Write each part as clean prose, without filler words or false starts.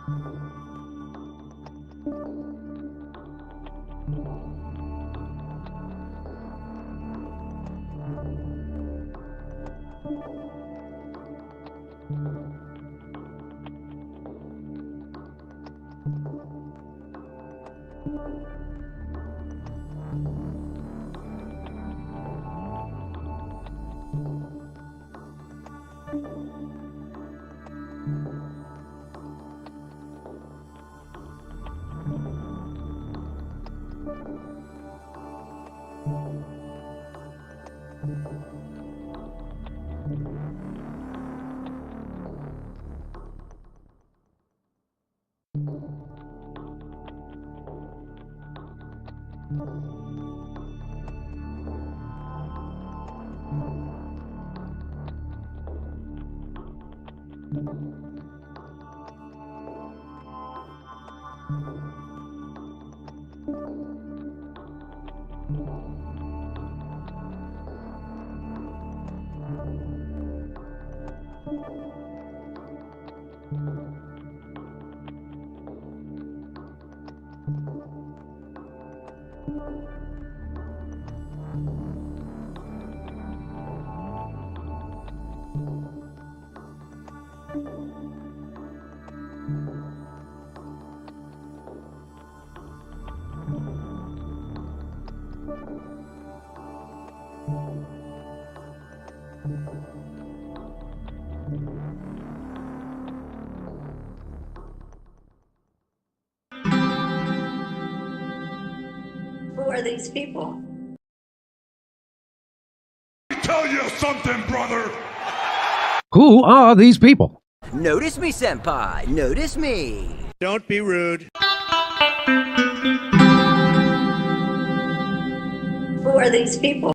Who are these people? Tell you something, brother! Who are these people? Notice me, senpai. Notice me. Don't be rude. Who are these people?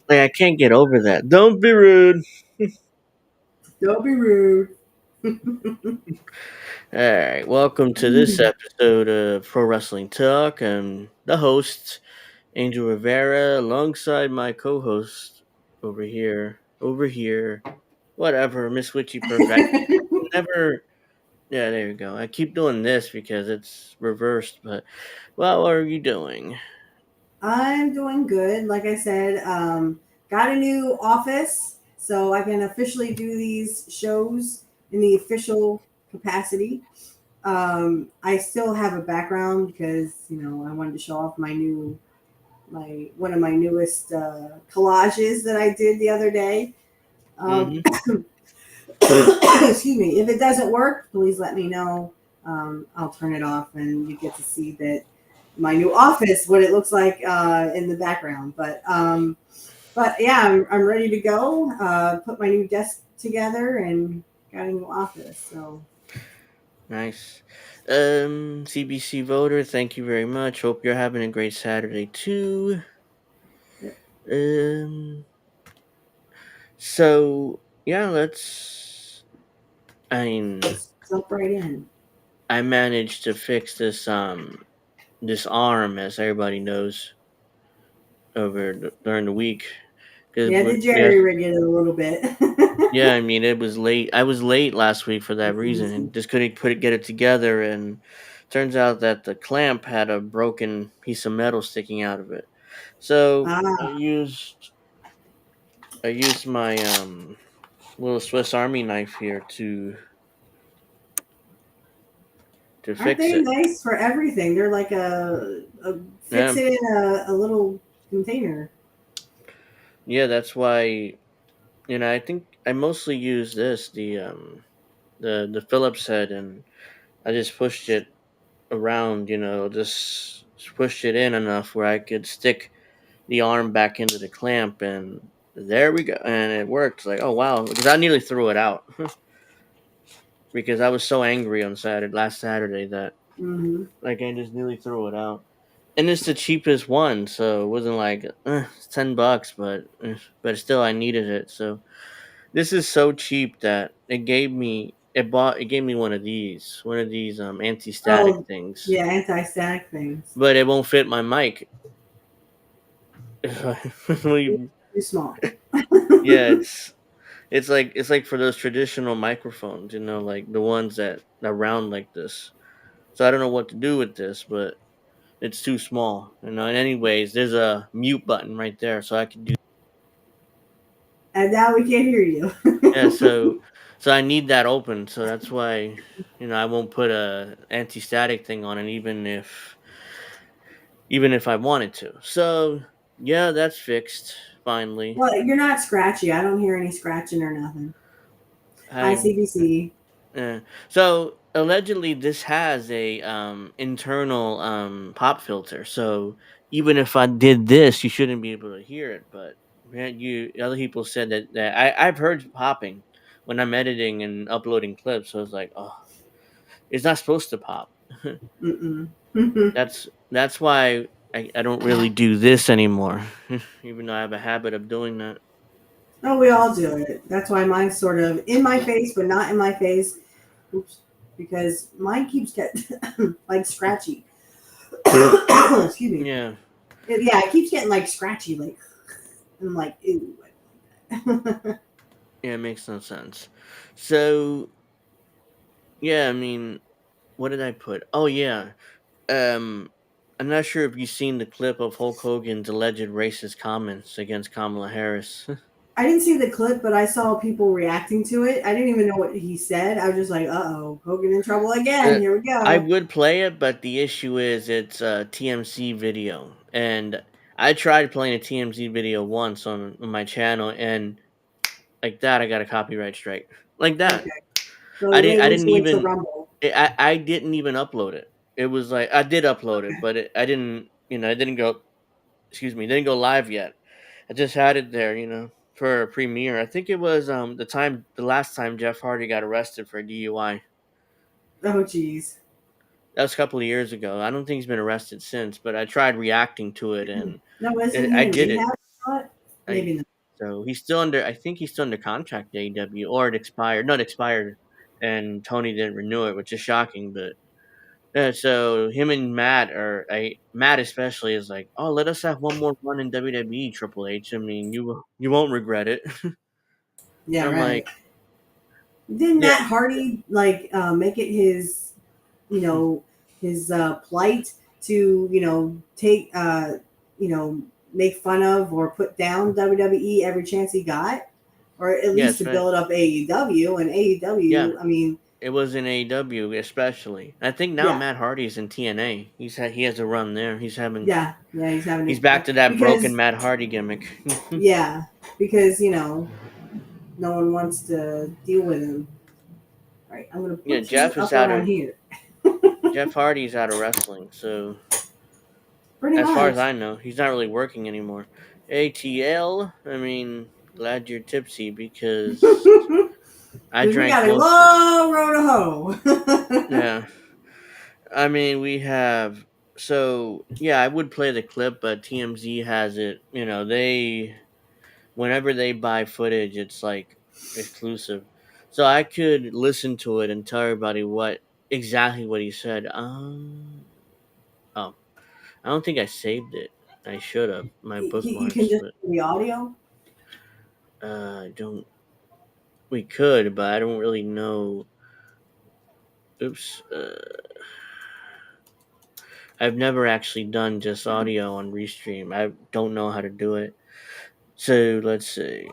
Like, I can't get over that. Don't be rude. Don't be rude. All right, welcome to this episode of Pro Wrestling Talk. I'm the host, Angel Rivera, alongside my co-host over here, whatever, Miss Witchy Perfect. Never, yeah, there you go. I keep doing this because it's reversed, but well, what are you doing? I'm doing good. Like I said, got a new office, so I can officially do these shows in the official capacity. I still have a background because I wanted to show off one of my newest collages that I did the other day. Excuse me. If it doesn't work, please let me know. I'll turn it off, and you get to see that my new office, what it looks like in the background. But yeah, I'm ready to go. Put my new desk together and got a new office. So Nice. CBC voter, thank you very much. Hope you're having a great Saturday too. Yep. So yeah, let's jump right in. I managed to fix this arm, as everybody knows, during the week. Yeah, the jerry rig it a little bit. Yeah, I mean, it was late. I was late last week for that reason, and just couldn't get it together. And turns out that the clamp had a broken piece of metal sticking out of it. So I used my little Swiss Army knife here to fix it. Aren't they nice for everything? They're like fits it in a little container. Yeah, that's why. I think I mostly use the Phillips head, and I just pushed it around. Just pushed it in enough where I could stick the arm back into the clamp, and there we go. And it worked. Like, oh wow, because I nearly threw it out because I was so angry on last Saturday that like I just nearly threw it out. And it's the cheapest one, so it wasn't like it's $10, but still I needed it. So this is so cheap that it gave me one of these anti-static things. Yeah, anti-static things. But it won't fit my mic. Too small. Yeah, It's like for those traditional microphones, like the ones that are round like this. So I don't know what to do with this, but it's too small. And anyways, there's a mute button right there, so I can do. And now we can't hear you. Yeah, so I need that open, so that's why I won't put a anti-static thing on it, even if I wanted to. So yeah, that's fixed finally. Well, you're not scratchy. I don't hear any scratching or nothing. Hi, I CBC. so allegedly this has a internal pop filter. So even if I did this, you shouldn't be able to hear it. But man, you other people said that I've heard popping when I'm editing and uploading clips. So it's like, oh, it's not supposed to pop. Mm-mm. That's why I don't really do this anymore, even though I have a habit of doing that. Oh, we all do it. That's why mine's sort of in my face, but not in my face. Oops. Because mine keeps getting like scratchy. Excuse me. Yeah, Yeah, it keeps getting like scratchy, like, and I'm like, ew. yeah, it makes no sense. So yeah, I mean, what did I put? Oh yeah, um, I'm not sure if you've seen the clip of Hulk Hogan's alleged racist comments against Kamala Harris. I didn't see the clip, but I saw people reacting to it. I didn't even know what he said. I was just like, uh oh, Hogan in trouble again. Uh, Here we I go. would play it, but the issue is it's a TMC video, and I tried playing a TMC video once on my channel, and like that, I got a copyright strike. Like that, Okay. So I didn't. maybe I we didn't should wait to even. Rumble. I didn't even upload it. It was like I did upload it, Okay. but I didn't. I didn't go. Excuse me, didn't go live yet. I just had it there, for a premiere. I think it was the last time Jeff Hardy got arrested for a DUI. Oh, geez. That was a couple of years ago. I don't think he's been arrested since, but I tried reacting to it and No, isn't he I in did rehab? it. What? I Maybe not. So he's still under. I think he's still under contract to AEW, or it expired. No, it expired, and Tony didn't renew it, which is shocking. But yeah, so him and Matt especially is like, oh, let us have one more run in WWE, Triple H. I mean, you won't regret it. Yeah, I'm right. like, Didn't yeah, Matt Hardy like make it his, you know, his plight to take you know make fun of or put down WWE every chance he got, or at least yes, to right, build up AEW and yeah. AEW. I mean, It was in AEW, especially. I think now yeah, Matt Hardy's in TNA. He has a run there. yeah, he's having He's it back to that broken because Matt Hardy gimmick. yeah, because no one wants to deal with him. All right, I'm gonna Yeah, put you up around here. Jeff Hardy's out of wrestling, so Pretty as far much. as I know, he's not really working anymore. ATL, I mean, glad you're tipsy because I Because we drank got a most of. long road to hoe. Yeah, I mean, we have. So yeah, I would play the clip, but TMZ has it. They whenever they buy footage, it's like exclusive. So I could listen to it and tell everybody exactly what he said. Oh, I don't think I saved it. I should have my You can bookmarks, just but do the audio. I don't. We could, but I don't really know. Oops. I've never actually done just audio on Restream. I don't know how to do it. So let's see,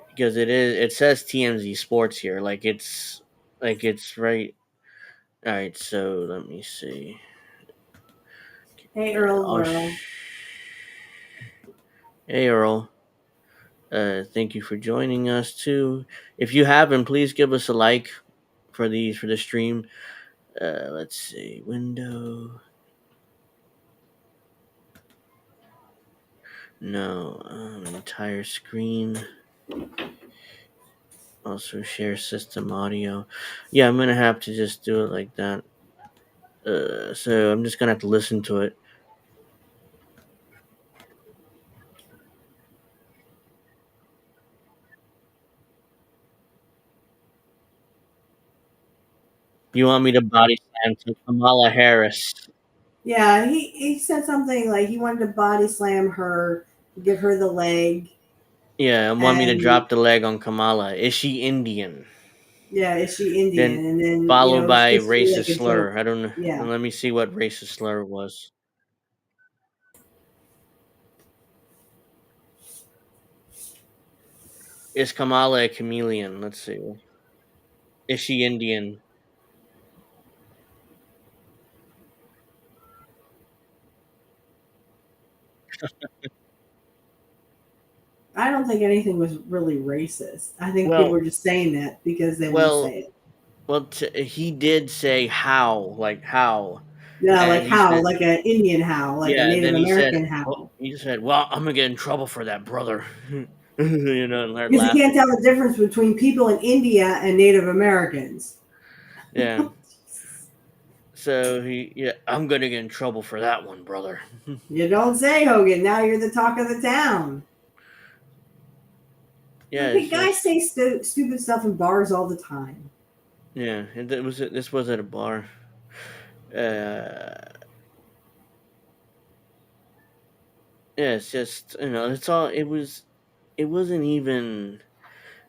because it says TMZ Sports here, like it's right. All right, so let me see. Hey, Earl Oh, World. hey Earl. Thank you for joining us too. If you haven't, please give us a like for the stream. Let's see, window. No, entire screen. Also share system audio. Yeah, I'm gonna have to just do it like that. So I'm just gonna have to listen to it. You want me to body slam to Kamala Harris? Yeah, he said something like he wanted to body slam her, give her the leg. Yeah, and want me to And drop the leg on Kamala. Is she Indian? yeah, is she Indian? Then And then, followed it's by supposed to be like racist a joke. slur. I don't know. Yeah. Let me see what racist slur was. Is Kamala a chameleon? Let's see. Is she Indian? I don't think anything was really racist. I think people Well, were just saying that because they want to well, say it. he did say how, like how, Yeah, like and he how, said, like an Indian how, like a yeah. And Native then he said, American well, how. I'm gonna get in trouble for that, brother. And they're Because he can't laughing. tell the difference between people in India and Native Americans. Yeah. So I'm gonna get in trouble for that one, brother. You don't say, Hogan. Now you're the talk of the town. Yeah, it's Guys just say stupid stuff in bars all the time. yeah. This was at a bar. Uh, yeah, it's just it's all it wasn't even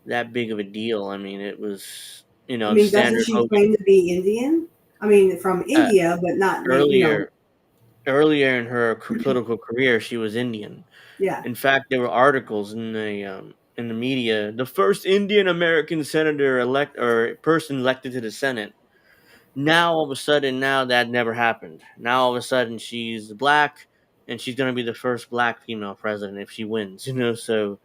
that big of a deal. I mean, it was I the mean, doesn't standard she Hogan claim to be Indian? I mean, from uh, India, but not, earlier earlier in her political career, she was Indian. yeah. In fact, there were articles in the media. The first Indian American senator elect or person elected to the Senate. Now all of a sudden, now that never happened. Now all of a sudden, she's black, and she's gonna be the first black female president if she wins. So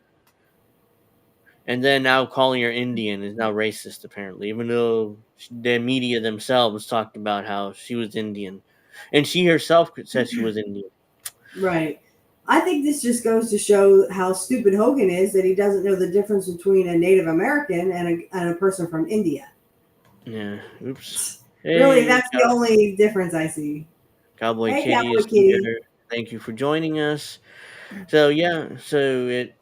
and then now calling her Indian is now racist apparently, even though the media themselves talked about how she was Indian, and she herself said she was Indian. Right. I think this just goes to show how stupid Hogan is that he doesn't know the difference between a Native American and a person from India. Yeah. Oops. Really, Hey, that's the only difference I see. Cowboy Hey, Kitty Cowboy is Kitty. here. Thank you for joining us. So yeah, so it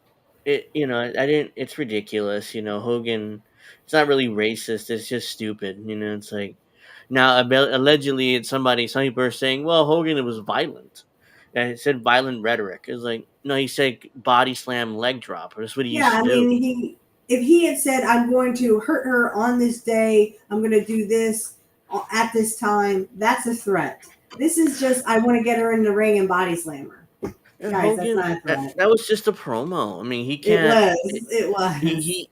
I didn't. It's ridiculous. Hogan. It's not really racist. It's just stupid. It's like now allegedly it's some people are saying, well, Hogan was violent. And it said violent rhetoric. It's like no, he said body slam leg drop. That's what he Yeah, used to I do. mean, if he had said, "I'm going to hurt her on this day. I'm going to do this at this time," that's a threat. This is just, I want to get her in the ring and body slam her. Guys, that's Hogan, not a threat. that was just a promo. I mean, he It can't. was. It was.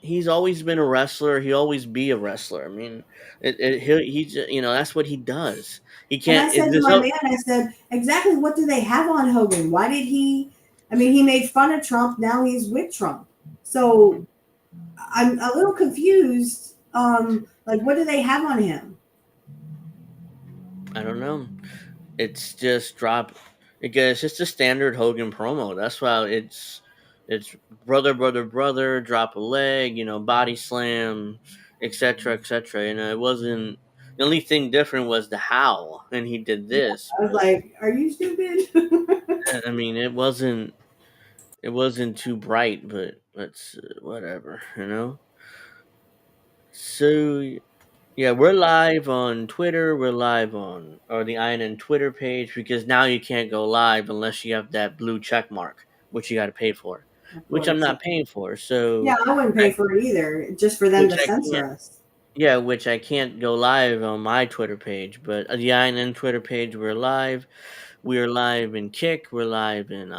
He's always been a wrestler. He always be a wrestler. I mean, he's that's what he does. He And I can't. said to There's my no. man, I said, exactly what do they have on Hogan? Why did he? I mean, he made fun of Trump. Now he's with Trump. So I'm a little confused. Like, what do they have on him? I don't know. It's just drop. It's just a standard Hogan promo. That's why it's brother, brother, brother. Drop a leg. Body slam, etc., etc. It wasn't. The only thing different was the how, and he did this. I was like, are you stupid? I mean, it wasn't too bright, but that's whatever. So yeah, we're live on Twitter. We're live on or the INN Twitter page because now you can't go live unless you have that blue check mark, which you got to pay for, Of which I'm course, yeah. not paying for. Yeah, So I wouldn't pay I for it either, just for them which to I can't. censor us. Yeah, which I can't go live on my Twitter page, but the INN Twitter page, we're live. We're live in Kick. We're live in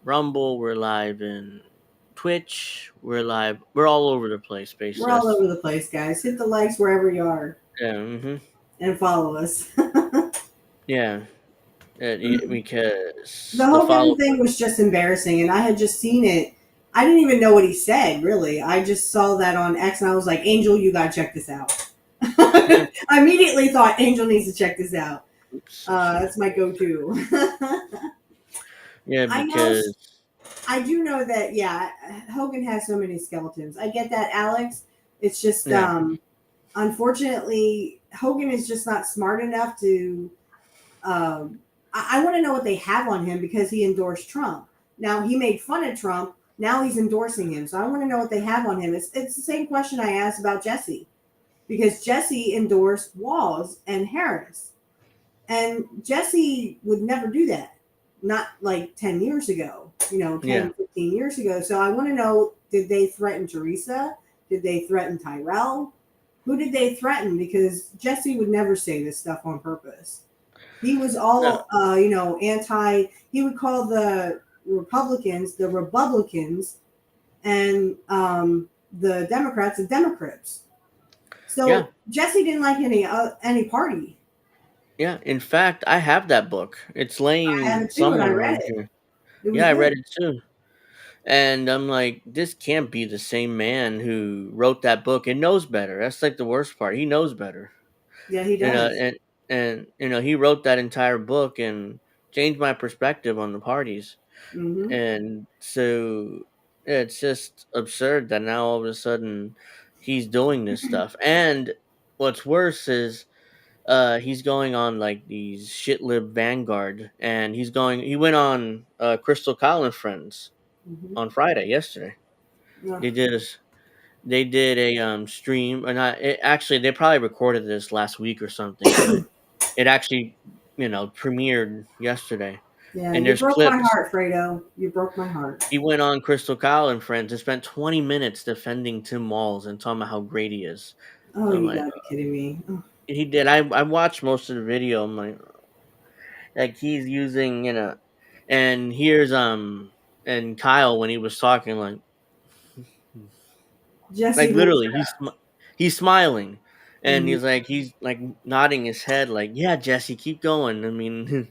Rumble. We're live in Twitch. We're live. We're all over the place, We're all basically. over the place, guys. Hit the likes wherever you are Yeah. and follow us. Yeah. The Because the Hogan follow. thing was just embarrassing, and I had just seen it. I didn't even know what he said, really. I just saw that on X, and I was like, Angel, you gotta check this out. Yeah. I immediately thought Angel needs to check this out. Oops. That's my go-to. Yeah, I know. because I do know that. Yeah, Hogan has so many skeletons. I get that, Alex. It's just, yeah, unfortunately, Hogan is just not smart enough to. I want to know what they have on him because he endorsed Trump. Now he made fun of Trump. Now he's endorsing him. So I want to know what they have on him. It's the same question I asked about Jesse, because Jesse endorsed Walls and Harris. And Jesse would never do that. Not like 10 years ago, yeah, 10, 15 years ago. So I want to know, did they threaten Teresa? Did they threaten Tyrell? Who did they threaten? Because Jesse would never say this stuff on purpose. He was No, all, anti. He would call the Republicans the Republicans, and the Democrats the Democrats. yeah, So Jesse didn't like any party. yeah. In fact, I have that book. It's I have laying it too, and I somewhere read around it. here. It was Yeah, I good. read it too. And I'm like, this can't be the same man who wrote that book and knows better. That's like the worst part. He knows better. Yeah, he You know, does. and he wrote that entire book and changed my perspective on the parties. Hmm. And so yeah, it's just absurd that now all of a sudden he's doing this stuff. And what's worse is he's going on like these shit lib Vanguard, and he went on Crystal Collins Friends Hmm. on Friday yesterday. Yeah. They did a they did a stream, or not, actually they probably recorded this last week or something, but it actually premiered yesterday, Yeah, and you there's broke my clips. heart, Fredo. You broke my heart. He went on Crystal Kyle and Friends and spent 20 minutes defending Tim Walz and talking about how great he is. Oh, I'm you like, gotta be kidding me. Oh, he did. I watched most of the video. I'm like he's using, and here's and Kyle when he was talking, like Jesse knows literally he's smiling, her. and he's like nodding his head like, yeah, Jesse, keep going. I mean,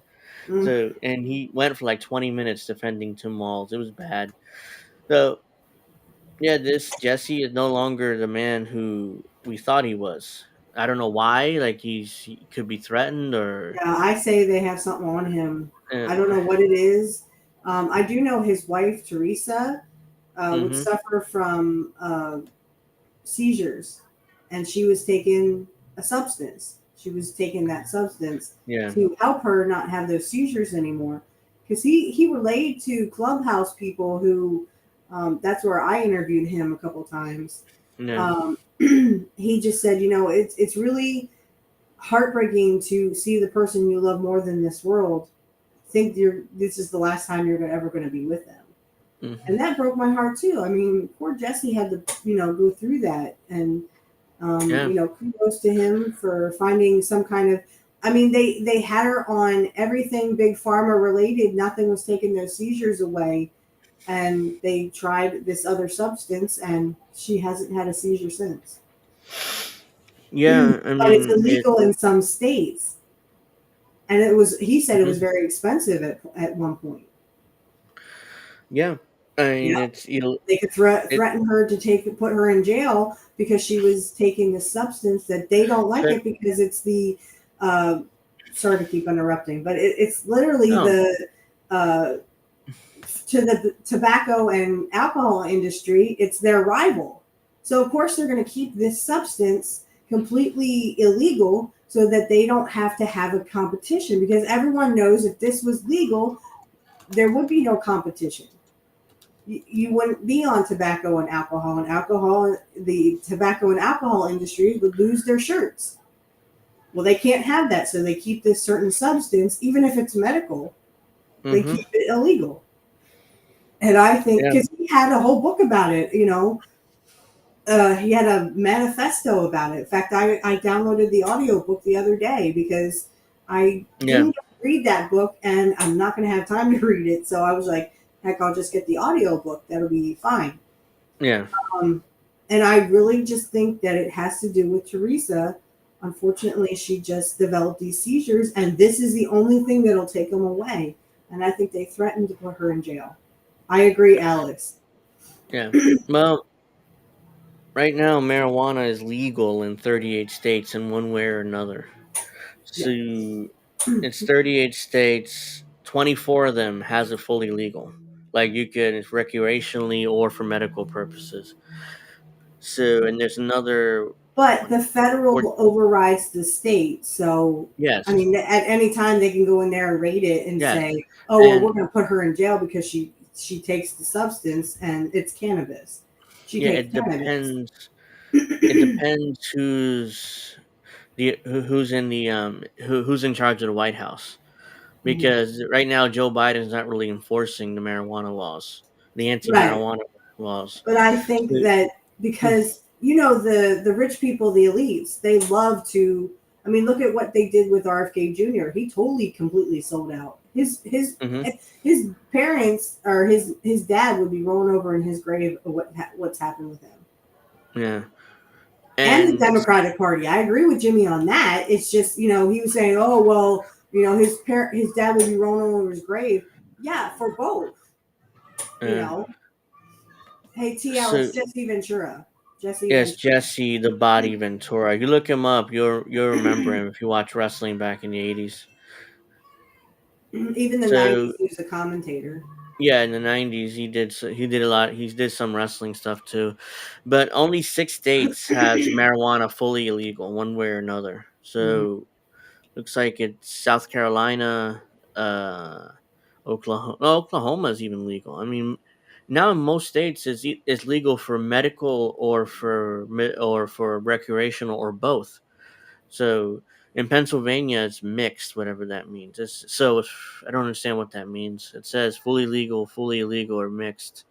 Mm. so, and he went for like 20 minutes defending Tim Walz. It was bad. So yeah, this Jesse is no longer the man who we thought he was. I don't know why. Like he could be threatened or. Yeah, I say they have something on him. I don't Uh, know what it is. I do know his wife, Teresa, would mm-hmm. suffer from seizures, and she was taking a substance. She was taking that substance Yeah. to help her not have those seizures anymore. Because he relayed to Clubhouse people who, that's where I interviewed him a couple times. Yeah. Um, he just said, it's really heartbreaking to see the person you love more than this world think this is the last time you're ever going to be with them. Mm-hmm. And that broke my heart too. I mean, poor Jesse had to, go through that. And, Yeah. kudos to him for finding some kind of, I mean, they had her on everything big pharma related. Nothing was taking those seizures away. And they tried this other substance, and she hasn't had a seizure since. Yeah. I But it's mean it. illegal in some states. And he said it was very expensive at one point. Yeah. I mean Yeah. it's They could it. threaten her to put her in jail because she was taking this substance that they don't like But it because it's the, uh, sorry to keep interrupting, but it's literally no. the, uh, to the tobacco and alcohol industry, it's their rival. So of course they're going to keep this substance completely illegal so that they don't have to have a competition, because everyone knows if this was legal, there would be no competition. You wouldn't be on tobacco and alcohol, the tobacco and alcohol industry would lose their shirts. Well, they can't have that, so they keep this certain substance, even if it's medical, they Mm-hmm. keep it illegal. And I think Yeah. because he had a whole book about it, he had a manifesto about it. In fact, I downloaded the audio book the other day because I Yeah. didn't read that book and I'm not going to have time to read it. So I was like, heck, I'll just get the audio book. That'll be fine. Yeah. Um, and I really just think that it has to do with Teresa. Unfortunately, she just developed these seizures, and this is the only thing that'll take them away. And I think they threatened to put her in jail. I agree, Alex. Yeah. Well, right now marijuana is legal in 38 states in one way or another. Yeah. So it's 38 states, 24 of them has it fully legal. Like you can, it's recreationally or for medical purposes. So, and there's another But the four, federal overrides the state. So, I yes, mean, at any time they can go in there and raid it and yes. say, "Oh, well, And we're going to put her in jail because she takes the substance and it's cannabis. She yeah, takes it cannabis." depends. It depends who's in the who's in charge of the White House, Mhm. because right now Joe Biden's not really enforcing the marijuana laws. the Right. anti-marijuana laws. But I think So- that because the rich people, the elites, they love to. I mean, look at what they did with RFK Jr. He totally, completely sold out. Mhm. His parents or his dad would be rolling over in his grave of what's happened with him. Yeah, And the and Democratic Party. I agree with Jimmy on that. It's just, he was saying, oh well, his dad would be rolling over his grave. Yeah, for both. You uh, know, hey TL, so it's Jesse Ventura. Jesse yes, Ventura. Jesse the Body Ventura. You look him up, you'll remember him if you watch wrestling back in the 80s. Even the So 90s, he was a commentator. yeah, in the 90s he did a lot. He did some wrestling stuff too, but only 6 states has marijuana fully illegal one way or another. Mhm. So looks like it's South Carolina, uh, Oklahoma. Oh, Oklahoma is even legal. I mean, now in most states it's legal for medical or for recreational or both. So in Pennsylvania, it's mixed, whatever that means. So if I don't understand what that means, it says fully legal, fully illegal, or mixed.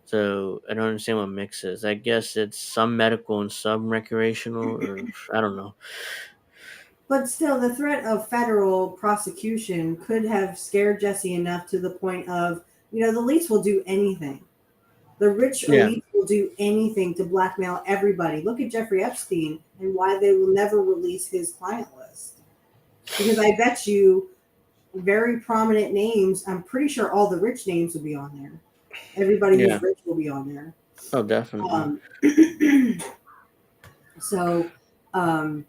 So I don't understand what mix is. I guess it's some medical and some recreational, or I don't know. But still, the threat of federal prosecution could have scared Jesse enough to the point of, the elites will do anything. The rich Yeah, elites will do anything to blackmail everybody. Look at Jeffrey Epstein and why they will never release his client list. Because I bet you very prominent names, I'm pretty sure all the rich names will be on there. Everybody yeah. who's rich will be on there. Oh, definitely. Um, so um,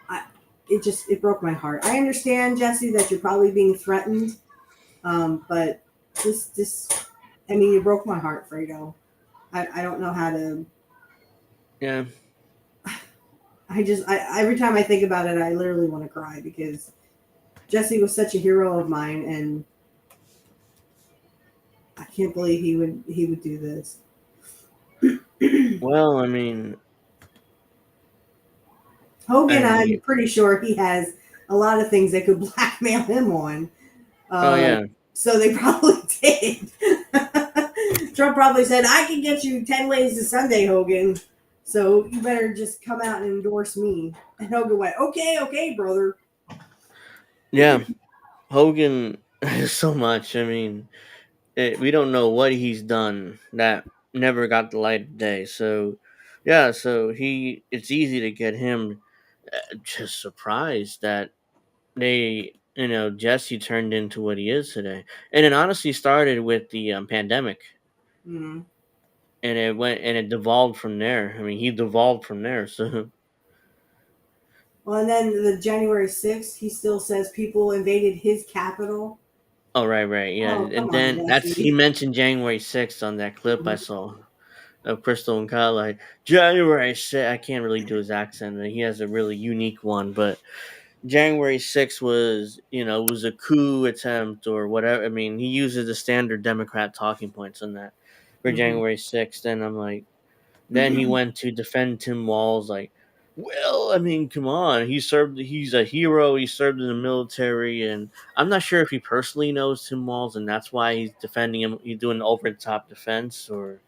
I, it broke my heart. I understand, Jesse, that you're probably being threatened, but this, I mean, you broke my heart, Fredo. I don't know how to. Yeah, Every time I think about it, I literally want to cry because Jesse was such a hero of mine, and I can't believe he would do this. well, I mean, Hogan, and I'm pretty sure he has a lot of things they could blackmail him on. oh Uh, yeah, so they probably did. Trump probably said, "I can get you 10 ways to Sunday, Hogan. So you better just come out and endorse me." And Hogan went, "Okay, okay, brother." yeah. Hogan is so much. I mean, we don't know what he's done that never got the light of day. So, yeah, so it's easy to get him just surprised that Jesse turned into what he is today. And it honestly started with the pandemic, Mm. and it devolved from there. I mean, he devolved from there. So, Well, and then the January 6th, he still says people invaded his capital. oh right, yeah, Oh, and come on, then he Jesse. mentioned January 6th on that clip I saw of Crystal and Kyle, like January 6th. I can't really do his accent. He has a really unique one, but January 6th was a coup attempt or whatever. I mean, he uses the standard Democrat talking points on that for Mhm. January 6th. And I'm like, then he went to defend Tim Walz, like, well, I mean, come on. He's a hero. He served in the military. And I'm not sure if he personally knows Tim Walz and that's why he's defending him. He's doing an over the top defense, or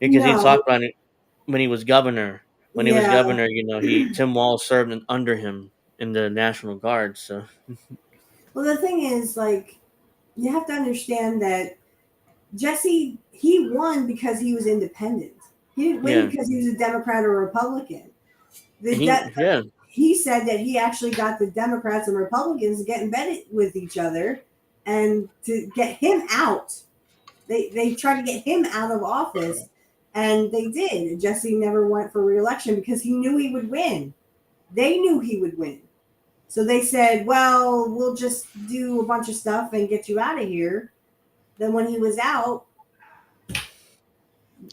because he No, talked about it when he was governor. When he was yeah. governor, Tim Walz served under him in the National Guard. So Well, the thing is, like, you have to understand that Jesse, he won because he was independent. He didn't win yeah, because he was a Democrat or Republican. The he de- yeah he said that he actually got the Democrats and Republicans getting bedded with each other, and to get him out, they tried to get him out of office, and they did. Jesse never went for reelection because he knew he would win. They knew he would win. So they said, well, we'll just do a bunch of stuff and get you out of here. Then when he was out,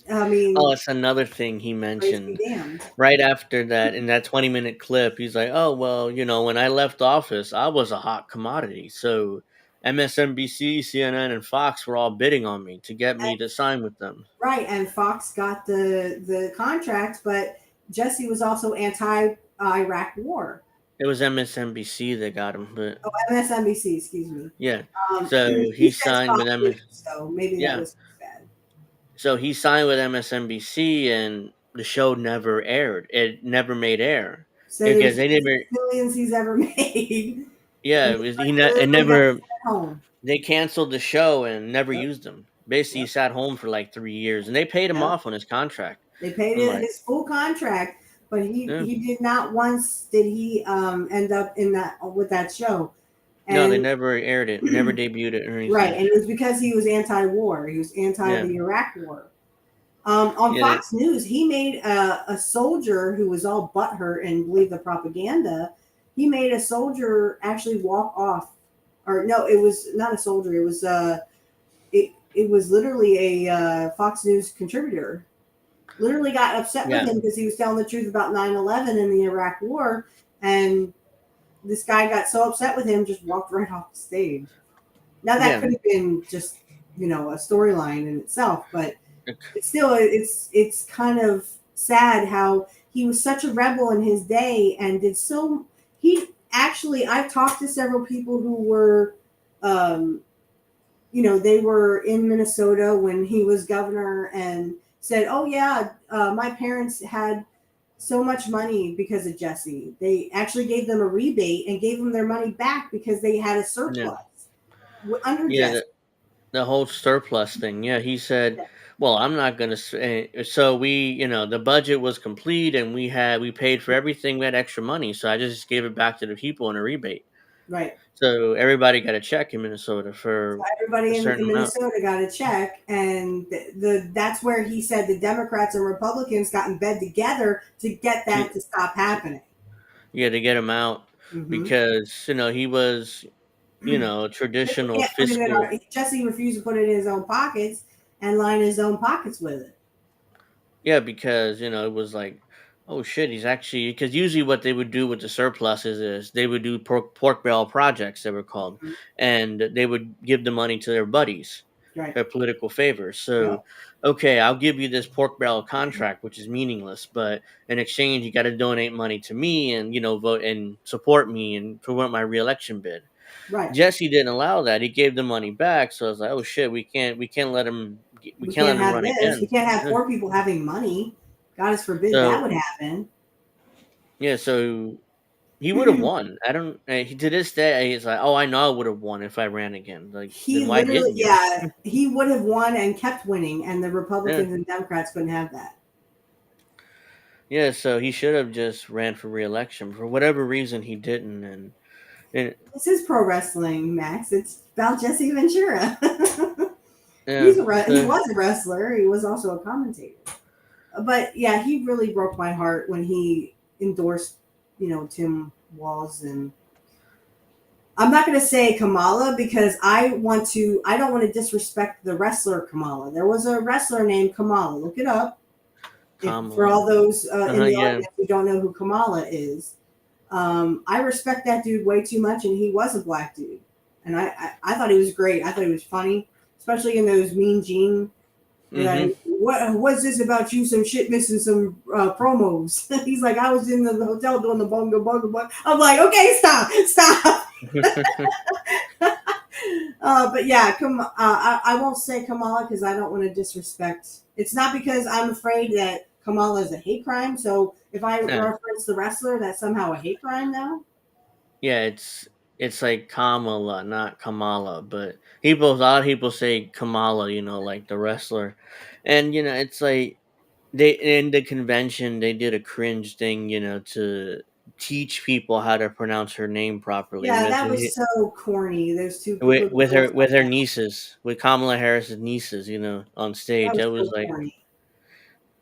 I Oh, mean, it's another thing he praise be mentioned damned. right after that in that 20-minute clip. He's like, "Oh well, when I left office, I was a hot commodity. So MSNBC, CNN, and Fox were all bidding on me to get me to sign with them." Right, and Fox got the contract, but Jesse was also anti-Iraq war. It was MSNBC that got him, but Oh, MSNBC, excuse me. yeah. So He he says signed with Fox them. News, so maybe that Yeah, was bad. So he signed with MSNBC, and the show never aired. It never made air Said it because was they the never. millions he's ever made. Yeah, And it he was. It literally got never. sent home. They canceled the show and never Yep, used him. Basically, he yep, sat home for like 3 years, and they paid him yep. off on his contract. They paid I'm like, his full contract, but yeah. he did not once did he end up in that with that show. No, they And never aired it. Never debuted it or right, anything. and it was because he was anti-war. He was anti Yeah, the Iraq War. On yeah, they, Fox News, he made a soldier who was all butthurt and believed the propaganda. He made a soldier actually walk off, or no, it was not a soldier. It was literally a Fox News contributor. Literally got upset with yeah, him because he was telling the truth about 9/11 and the Iraq War, and this guy got so upset with him, just walked right off the stage. Now that yeah. could have been just a storyline in itself, but still it's kind of sad how he was such a rebel in his day and did so. He actually, I've talked to several people who were um, they were in Minnesota when he was governor and said, oh yeah, my parents had so much money because of Jesse. They actually gave them a rebate and gave them their money back because they had a Yeah, surplus under yeah. Jesse. The whole surplus thing. Yeah, he said, "Well, I'm not going to." So we, the budget was complete, and we paid for everything. We had extra money, so I just gave it back to the people in a rebate. Right. So everybody got a check in Minnesota So for a everybody certain in amount. Minnesota got a check, and that's where he said the Democrats and Republicans got in bed together to get To that to stop happening. Yeah, to get him out Mm-hmm. because he was traditional Can't put it in fiscal. Jesse refused to put it in his own pockets and line his own pockets with it. Yeah, because it was like, oh shit, he's actually because usually what they would do with the surpluses is they would do pork barrel projects, they were called, Mhm. and they would give the money to their buddies, Right. their political favors. So, Yep. okay, I'll give you this pork barrel contract, which is meaningless, but in exchange, you got to donate money to me and vote and support me and promote my reelection bid. Right. Jesse didn't allow that. He gave the money back, so I was like, "Oh shit, we We can't let can't him have run this. We again." can't have Yeah. poor people having money. God forbid that So would happen. yeah, so he would have won. I don't. To this day, he's like, "Oh, I know I would have won if I ran again." Like, He then why literally, didn't you? yeah, he would have won and kept winning, and the Yeah, Republicans and Democrats couldn't have that. yeah. So he should have just ran for reelection. For whatever reason, he didn't, and This is pro wrestling, Max. It's about Jesse Ventura. yeah. He So was a wrestler. He was also a commentator. But yeah, he really broke my heart when he endorsed, Tim Walz. And I'm not going to say Kamala because I don't want to disrespect the wrestler Kamala. There was a wrestler named Kamala. Look it up. For Kamala. all those in the Yeah, audience who don't know who Kamala is, I respect that dude way too much, and he was a black dude, and I thought he was great. I thought he was funny, especially in those Mean Gene. mm-hmm. What's this about you? Some shit missing some promos. He's like, I was in the hotel doing the bongo bongo bongo. I'm like, okay, stop. But yeah, I won't say Kamala because I don't want to disrespect. It's not because I'm afraid that Kamala is a hate crime. So if I Yeah, reference the wrestler, that's somehow a hate crime now. yeah. It's like Kamala, not Kamala, but a lot of people say Kamala. Like the wrestler, and it's like they in the convention they did a cringe thing, to teach people how to pronounce her name properly Yeah, that was so corny. Those two with little girls with like her that. nieces, with Kamala Harris's nieces, on That stage. was I so was like, corny.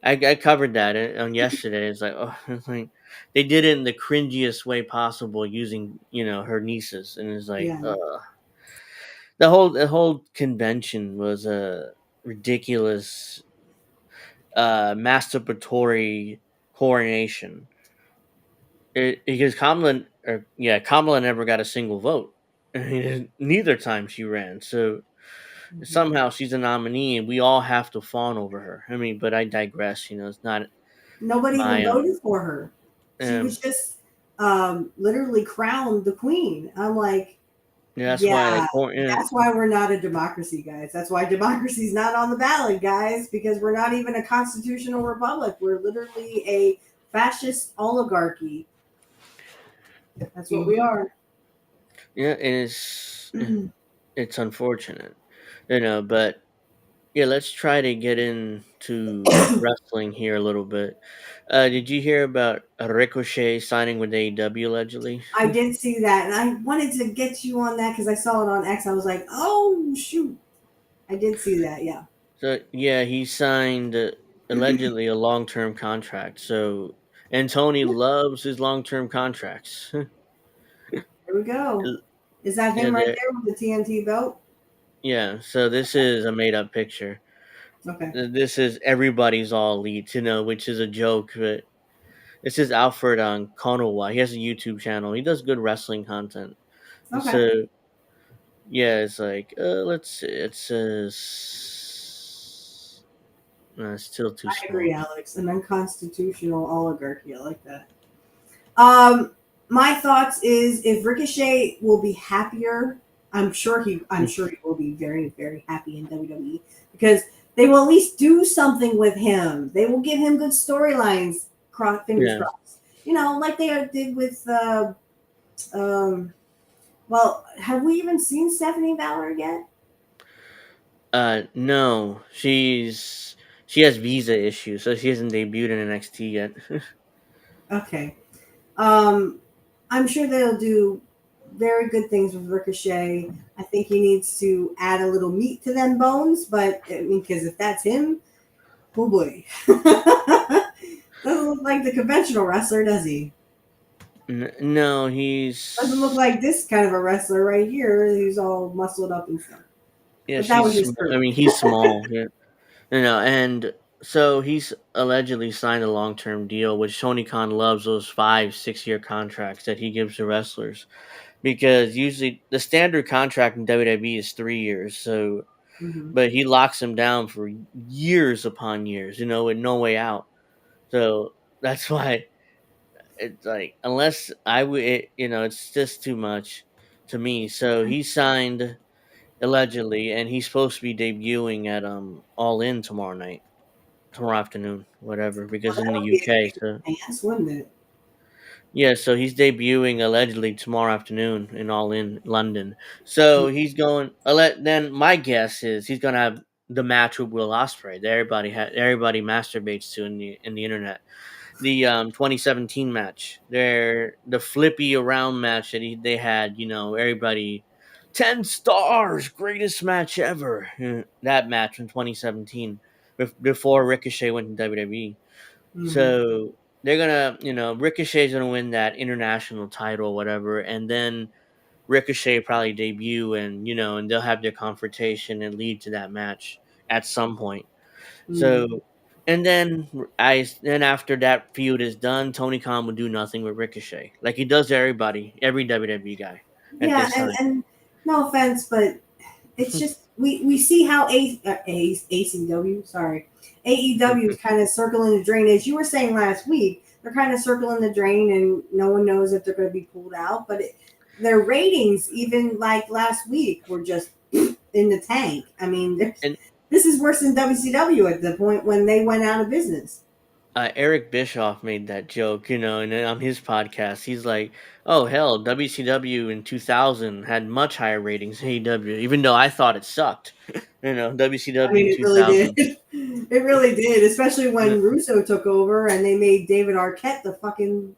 I covered that on yesterday. It's like, oh, it's like they did it in the cringiest way possible using her nieces, and it's like, Yeah. the whole convention was a ridiculous masturbatory coronation. Because Kamala never got a single vote. Neither time she ran. So Mhm. somehow she's a nominee, and we all have to fawn over her. I mean, but I digress. It's not Nobody even my voted for her. She um. was just literally crowned the queen. I'm like, Yeah, that's why Yeah, like yeah, that's why we're not a democracy, guys. That's why democracy's not on the ballot, guys, because we're not even a constitutional republic. We're literally a fascist oligarchy. That's what we are. yeah, it's unfortunate, but yeah, let's try to get into wrestling here a little bit. Did you hear about Ricochet signing with AEW allegedly? I did see that, and I wanted to get you on that because I saw it on X. I was like, oh shoot, I did see that. Yeah. So yeah, he signed allegedly a long-term contract. So and Tony loves his long-term contracts. There we go. Is that yeah, him right there with the TNT belt? yeah. So this is a made-up picture. Okay. This is everybody's all elite, which is a joke, but this is Alfred on Konowa. He has a YouTube channel. He does good wrestling content. Okay. So yeah, it's like let's see. It says no, it's still too I agree, small. Alex. An unconstitutional oligarchy. I like that. Um, my thoughts is if Ricochet will be happier, I'm sure he will be very, very happy in WWE because they will at least do something with him. They will give him good storylines. Fingers Yeah. crossed. You know, like they did with. Um, well, have we even seen Stephanie Valor yet? No, she has visa issues, so she hasn't debuted in NXT yet. Okay. Um, I'm sure they'll do very good things with Ricochet. I think he needs to add a little meat to them bones, but I mean, because if that's him, oh boy, doesn't look like the conventional wrestler, does he? No, Doesn't look he's like this kind of a wrestler right here, who's all muscled up and stuff. yeah, But that was just I true. mean, he's small. Yeah, and so he's allegedly signed a long-term deal, which Tony Khan loves those 5, 6 year contracts that he gives to wrestlers because usually the standard contract in WWE is 3 years. So, Hmm. but he locks them down for years upon years, with no way out. So that's why it's like unless I would, it's just too much to me. So he signed allegedly, and he's supposed to be debuting at All In tomorrow afternoon, whatever, Well, because that in the would be a UK. kick So in the ass, wouldn't it? yeah, so he's debuting allegedly tomorrow afternoon in All In London. So he's going. Then my guess is he's gonna have the match with Will Ospreay that everybody masturbates to in the internet. The 2017 match, the flippy around match that they had. Everybody 10 stars, greatest match ever. That match in 2017 before Ricochet went to WWE. Hmm. So they're gonna, Ricochet's gonna win that international title, whatever, and then Ricochet probably debut, and they'll have their confrontation and lead to that match at some point. Hmm. So, and then after that feud is done, Tony Khan would do nothing with Ricochet, like he does to every WWE guy at Yeah, this time. and no offense, but it's just we see how ACW, sorry, AEW is kind of circling the drain. As you were saying last week, they're kind of circling the drain, and no one knows if they're going to be pulled out. But their ratings, even like last week, were just in the tank. I mean, and this is worse than WCW at the point when they went out of business. Eric Bischoff made that joke, and then on his podcast, he's like, "Oh hell, WCW in 2000 had much higher ratings than AEW, even though I thought it sucked." I WCW mean, in it really did. 2000. It really did, especially Yeah. when Russo took over and they made David Arquette the fucking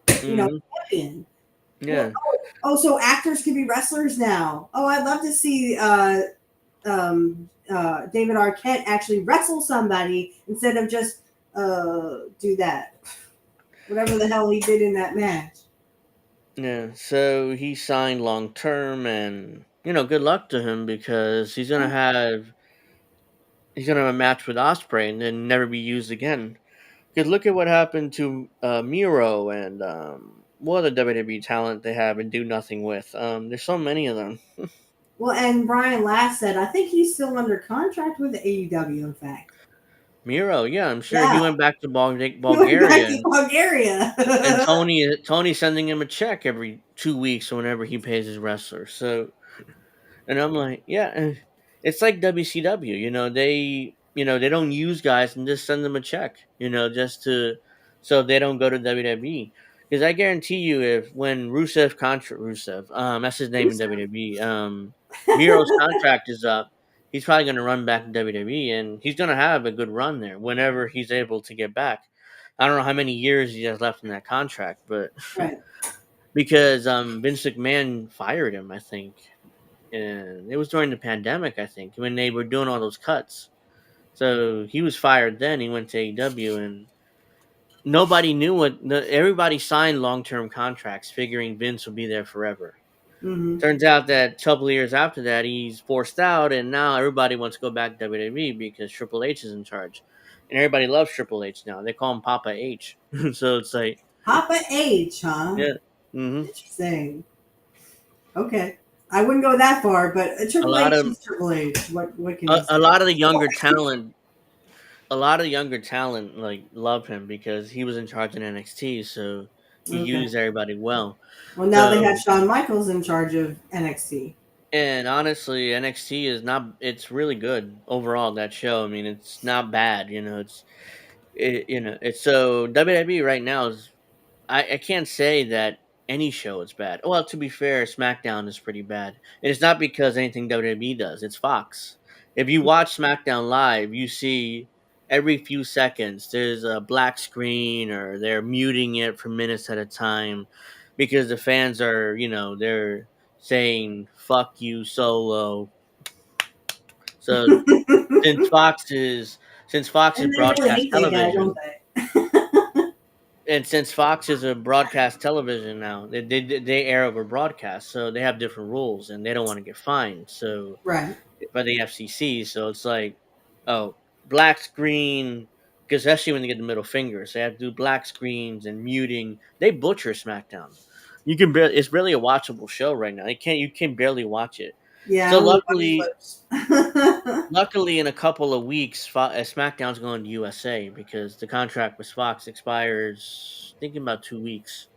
Hmm. champion. Well, Yeah. so actors can be wrestlers now. Oh, I'd love to see David Arquette actually wrestle somebody instead of just do that. Whatever the hell he did in that match. Yeah. So he signed long term, and good luck to him because he's gonna have a match with Osprey and then never be used again. Because look at what happened to Miro and what other WWE talent they have and do nothing with. There's so many of them. Well, and Brian Last said, I think he's still under contract with AEW, in fact. Miro, yeah, I'm sure he Yeah, went back to he went back Bulgaria, to Bulgaria. and Tony's sending him a check every 2 weeks or whenever he pays his wrestlers. So And I'm like, yeah, it's like WCW. They don't use guys and just send them a check. Just to so they don't go to WWE. Because I guarantee you, if when Rusev, that's his name in WWE, Miro's contract is up, he's probably going to run back to WWE, and he's going to have a good run there whenever he's able to get back. I don't know how many years he has left in that contract, but Right. because Vince McMahon fired him, I think, and it was during the pandemic, I think, when they were doing all those cuts. So he was fired then. He went to AEW, and nobody knew everybody signed long term contracts, figuring Vince would be there forever. Hmm. Turns out that a couple of years after that, he's forced out, and now everybody wants to go back to WWE because Triple H is in charge, and everybody loves Triple H now. They call him Papa H. So it's like, Papa H, huh? yeah, hmm Interesting. Okay. I wouldn't go that far, but a a Triple lot H of is Triple H. What can you a say? lot of the younger talent like love him because he was in charge in NXT, so he Okay. used everybody well. Well, now they have So, Shawn Michaels in charge of NXT. and honestly, NXT is not it's really good overall, that show. I mean, it's not bad, it's so WWE right now is I can't say that any show is bad. Well, to be fair, SmackDown is pretty bad. And it's not because anything WWE does, it's Fox. If you watch SmackDown Live, you see every few seconds there's a black screen or they're muting it for minutes at a time because the fans are, they're saying, fuck you, Solo. So since Fox is since Fox is And they really broadcast hate that guy, don't television, and since Fox is a broadcast television now, they air over broadcast, so they have different rules, and they don't want to get fined. So Right. by the FCC, so it's like, oh, black screen, because especially when they get the middle fingers, they have to do black screens and muting. They butcher SmackDown. It's really a watchable show right now. You can barely watch it. Yeah, I So only watch luckily, clips. luckily, in a couple of weeks, SmackDown's going to USA because the contract with Fox expires, I think, in about 2 weeks.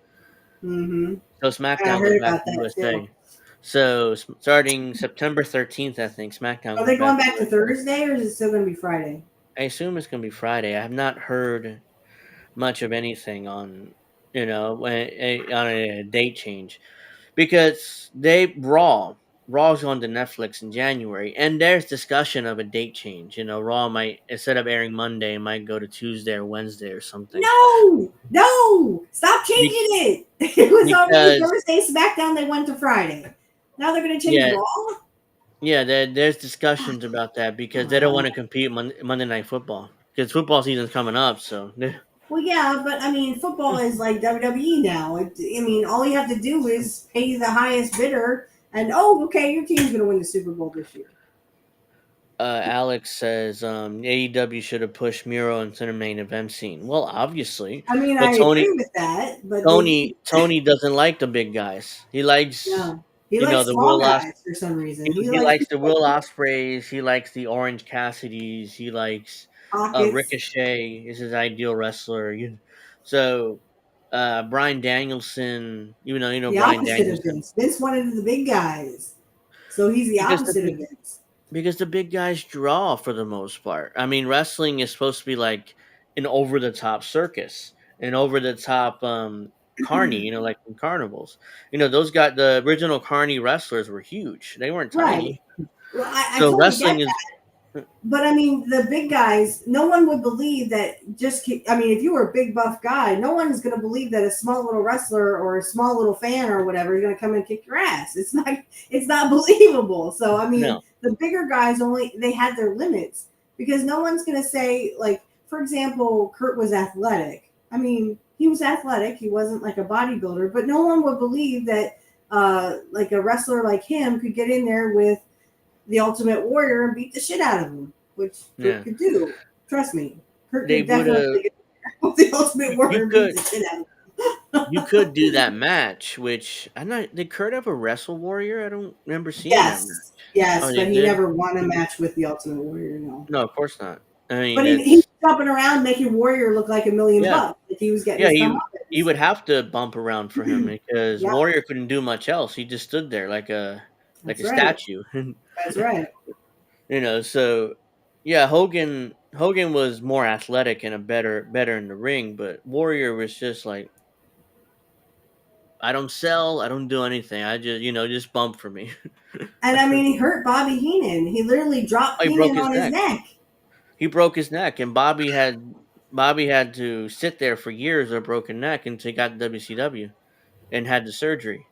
Hmm. So I SmackDown goes heard back about to that too. USA. So starting September 13th, I think SmackDown Are goes they going back to back to USA. Thursday or is it still going to be Friday? I assume it's going to be Friday. I have not heard much of anything on, on a date change. Because Raw's on to Netflix in January, and there's discussion of a date change. Raw might, instead of airing Monday, might go to Tuesday or Wednesday or something. No, no, stop changing Be- it. It was already because Thursday SmackDown. They went to Friday. Now they're going to change yeah, Raw. yeah, there's discussions about that because they don't want to compete Monday Night Football because football season's coming up. So Well, yeah, but I mean, football is like WWE now. I mean, all you have to do is pay the highest bidder, and oh, okay, your team's going to win the Super Bowl this year. Alex says AEW should have pushed Miro into the main event scene. Well, obviously, I mean, but I agree with that, but they, Tony doesn't like the big guys. He likes, no, he likes the small Will guys for some reason. He he likes likes the people Will like Ospreys. He likes the Orange Cassidys. He likes pockets. Ricochet is his ideal wrestler. So Brian Danielson, even though The Brian opposite of Danielson, Vince. Vince wanted the big guys, so he's the because opposite of Vince. the big guys draw for the most part. I mean, wrestling is supposed to be like an over the top circus, an over the top carny, like in carnivals. Those guys, the original carny wrestlers were huge. They weren't Right. tiny. Well, I So totally get wrestling is that. But I mean, the big guys, no one would believe that I mean, if you were a big buff guy, no one's going to believe that a small little wrestler or a small little fan or whatever is going to come and kick your ass. It's not believable. So, I mean, no, the bigger guys they had their limits because no one's going to say, like, for example, Kurt was athletic. I mean, he was athletic. He wasn't like a bodybuilder, but no one would believe that, like a wrestler like him could get in there with the Ultimate Warrior and beat the shit out of him, which Kurt yeah, could do. Trust me, Kurt they could would have. definitely get with the Ultimate Warrior You and beat could the shit out of him. you could do that match, which I'm not. Did Kurt ever wrestle Warrior? I don't remember seeing that match. Yes, Oh, yes, they but he did. never won a match with the Ultimate Warrior. No, No, of course not. I mean, but he was it's jumping around making Warrior look like yeah, $1,000,000. Like he was getting yeah. his He comeuppance. would have to bump around for him because Yeah, Warrior couldn't do much else. He just stood there like a like That's a right. statue. That's right. So yeah, Hogan was more athletic and a better in the ring, but Warrior was just like, I don't sell, I don't do anything. I just just bump for me. And I mean, he hurt Bobby Heenan. He literally dropped Oh, he broke Heenan his on his neck. neck. He broke his neck, and Bobby had to sit there for years with a broken neck until he got to WCW and had the surgery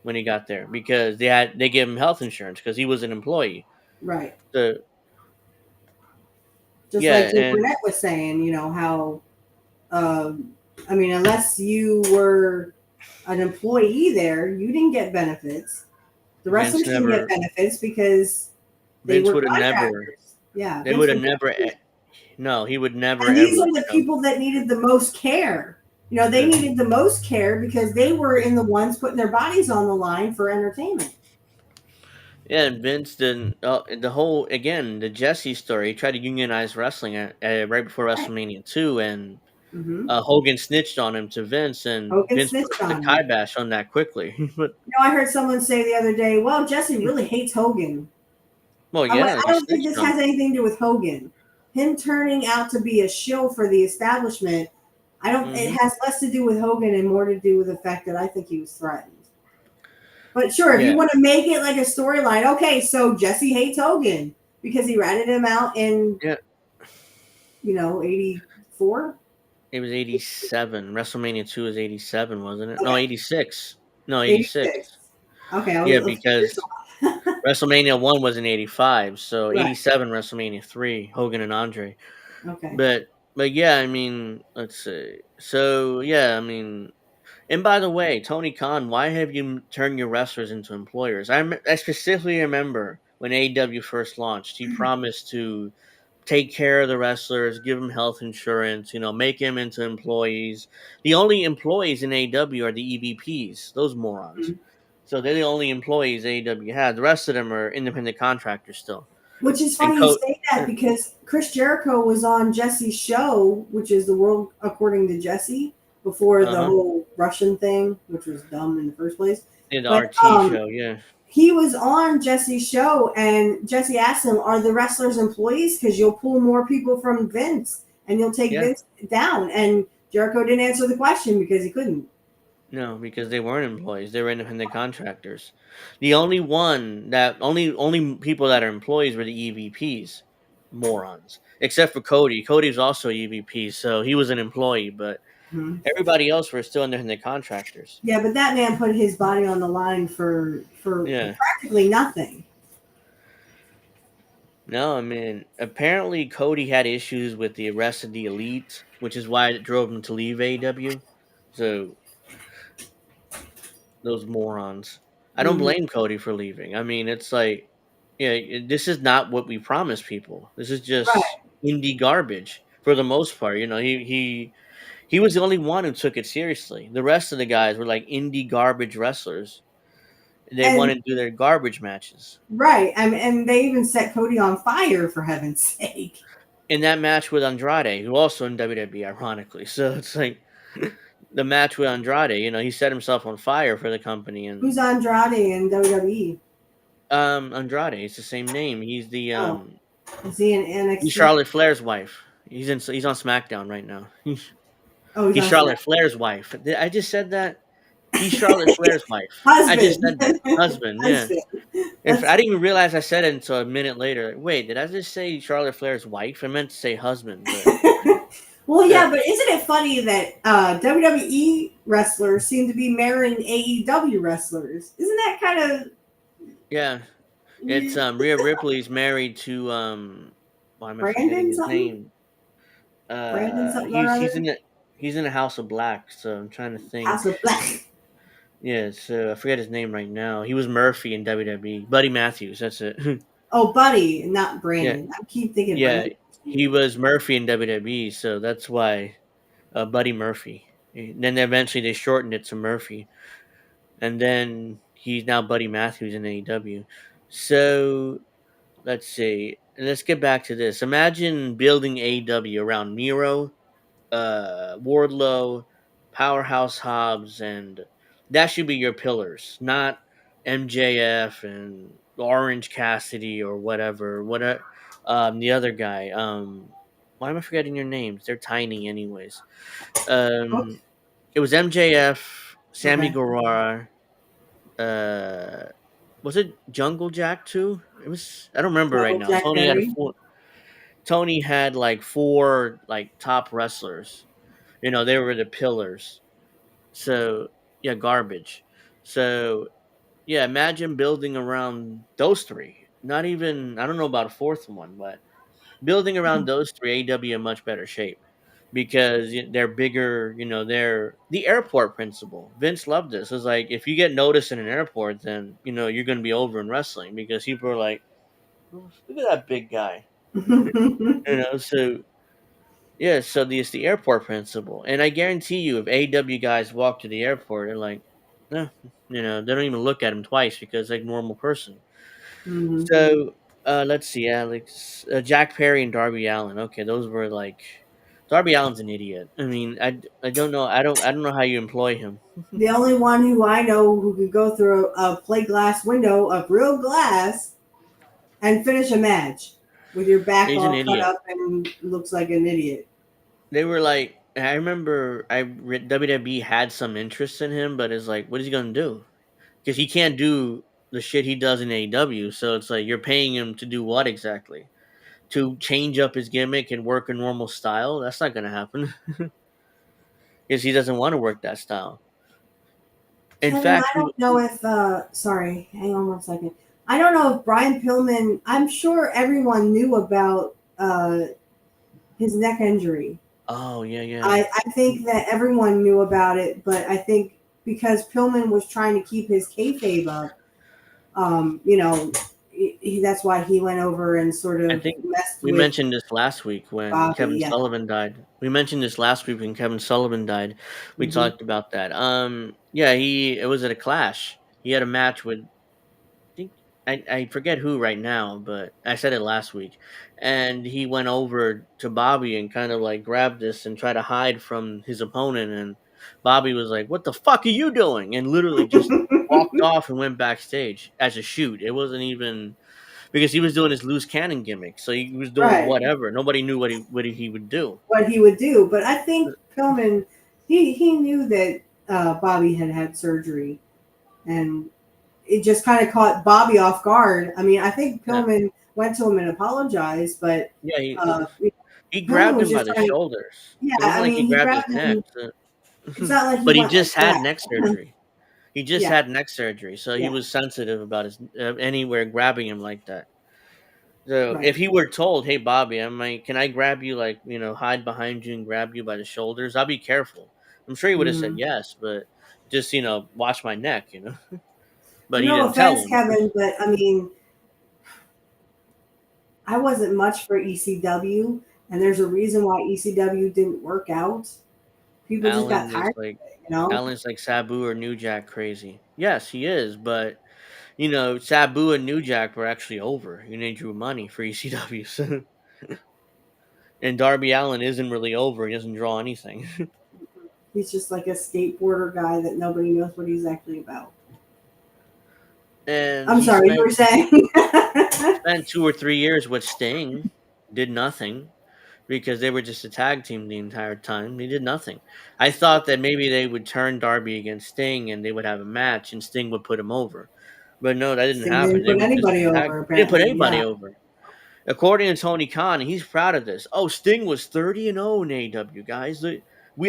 when he got there because they gave him health insurance because he was an employee. Right. So Just like yeah, Jim and Burnett was saying, how, I mean, unless you were an employee there, you didn't get benefits. The Vince wrestlers didn't get never benefits because they Vince were would have never contractors. Yeah, they Vince would have would never never. no, he would never And these ever are the people that needed the most care. They yeah. needed the most care because they were in the ones putting their bodies on the line for entertainment. Yeah, and Vince didn't. The whole again the Jesse story. He tried to unionize wrestling right before Right. WrestleMania 2, and Mm-hmm. Hogan snitched on him to Vince, and Hogan Vince put snitched the on him. kibosh on that quickly. But I heard someone say the other day, well, Jesse really hates Hogan. well, I'm like, yeah, I he don't think snitched this on has him. anything to do with Hogan. Him turning out to be a shill for the establishment, I don't. It Hmm. has less to do with Hogan and more to do with the fact that I think he was threatened. But sure, if you Yeah, want to make it like a storyline, okay, so Jesse hates Hogan because he ratted him out in yeah. 84. It was 87. WrestleMania 2 was 87, wasn't it? No, Okay, 86. No, 86. 86. Okay, Yeah, a few years because off. WrestleMania 1 was in 85, so Right. 87 WrestleMania 3, Hogan and Andre. Okay. But yeah, I mean, let's see. So yeah, I mean, and by the way, Tony Khan, why have you turned your wrestlers into employers? I specifically remember when AEW first launched, he promised to take care of the wrestlers, give them health insurance, make them into employees. The only employees in AEW are the EVPs, those morons. Mhm. So they're the only employees AEW has. The rest of them are independent contractors still. Which is And funny you say that because Chris Jericho was on Jesse's show, which is The World According to Jesse, before the uh-huh. whole Russian thing, which was dumb in the first place. Yeah, the But RT show, yeah. he was on Jesse's show, and Jesse asked him, "Are the wrestlers employees? Because you'll pull more people from Vince, and you'll take Yeah. Vince down." And Jericho didn't answer the question because he couldn't. No, because they weren't employees; they were independent contractors. The only people that are employees were the EVPs, morons. Except for Cody. Cody was also EVP, so he was an employee, but Mhm. everybody else were still independent contractors. Yeah, but that man put his body on the line for Yeah. practically nothing. No, I mean, apparently Cody had issues with the arrest of the elite, which is why it drove him to leave AEW. So those morons. I don't Mhm. blame Cody for leaving. I mean, it's like, yeah, this is not what we promised people. This is just Right. indie garbage for the most part. He was the only one who took it seriously. The rest of the guys were like indie garbage wrestlers. They And wanted to do their garbage matches. right, and they even set Cody on fire for heaven's sake. In that match with Andrade, who also in WWE, ironically. So it's like the match with Andrade. He set himself on fire for the company, and Who's Andrade in WWE? Andrade, it's the same name. He's the Oh, is he in he's NXT? Charlotte Flair's wife. He's on SmackDown right now. Oh, he's He's on Charlotte Smack. Flair's wife. I just said that. He's Charlotte Flair's wife. I just Husband. said that. Husband, yeah. Husband. And That's I didn't even realize I said it until a minute later. Like, wait, did I just say Charlotte Flair's wife? I meant to say husband, but well, uh, yeah, but isn't it funny that WWE wrestlers seem to be marrying AEW wrestlers? Isn't that kind of yeah, it's weird? Rhea Ripley's married to why am I forgetting Brandon his something? name? Brandon something or He's other? he's in the House of Black, so I'm trying to House think. of Black. Yeah, so I forget his name right now. He was Murphy in WWE. Buddy Matthews, that's it. Oh, Buddy, not Yeah, Brandon. I keep thinking yeah, Brandon. he was Murphy in WWE, so that's why Buddy Murphy. Then eventually they shortened it to Murphy, and then he's now Buddy Matthews in AEW. So let's see. Let's get back to this. Imagine building AEW around Miro, Wardlow, Powerhouse Hobbs, and that should be your pillars, not MJF and Orange Cassidy or whatever. The other guy. Why am I forgetting your names? They're tiny, anyways. Hook. It was MJF, Sammy Okay. Guevara. Uh, was it Jungle Jack too? It was. I don't remember right Jungle now. Jack Perry. Tony had like four like top wrestlers. They were the pillars. So yeah, garbage. So yeah, imagine building around those three. Not even I don't know about a fourth one, but building around those three, AW in much better shape because they're bigger. They're the airport principle. Vince loved this. It's like if you get noticed in an airport, then you're going to be over in wrestling because people are like, "Oh, look at that big guy." So yeah, so it's the airport principle, and I guarantee you, if AW guys walk to the airport, they're like, no, they don't even look at him twice because like normal person. Mhm. So let's see, Alex, Jack Perry and Darby Allen. Okay, those were like Darby Allen's an idiot. I mean, I don't know. I don't know how you employ him. The only one who I know who could go through a plate glass window of real glass and finish a match with your back He's an all cut idiot. up and looks like an idiot. They were like, I remember WWE had some interest in him, but it's like, what is he gonna do? Because he can't do the shit he does in AEW. So it's like you're paying him to do what exactly? To change up his gimmick and work a normal style? That's not gonna happen because he doesn't want to work that style. In Kevin, I fact, don't know if sorry, hang on one second. I don't know if Brian Pillman, I'm sure everyone knew about his neck injury. oh yeah, yeah. I think that everyone knew about it, but I think because Pillman was trying to keep his kayfabe up, that's why he went over and sort I of think messed we with mentioned this last week when Bobby. Kevin Yeah. Sullivan died. We mentioned this last week when Kevin Sullivan died. We Hmm. talked about that. Yeah, it was at a Clash. He had a match with think I forget who right now, but I said it last week. And he went over to Bobby and kind of like grabbed this and tried to hide from his opponent. And Bobby was like, "What the fuck are you doing?" And literally just walked off and went backstage as a shoot. It wasn't even because he was doing his loose cannon gimmick, so he was doing Right. whatever. Nobody knew what he would do. What he would do, but I think Pillman, he knew that Bobby had surgery, and it just kind of caught Bobby off guard. I mean, I think Yeah, Pillman went to him and apologized, but yeah. uh, He Pillman grabbed was him by just the trying. shoulders. Yeah, It wasn't I like he mean, he grabbed his grabbed neck. him. It's not like he But he went like just had that. neck surgery. He just Yeah, had neck surgery, so he yeah, was sensitive about his anywhere grabbing him like that. So right. if he were told, "Hey Bobby, can I grab you like hide behind you and grab you by the shoulders?" I'll be careful. I'm sure he would have said Hmm. yes, but just watch my neck. But he No didn't tell offense, him. Kevin, but I mean, I wasn't much for ECW, and there's a reason why ECW didn't work out. People just got Alan is tired like of it, you know. Alan's like Sabu or New Jack crazy. Yes, he is, but Sabu and New Jack were actually over. They drew money for ECW. And Darby Allen isn't really over. He doesn't draw anything. He's just like a skateboarder guy that nobody knows what he's actually about. And I'm he sorry, you spent were saying. spent 2 or 3 years with Sting, did nothing because they were just a tag team the entire time. They did nothing. I thought that maybe they would turn Darby against Sting and they would have a match and Sting would put him over. But no, that didn't Sting happen. didn't They put were just anybody a tag. over, They didn't put apparently. anybody Yeah. over. According to Tony Khan, he's proud of this. Oh, Sting was 30-0 in AEW, guys.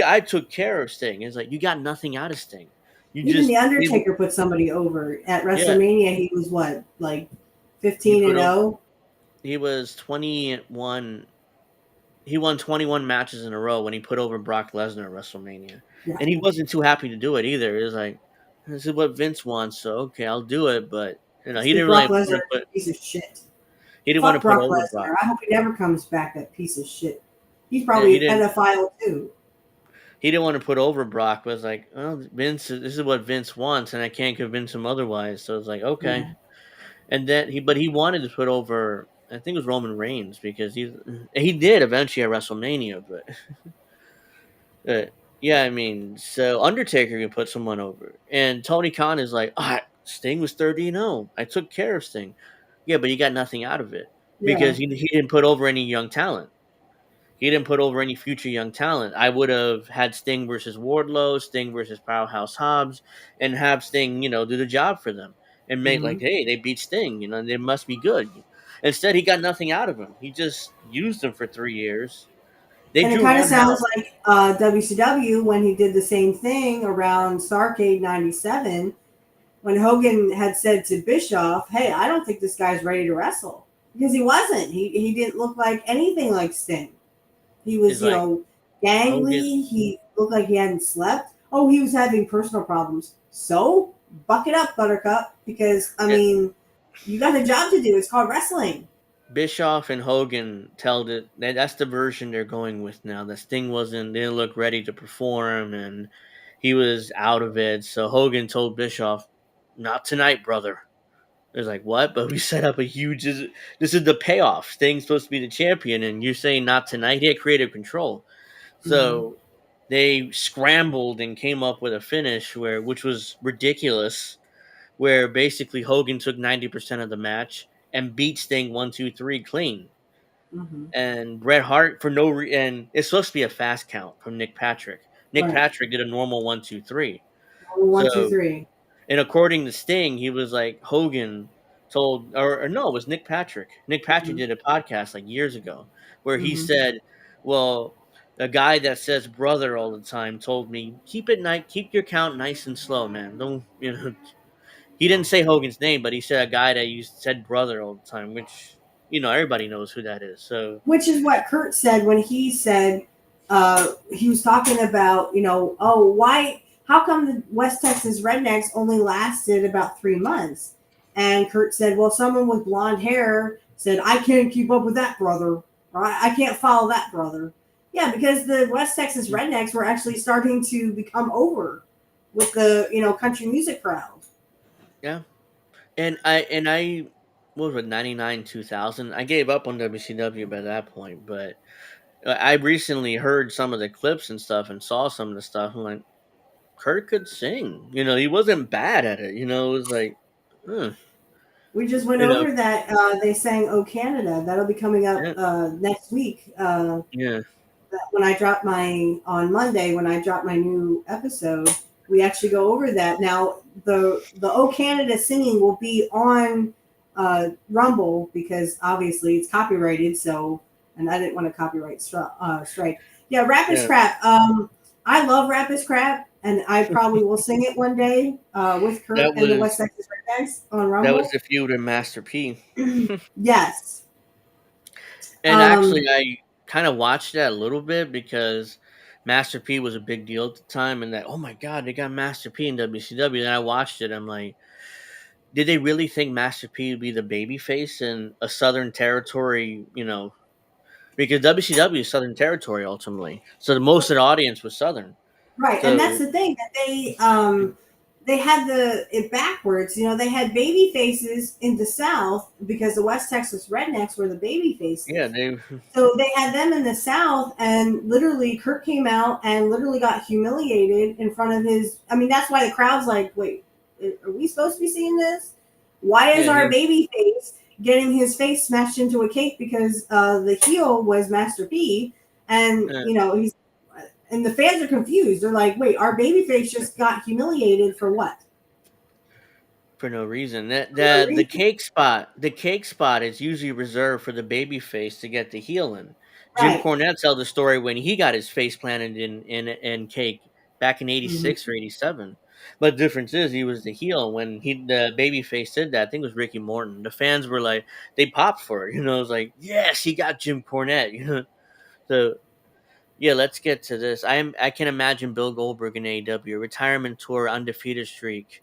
I took care of Sting. It's like you got nothing out of Sting. You Even just the didn't. Undertaker put somebody over at Yeah, WrestleMania. He was what, like he 15 put and over. 0. He was 21. He won 21 matches in a row when he put over Brock Lesnar at WrestleMania, Yeah, and he wasn't too happy to do it either. It was like, this is what Vince wants, so okay, I'll do it. But he because didn't really Brock want Lesnar to is put. a piece of shit. He didn't want to Fuck put Brock over Brock. Lesnar. I hope he never comes back. That piece of shit. He's Yeah, probably a pedophile too. he didn't want to put over Brock. But it was like, well, Vince, this is what Vince wants, and I can't convince him otherwise. So it's like, okay. Yeah. And then he wanted to put over. I think it was Roman Reigns because he did eventually at WrestleMania, but yeah, I mean, so Undertaker can put someone over, and Tony Khan is like, all right, Sting was 30-0. I took care of Sting. Yeah, but he got nothing out of it Yeah. because he didn't put over any young talent. He didn't put over any future young talent. I would have had Sting versus Wardlow, Sting versus Powerhouse Hobbs, and have Sting, do the job for them and make Hmm. like, hey, they beat Sting, they must be good. Instead, he got nothing out of him. He just used them for 3 years. They And it drew kind of one sounds house. like WCW when he did the same thing around Starrcade '97 when Hogan had said to Bischoff, "Hey, I don't think this guy's ready to wrestle," because he wasn't. He didn't look like anything like Sting. He Is was, like Hogan. gangly. He looked like he hadn't slept. Oh, he was having personal problems. So buck it up, Buttercup, because I eh, mean, you got a job to do. It's called wrestling. Bischoff and Hogan tell it that's the version they're going with now. That Sting didn't look ready to perform, and he was out of it. So Hogan told Bischoff, "Not tonight, brother." It was like, what? But we set up a huge. This is the payoff. Sting's supposed to be the champion, and you're saying not tonight. He had creative control, Hmm. so they scrambled and came up with a finish which was ridiculous. Where basically Hogan took 90% of the match and beat Sting 1, 2, 3 clean, Hmm. and Bret Hart for no and it's supposed to be a fast count from Nick Patrick. Nick Right. Patrick did a normal 1, 2, 3. One, two, So three. and according to Sting, he was like Hogan told, or no, it was Nick Patrick. Nick Patrick Hmm. did a podcast like years ago where he Hmm. said, "Well, a guy that says brother all the time told me keep your count nice and slow, man. Don't He didn't say Hogan's name, but he said a guy that said brother all the time, which everybody knows who that is. So Which is what Kurt said when he said he was talking about, oh, why, how come the West Texas Rednecks only lasted about 3 months? And Kurt said, well, someone with blonde hair said, I can't keep up with that brother, or I can't follow that brother. Yeah, because the West Texas Rednecks were actually starting to become over with the, country music crowd. yeah, and I what was it 99 2000? I gave up on WCW by that point, but I recently heard some of the clips and stuff and saw some of the stuff. I'm like, Kurt could sing. He wasn't bad at it. It was like, huh, We just went you know, over that. They sang "Oh Canada." That'll be coming up yeah, next week. yeah, When I drop on Monday, when I drop my new episode, we actually go over that. Now, the "Oh Canada" singing will be on Rumble because obviously it's copyrighted. So, and I didn't want to copyright strike. Yeah, Rap is yeah. Crap. I love Rap is Crap, and I probably will sing it one day with That Kurt and the was West Texas Rednecks on that was Rumble. the feud with Master P. Yes. And actually, Um, I kind of watched that a little bit because Master P was a big deal at the time, and that, oh my god, they got Master P in WCW. Then I watched it. I'm like, did they really think Master P would be the babyface in a Southern Territory? Because WCW is Southern Territory ultimately, so most of the audience was Southern. right, and that's So the thing that they had it backwards. They had baby faces in the South because the West Texas Rednecks were the baby yeah, faces. they So they had them in the South, and literally Kurt came out and literally got humiliated in front of his. I mean, that's why the crowd's like, "Wait, are we supposed to be seeing this? Why is yeah our he baby face getting his face smashed into a cake because the heel was Master P?" And uh, he's and the fans are confused. They're like, "Wait, our baby face just got humiliated for what?" for no reason. That For no reason. the cake spot is usually reserved for the baby face to get the heel in. Jim Right. Cornette tells the story when he got his face planted in cake back in Mhm. '86 or '87. But the difference is he was the heel when the baby face did that. I think it was Ricky Morton. The fans were like they popped for it. It was like yes, he got Jim Cornette. So yeah, let's get to this. I can imagine Bill Goldberg in AEW retirement tour, undefeated streak.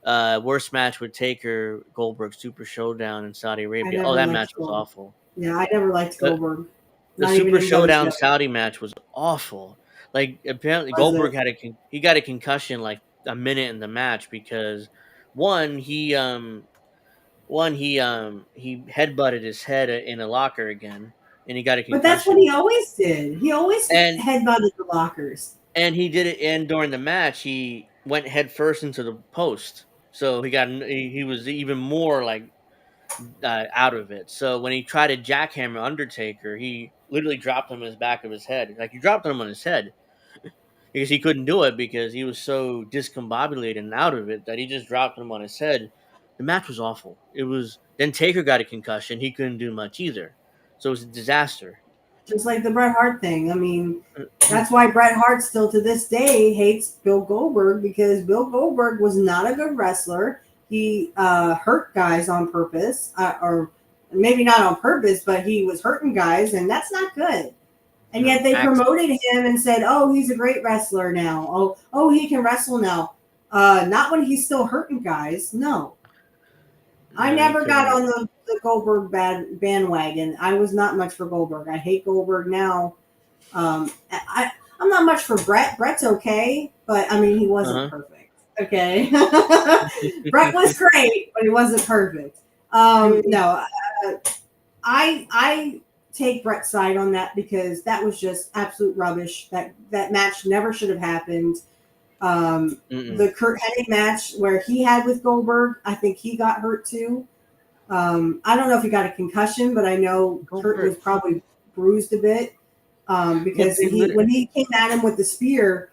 Worst match with Taker Goldberg Super Showdown in Saudi I Arabia. Oh, never that liked match was Goldberg. awful. Yeah, I never liked The, Goldberg. the Not even Super in Showdown WCW. Saudi match was awful. Like apparently Was Goldberg it? he got a concussion like a minute in the match because one he headbutted his head in a locker again and he got a But that's what concussion he always did. He always and headbutted the lockers. he did it and during the match he went head first into the post. So he was even more like out of it. So when he tried to jackhammer Undertaker, he literally dropped him in his back of his head. Like he dropped him on his head because he couldn't do it because he was so discombobulated and out of it that he just dropped him on his head. The match was awful. It was then Taker got a concussion. He couldn't do much either. So it was a disaster. Just like the Bret Hart thing. I mean, that's why Bret Hart still to this day hates Bill Goldberg, because Bill Goldberg was not a good wrestler. He hurt guys on purpose, or maybe not on purpose, but he was hurting guys, and that's not good. And yet they promoted him and said, "Oh, he's a great wrestler now. Oh, he can wrestle now." Not when he's still hurting guys. No, I never got on the Goldberg bandwagon. I was not much for Goldberg. I hate Goldberg now. I'm not much for Bret. Bret's okay, but I mean, he wasn't perfect. Okay, Bret was great, but he wasn't perfect. No, I take Bret's side on that because that was just absolute rubbish. That match never should have happened. The Kurt Hennig match where he had with Goldberg, I think he got hurt too. I don't know if he got a concussion, but I know Kurt was probably bruised a bit because when he came at him with the spear,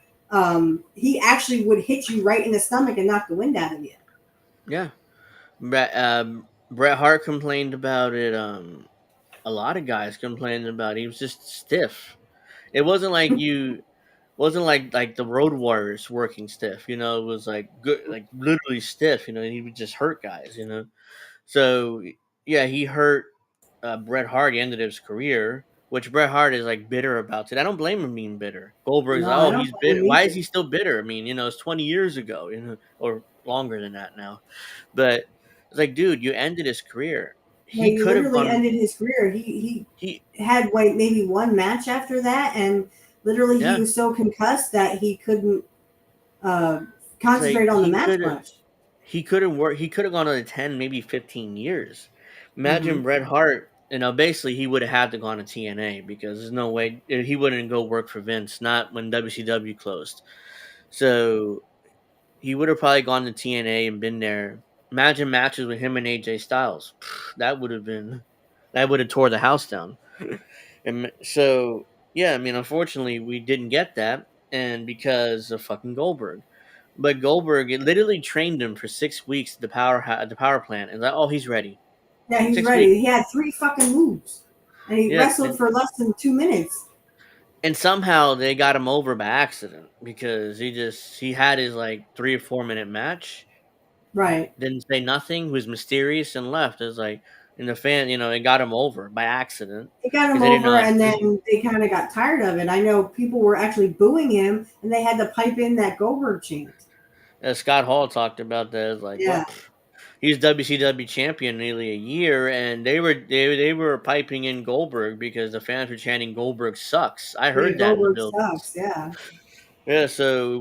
he actually would hit you right in the stomach and knock the wind out of you. Yeah, Bret Hart complained about it. A lot of guys complained about it. He was just stiff. It wasn't like the Road Warriors working stiff. You know, it was like good, like literally stiff. You know, and he would just hurt guys. You know, so yeah, he hurt Bret Hart. He ended his career, which Bret Hart is like bitter about it. I don't blame him being bitter. Goldberg's No, I like, oh, don't he's blame bitter. him Why either. is he still bitter? I mean, you know, it's 20 years ago, you know, or longer than that now. But it's like, dude, you ended his career. Yeah, He you could have literally gone. ended his career. He He had maybe one match after that, and literally he yeah. was so concussed that he couldn't uh, It's like concentrate on the match much. he could have worked. He could have gone on 10, maybe 15 years. Mm-hmm. Imagine Bret Hart. You know, basically he would have had to gone to TNA because there's no way he wouldn't go work for Vince. Not when WCW closed. So he would have probably gone to TNA and been there. Imagine matches with him and AJ Styles. That would have tore the house down. And so yeah, I mean, unfortunately, we didn't get that, and because of fucking Goldberg. But Goldberg it literally trained him for 6 weeks at the power plant, and like, oh, he's ready. Yeah, he's 6 weeks, ready. He had 3 fucking moves, and he yeah, wrestled for less than 2 minutes. and somehow they got him over by accident because he had his like 3 or 4 minute match, Right. didn't say nothing, was mysterious and left. It was like, and the fan, you know, they got him over by accident They got him because they didn't know over, how to and use him. then they kind of got tired of it. I know people were actually booing him, and they had to pipe in that Goldberg chant. Scott Hall talked about that. It's like, Yeah. well, he was WCW champion nearly a year, and they were piping in Goldberg because the fans were chanting "Goldberg sucks." I Yeah, heard that in the Goldberg building. sucks. Yeah. Yeah, so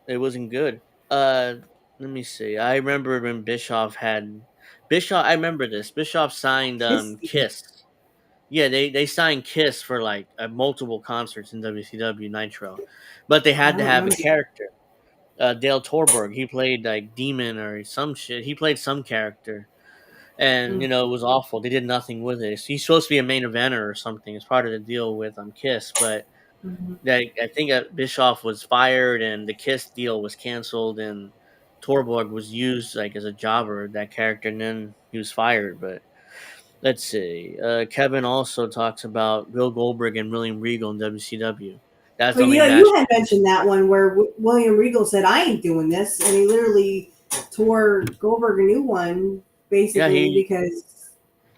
it wasn't good. Let me see. I remember when Bischoff had Bischoff. I remember this. Bischoff signed Kiss theme. Kiss. Yeah, they signed Kiss for like multiple concerts in WCW Nitro, but they I had to don't have a remember that. character. Dale Torborg, he played like Demon or some shit. He played some character, and you Mm. know it was awful. They did nothing with it. He's supposed to be a main eventer or something. It's part of the deal with Kiss, but Mhm. that I think Bischoff was fired and the Kiss deal was canceled, and Torborg was used like as a jobber that character, and then he was fired. But let's see. Kevin also talks about Bill Goldberg and William Regal in WCW. That's But the only match. you had mentioned that one where William Regal said, "I ain't doing this," and he literally tore Goldberg a new one, Yeah, basically he because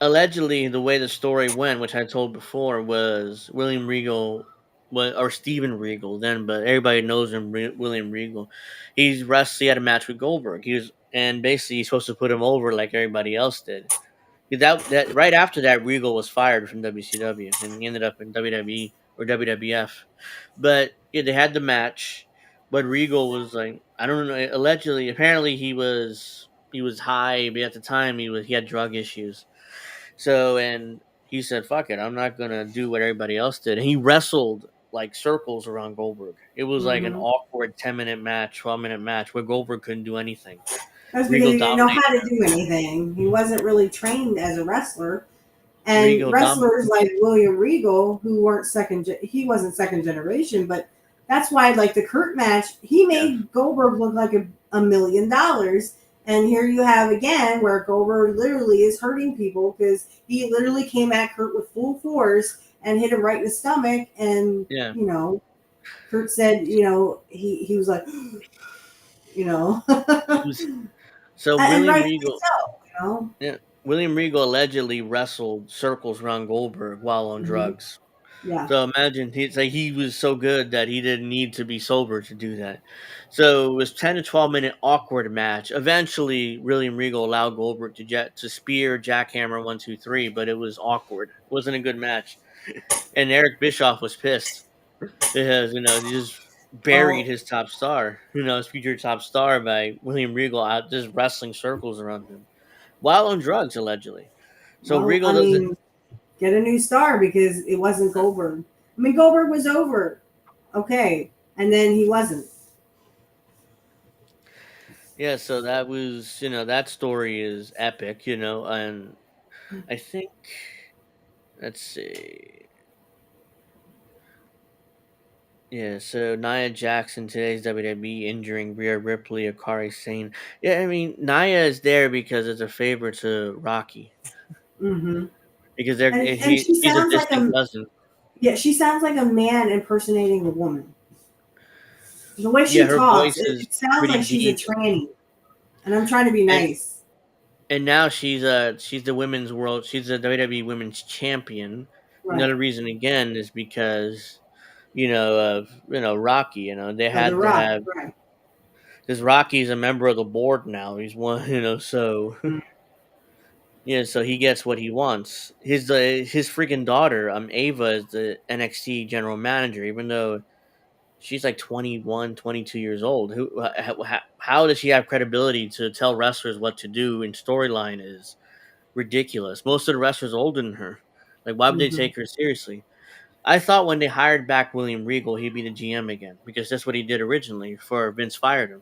allegedly the way the story went, which I told before, was William Regal, or Steven Regal then, but everybody knows him, William Regal. He had a match with Goldberg. And basically he's supposed to put him over like everybody else did. That right after that, Regal was fired from WCW and he ended up in WWE or WWF. But yeah, they had the match, but Regal was like, I don't know. Allegedly, apparently he was high, but at the time he had drug issues. So and he said, "Fuck it, I'm not gonna do what everybody else did." And he wrestled. like circles around Goldberg. It was like an Mm-hmm. awkward 10-minute match, 12-minute match where Goldberg couldn't do anything. That's because Regal he didn't know dominated. how to do anything. He wasn't really trained as a wrestler. And Regal dominated. wrestlers like William Regal, who weren't he wasn't second generation, but that's why, like the Kurt match, he Yeah. made Goldberg look like $1 million. And here you have again where Goldberg literally is hurting people because he literally came at Kurt with full force and hit him right in the stomach. And, Yeah. Kurt said, he was like, So and William rightfully Regal, so. yeah, William Regal allegedly wrestled circles around Goldberg while on Mm-hmm. drugs. Yeah. So imagine he was so good that he didn't need to be sober to do that. So it was 10 to 12 minute awkward match. Eventually, William Regal allowed Goldberg to spear, jackhammer 1, 2, 3, but it was awkward. It wasn't a good match, and Eric Bischoff was pissed because he just buried Well, his top star, his future top star by William Regal out just wrestling circles around him while on drugs allegedly. So well, Regal I doesn't. mean, get a new star because it wasn't Goldberg. I mean, Goldberg was over. Okay. And then he wasn't. Yeah, so that was, that story is epic, and I think, let's see. Yeah, so Nia Jackson, today's WWE, injuring Rhea Ripley, Akari Sane. Yeah, I mean, Nia is there because it's a favor to Rocky. Mm-hmm. Because And she he's a sounds like distant cousin. she sounds like a man impersonating a woman. The way Yeah, she her talks, voice it, is it sounds pretty like she's a deep. tranny. And I'm trying to be And nice. and now she's the women's world. She's the WWE Women's Champion. Right. Another reason again is because of Rocky. They The had to Rock. have Right. because Rocky's a member of the board now. He's one, so Mm. yeah, so he gets what he wants. His freaking daughter, Ava, is the NXT general manager, even though she's like 21, 22 years old. How does she have credibility to tell wrestlers what to do in storyline is ridiculous. Most of the wrestlers are older than her. Like, why would they Mm-hmm. take her seriously? I thought when they hired back William Regal, he'd be the GM again because that's what he did originally before Vince fired him.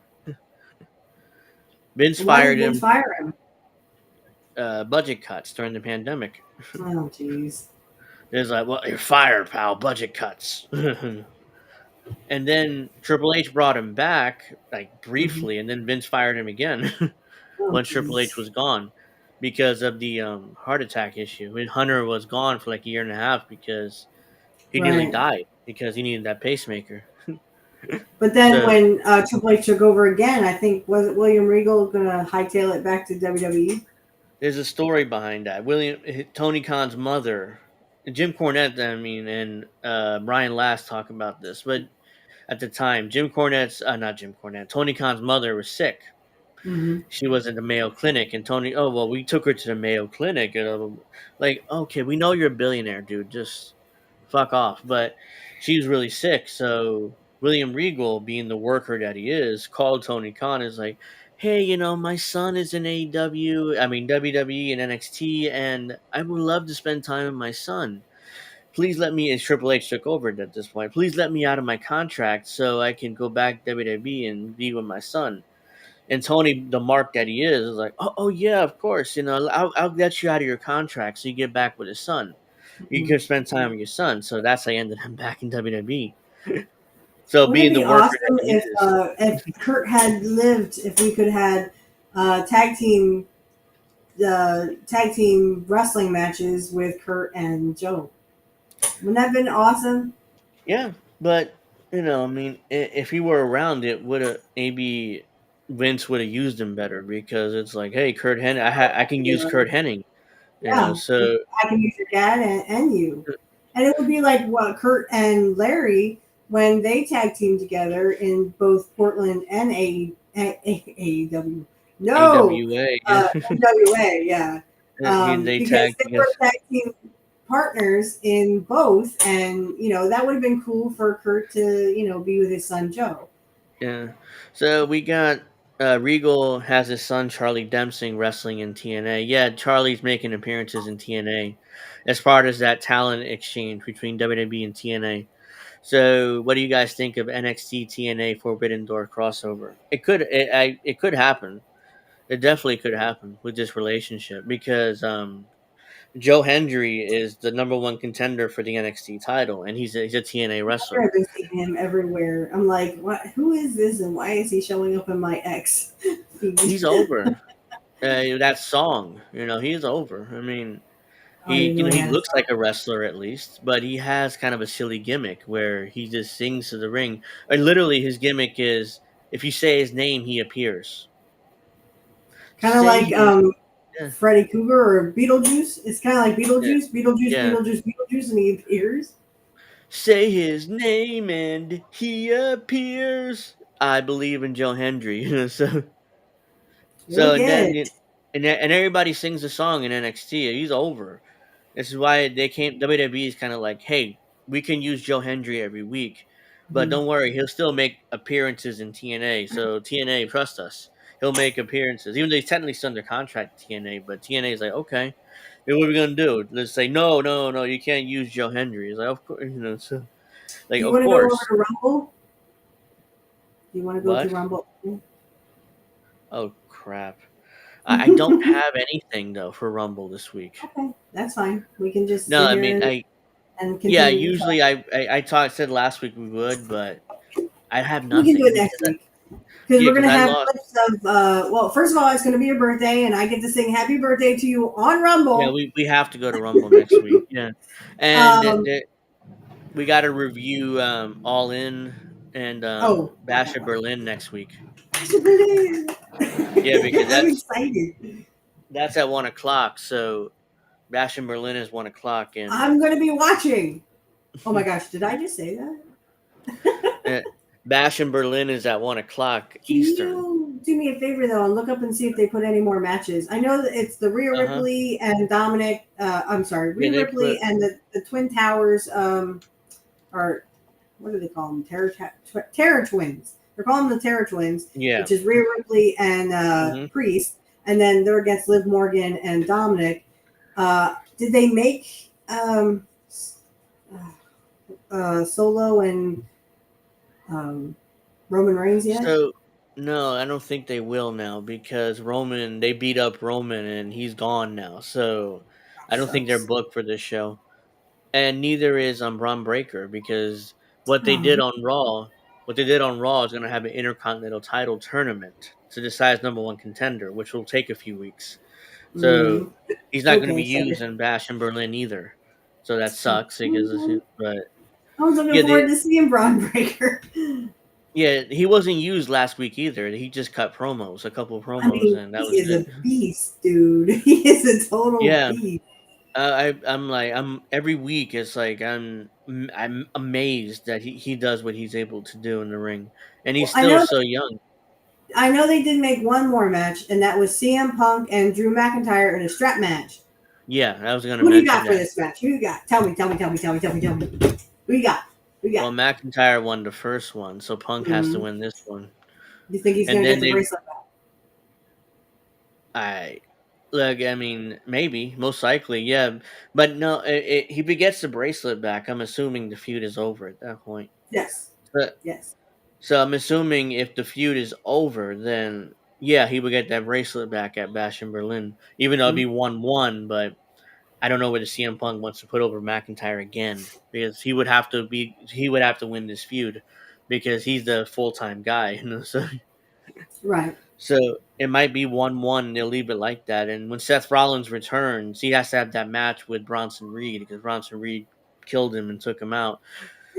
Vince Why did fired Vince him fire him? budget cuts during the pandemic. Oh, jeez. It's like, well, you're fired, pal. Budget cuts. And then Triple H brought him back, like Mm-hmm. briefly, and then Vince fired him again Oh, once Triple H jeez. was gone because of the heart attack issue. And Hunter was gone for like a year and a half because he nearly Right. died because he needed that pacemaker. But then So when Triple H took over again, I think, was it William Regal going to hightail it back to WWE? there's a story behind that. Tony Khan's mother, Jim Cornette, I mean, and Brian Last talk about this, but at the time, not Jim Cornette, Tony Khan's mother was sick. Mm-hmm. She was at the Mayo Clinic, and Tony, oh well, we took her to the Mayo Clinic, and like, okay, we know you're a billionaire, dude, just fuck off. But she was really sick, so William Regal, being the worker that he is, called Tony Khan, is like, hey, my son is in AEW, I mean WWE and NXT, and I would love to spend time with my son. Please let me, as Triple H took over at this point, please let me out of my contract so I can go back to WWE and be with my son. And Tony, the mark that he is like, oh yeah, of course. I'll get you out of your contract so you get back with his son. You Mm-hmm. can spend time with your son. So that's how I ended up back in WWE. So Wouldn't it being the be worker that awesome he is, if Kurt had lived? If we could have tag team wrestling matches with Kurt and Joe? Wouldn't that have been awesome? yeah. But I mean, if he were around, it would have maybe Vince would have used him better because it's like, hey, Kurt Hennig, I can use Kurt Hennig. Yeah, So I can use your dad and you, and it would be like what Kurt and Larry when they tag team together in both Portland and AEW. No, AWA, NWA, yeah, they because tagged they were against. tag team partners in both, and that would have been cool for Kurt to be with his son Joe. Yeah. So we got Regal has his son Charlie Dempsey wrestling in TNA. Yeah, Charlie's making appearances in TNA as part of that talent exchange between WWE and TNA. So, what do you guys think of NXT TNA Forbidden Door crossover? It could happen. It definitely could happen with this relationship because Joe Hendry is the number one contender for the NXT title, and he's a TNA wrestler. I've been seeing him everywhere. I'm like, what? Who is this, and why is he showing up in my X feed? He's over. That song, he's over. I mean, Oh, I didn't know he he had a looks song. like a wrestler at least, but he has kind of a silly gimmick where he just sings to the ring. And literally, his gimmick is if you say his name, he appears. Kind of Say like his yeah, Freddy Cougar or Beetlejuice. It's kind of like yeah, Beetlejuice, Beetlejuice, yeah. Beetlejuice, Beetlejuice, and he appears. Say his name and he appears. I believe in Joe Hendry. We'll And get then it. and everybody sings the song in NXT. He's over. This is why they came. WWE is kind of like, hey, we can use Joe Hendry every week, but Mhm. don't worry, he'll still make appearances in TNA. So TNA, trust us, he'll make appearances, even though he's technically still under contract to TNA. But TNA is like, okay, then what are we gonna do? Let's say, no, no, no, you can't use Joe Hendry. He's like, of course, so Do like, you of want to go over course. to Rumble? Do you want to go to What? Rumble? Oh crap! I don't have anything though for Rumble this week. Okay, that's fine. We can just No, sit I mean, here and yeah, continue to talk. usually I said last week we would, but I have We can do nothing it next week because we're because gonna I have lost. clips of. Well, first of all, it's gonna be your birthday, and I get to sing "Happy Birthday" to you on Yeah, Rumble. we have to go to Rumble next week. Yeah, and Um. we got to review All In and Oh, not Bash that at one. Berlin next week. Happy birthday! Yeah, because I'm excited. that's at 1 o'clock. So Bash in Berlin is 1 o'clock, and I'm gonna be watching. Oh my gosh, did I just say that? uh, Bash in Berlin is at 1 o'clock Can Eastern. you do me a favor though and look up and see if they put any more matches? I know that it's the Rhea Uh huh. Ripley and Dominic. I'm sorry, Yeah, Rhea they Ripley put. and the Twin Towers. Or what do they call them? Terror Twins. They're calling them the Terror Twins, Yeah. which is Rhea Ripley and Hmm. Priest, and then they're against Liv Morgan and Dominic. Did they make Solo and um, Roman Reigns yet? So no, I don't think they will now because Roman they beat up Roman and he's gone now. So That I don't think they're sucks. booked for this show. And neither is Braun Breaker because what they Oh, did on Raw, what they did on Raw is going to have an Intercontinental Title tournament to decide number one contender, which will take a few weeks. So mm, he's not going to be okay. So used in Bash in Berlin either. So that sucks because, but I was looking yeah, forward to seeing Braun Breaker. yeah, he wasn't used last week either. He just cut promos, a couple of I promos, mean, and that he was is a it. beast, dude. He is a total Yeah, beast. I'm like I'm every week. It's like I'm amazed that he does what he's able to do in the ring, and Well, he's still so young. I know they did make one more match, and that was CM Punk and Drew McIntyre in a strap match. Yeah, I was gonna Who do you mention got for that. this match? Who you got? Tell me, tell me, tell me, tell me, tell me, tell me. Who you got? Who you got? Well, McIntyre won the first one, so Punk has to Mm-hmm. win this one, You think he's and gonna get then the they bracelet back? I look. I mean, maybe most likely, yeah, but no. He gets the bracelet back. I'm assuming the feud is over at that point. Yes, But yes. so I'm assuming if the feud is over, then yeah, he would get that bracelet back at Bash in Berlin, even though it'd Mm-hmm. be 1-1. But I don't know whether CM Punk wants to put over McIntyre again because he would have to win this feud because he's the full time guy. Right. So it might be 1-1. They'll leave it like that. And when Seth Rollins returns, he has to have that match with Bronson Reed because Bronson Reed killed him and took him out,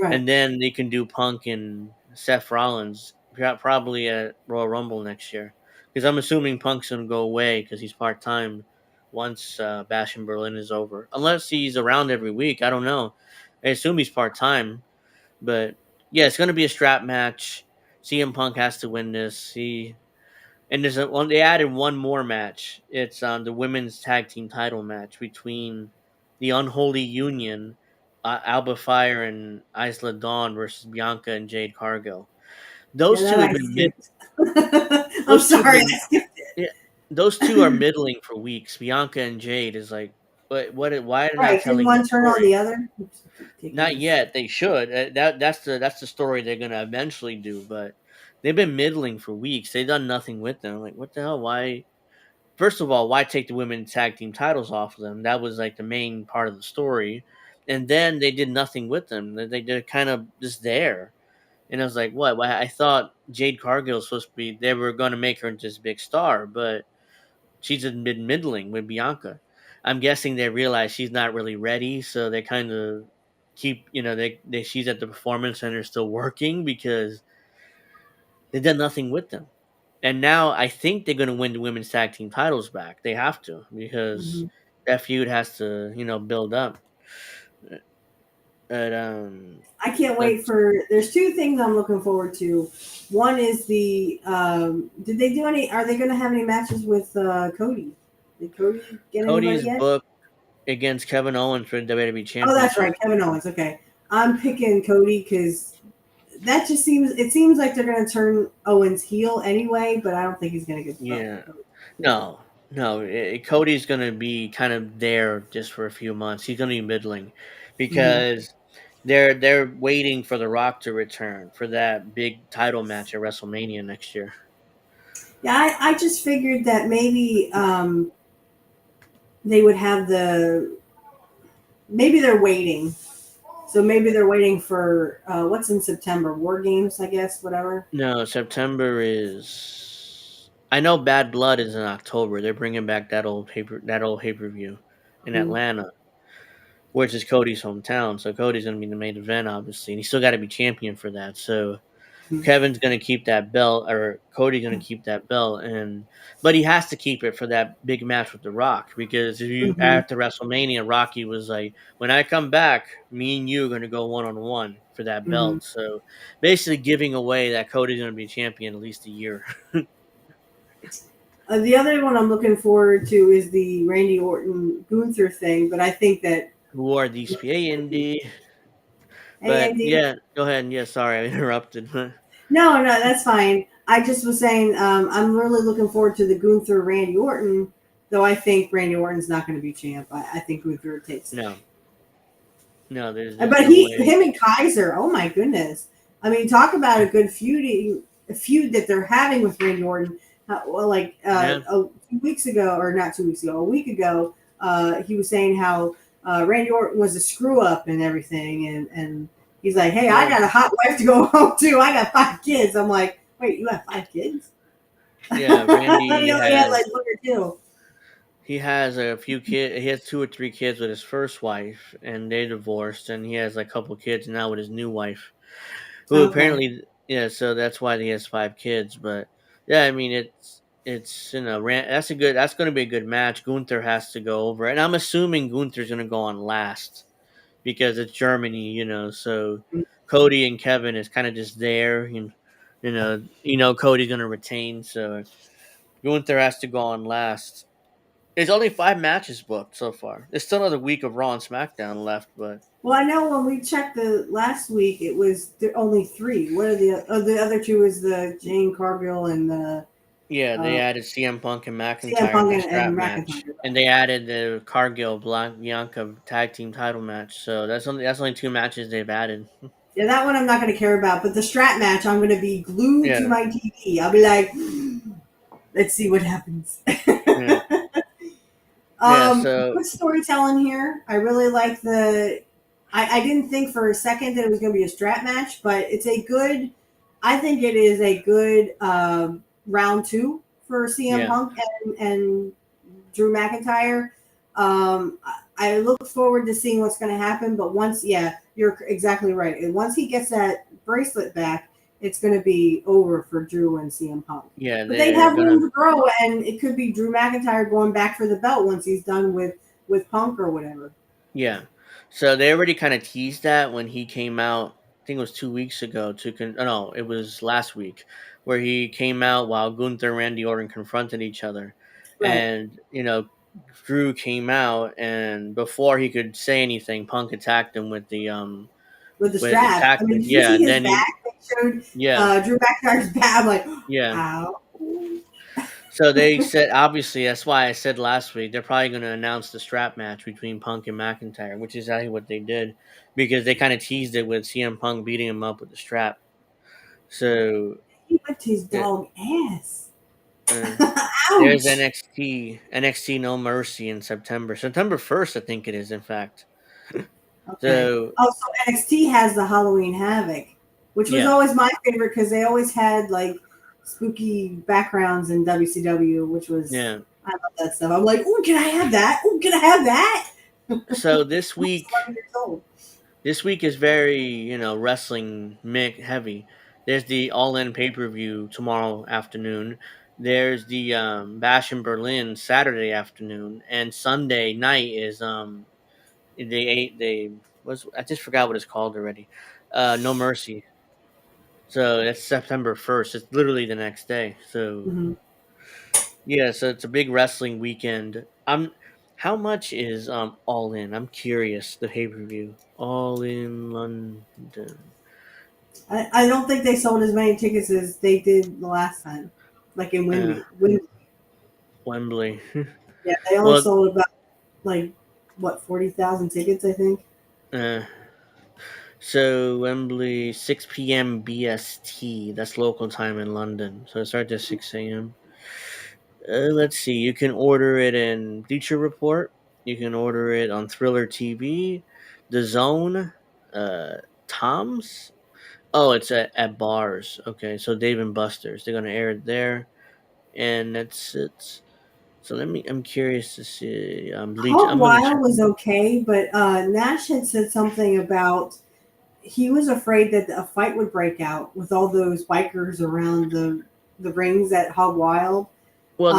Right. and then they can do Punk and Seth Rollins probably at Royal Rumble next year. Because I'm assuming Punk's gonna go away because he's part time once Bash in Berlin is over, unless he's around every week. I don't know. I assume he's part time, but yeah, it's gonna be a strap match. CM Punk has to win this. There's one. They added one more match. It's the women's tag team title match between the Unholy Union, Alba Fire and Isla Dawn versus Bianca and Jade Cargill. Yeah, Those that two have I been skipped. I'm those two have sorry, been I skipped it. yeah, those two are middling for weeks. Bianca and Jade is like But why they're not Right. Didn't telling the one turn on the story? other? Oops, Not ridiculous. yet. They should. That's the story they're gonna eventually do. But they've been middling for weeks. They've done nothing with them. Like, what the hell? Why? First of all, why take the women's tag team titles off of them? That was like the main part of the story. And then they did nothing with them. They're kind of just there. And I was like, what? Why? I thought Jade Cargill was supposed to be. They were going to make her into this big star, but she's been middling with Bianca. I'm guessing they realize she's not really ready, so they kind of keep, she's at the performance center still working because they did nothing with them. And now I think they're going to win the women's tag team titles back. They have to because Mhm. that feud has to, build up. But I can't wait let's for. There's two things I'm looking forward to. One is the. Did they do any? Are they going to have any matches with Cody? Did Cody get anybody Cody's yet? book against Kevin Owens for the WWE Oh, that's Championship. right, Kevin Owens. Okay, I'm picking Cody because that just seems. It seems like they're going to turn Owens heel anyway, but I don't think he's going to get the belt. Yeah. No, no. Cody's gonna be kind of there just for a few months. He's gonna be middling Mhm. because they're waiting for The Rock to return for that big title match at WrestleMania next year. Yeah, I just figured that maybe they would have the. Maybe they're waiting. So maybe they're waiting for what's in September? War Games, I guess, whatever. No, September is. I know Bad Blood is in October. They're bringing back that old pay per view in Mhm. Atlanta, which is Cody's hometown. So Cody's gonna be the main event, obviously, and he's still got to be champion for that. So Kevin's gonna keep that belt, or Cody's gonna keep that belt, but he has to keep it for that big match with The Rock because if you Mhm. after WrestleMania, Rocky was like, "When I come back, me and you are gonna go 1-on-1 for that Mhm. belt." So basically, giving away that Cody's gonna be champion at least a year. The other one I'm looking forward to is the Randy Orton Gunther thing, but I think that Who are these PAND? hey But Andy, yeah, go ahead. Yeah, sorry I interrupted. no, that's fine. I just was saying I'm really looking forward to the Gunther Randy Orton, though I think Randy Orton's not going to be champ. I think Gunther takes it. No, no, there's But no way. him and Kaiser, oh my goodness! I mean, talk about a good feud that they're having with Randy Orton. Well, like Yeah, 2 weeks ago, or not 2 weeks ago, a week ago, he was saying how Randy Orton was a screw up and everything, and he's like, "Hey, I yeah, got a hot wife to go home to. I got 5 kids." I'm like, "Wait, you have 5 kids?" yeah. He Randy only had has like one or two. He has a few kids. He has 2 or 3 kids with his first wife, and they divorced. And he has like a couple kids now with his new wife, who Okay. apparently, yeah. So that's why he has 5 kids. But yeah, I mean, it's that's going to be a good match. Gunther has to go over, and I'm assuming Gunther's going to go on last because it's Germany, So Cody and Kevin is kind of just there, and Cody's going to retain, so Gunther has to go on last. There's only 5 matches booked so far. There's still another week of Raw and SmackDown left, but Well, I know when we checked the last week, it was only three. What are the other two? Is the Jane Cargill and the yeah, they uh, added CM Punk and CM McIntyre in Punk the and strap match, McIntyre. and they added the Cargill Bianca tag team title match. So that's only 2 matches they've added. Yeah, that one I'm not going to care about, but the strap match, I'm going to be glued to Yeah, my TV. I'll be like, let's see what happens. yeah, yeah. So Good storytelling here. I really like the. I didn't think for a second that it was going to be a strap match, but it's a good. I think it is a good round two for CM yeah, Punk and Drew McIntyre. I look forward to seeing what's going to happen, but once, yeah, you're exactly right. And once he gets that bracelet back, it's going to be over for Drew and CM Punk. yeah, But they they're have room gonna. to grow, and it could be Drew McIntyre going back for the belt once he's done with Punk or whatever. Yeah. So they already kind of teased that when he came out. I think it was 2 weeks ago. No, it was last week where he came out while Gunther and Randy Orton confronted each other, Right. and Drew came out, and before he could say anything, Punk attacked him With the with strap. I attacked mean, him. did you Yeah, see and his then he back? They showed yeah Drew McIntyre's back. I'm like, yeah. ow. So they said, obviously, that's why I said last week they're probably going to announce the strap match between Punk and McIntyre, which is exactly what they did because they kind of teased it with CM Punk beating him up with the strap. So He whipped his yeah, dog ass. uh, there's Ouch. NXT No Mercy in September 1st, I think it is. In fact, Okay. so Oh, so NXT has the Halloween Havoc, which was yeah, always my favorite because they always had like spooky backgrounds in WCW, which was yeah. I love that stuff. I'm like, oh, can I have that? Oh, can I have that? So I was 11 years old. this week is very wrestling heavy. There's the All In pay per view tomorrow afternoon. There's the Bash in Berlin Saturday afternoon, and Sunday night is they was I just forgot what it's called already. No Mercy. So that's September 1st. It's literally the next day. So Mhm. yeah, so it's a big wrestling weekend. How much is All In? I'm curious. The pay per view All In London. I don't think they sold as many tickets as they did the last time, like in Uh, Wembley. Wembley. Yeah, they only Well, sold about like what 40,000 tickets, I think. uh, so Wembley, 6 p.m. BST. That's local time in London. So it starts at 6 a.m. Let's see. You can order it in Bleacher Report. You can order it on Thriller TV, The Zone, uh, Tom's. Oh, it's at bars. Okay, so Dave and Buster's. They're gonna air it there, and that's it. So I'm curious to see. Bleach. Hog I'm gonna Wild check. was okay, but Nash had said something about he was afraid that a fight would break out with all those bikers around the rings at Hog Wild. Well, Um,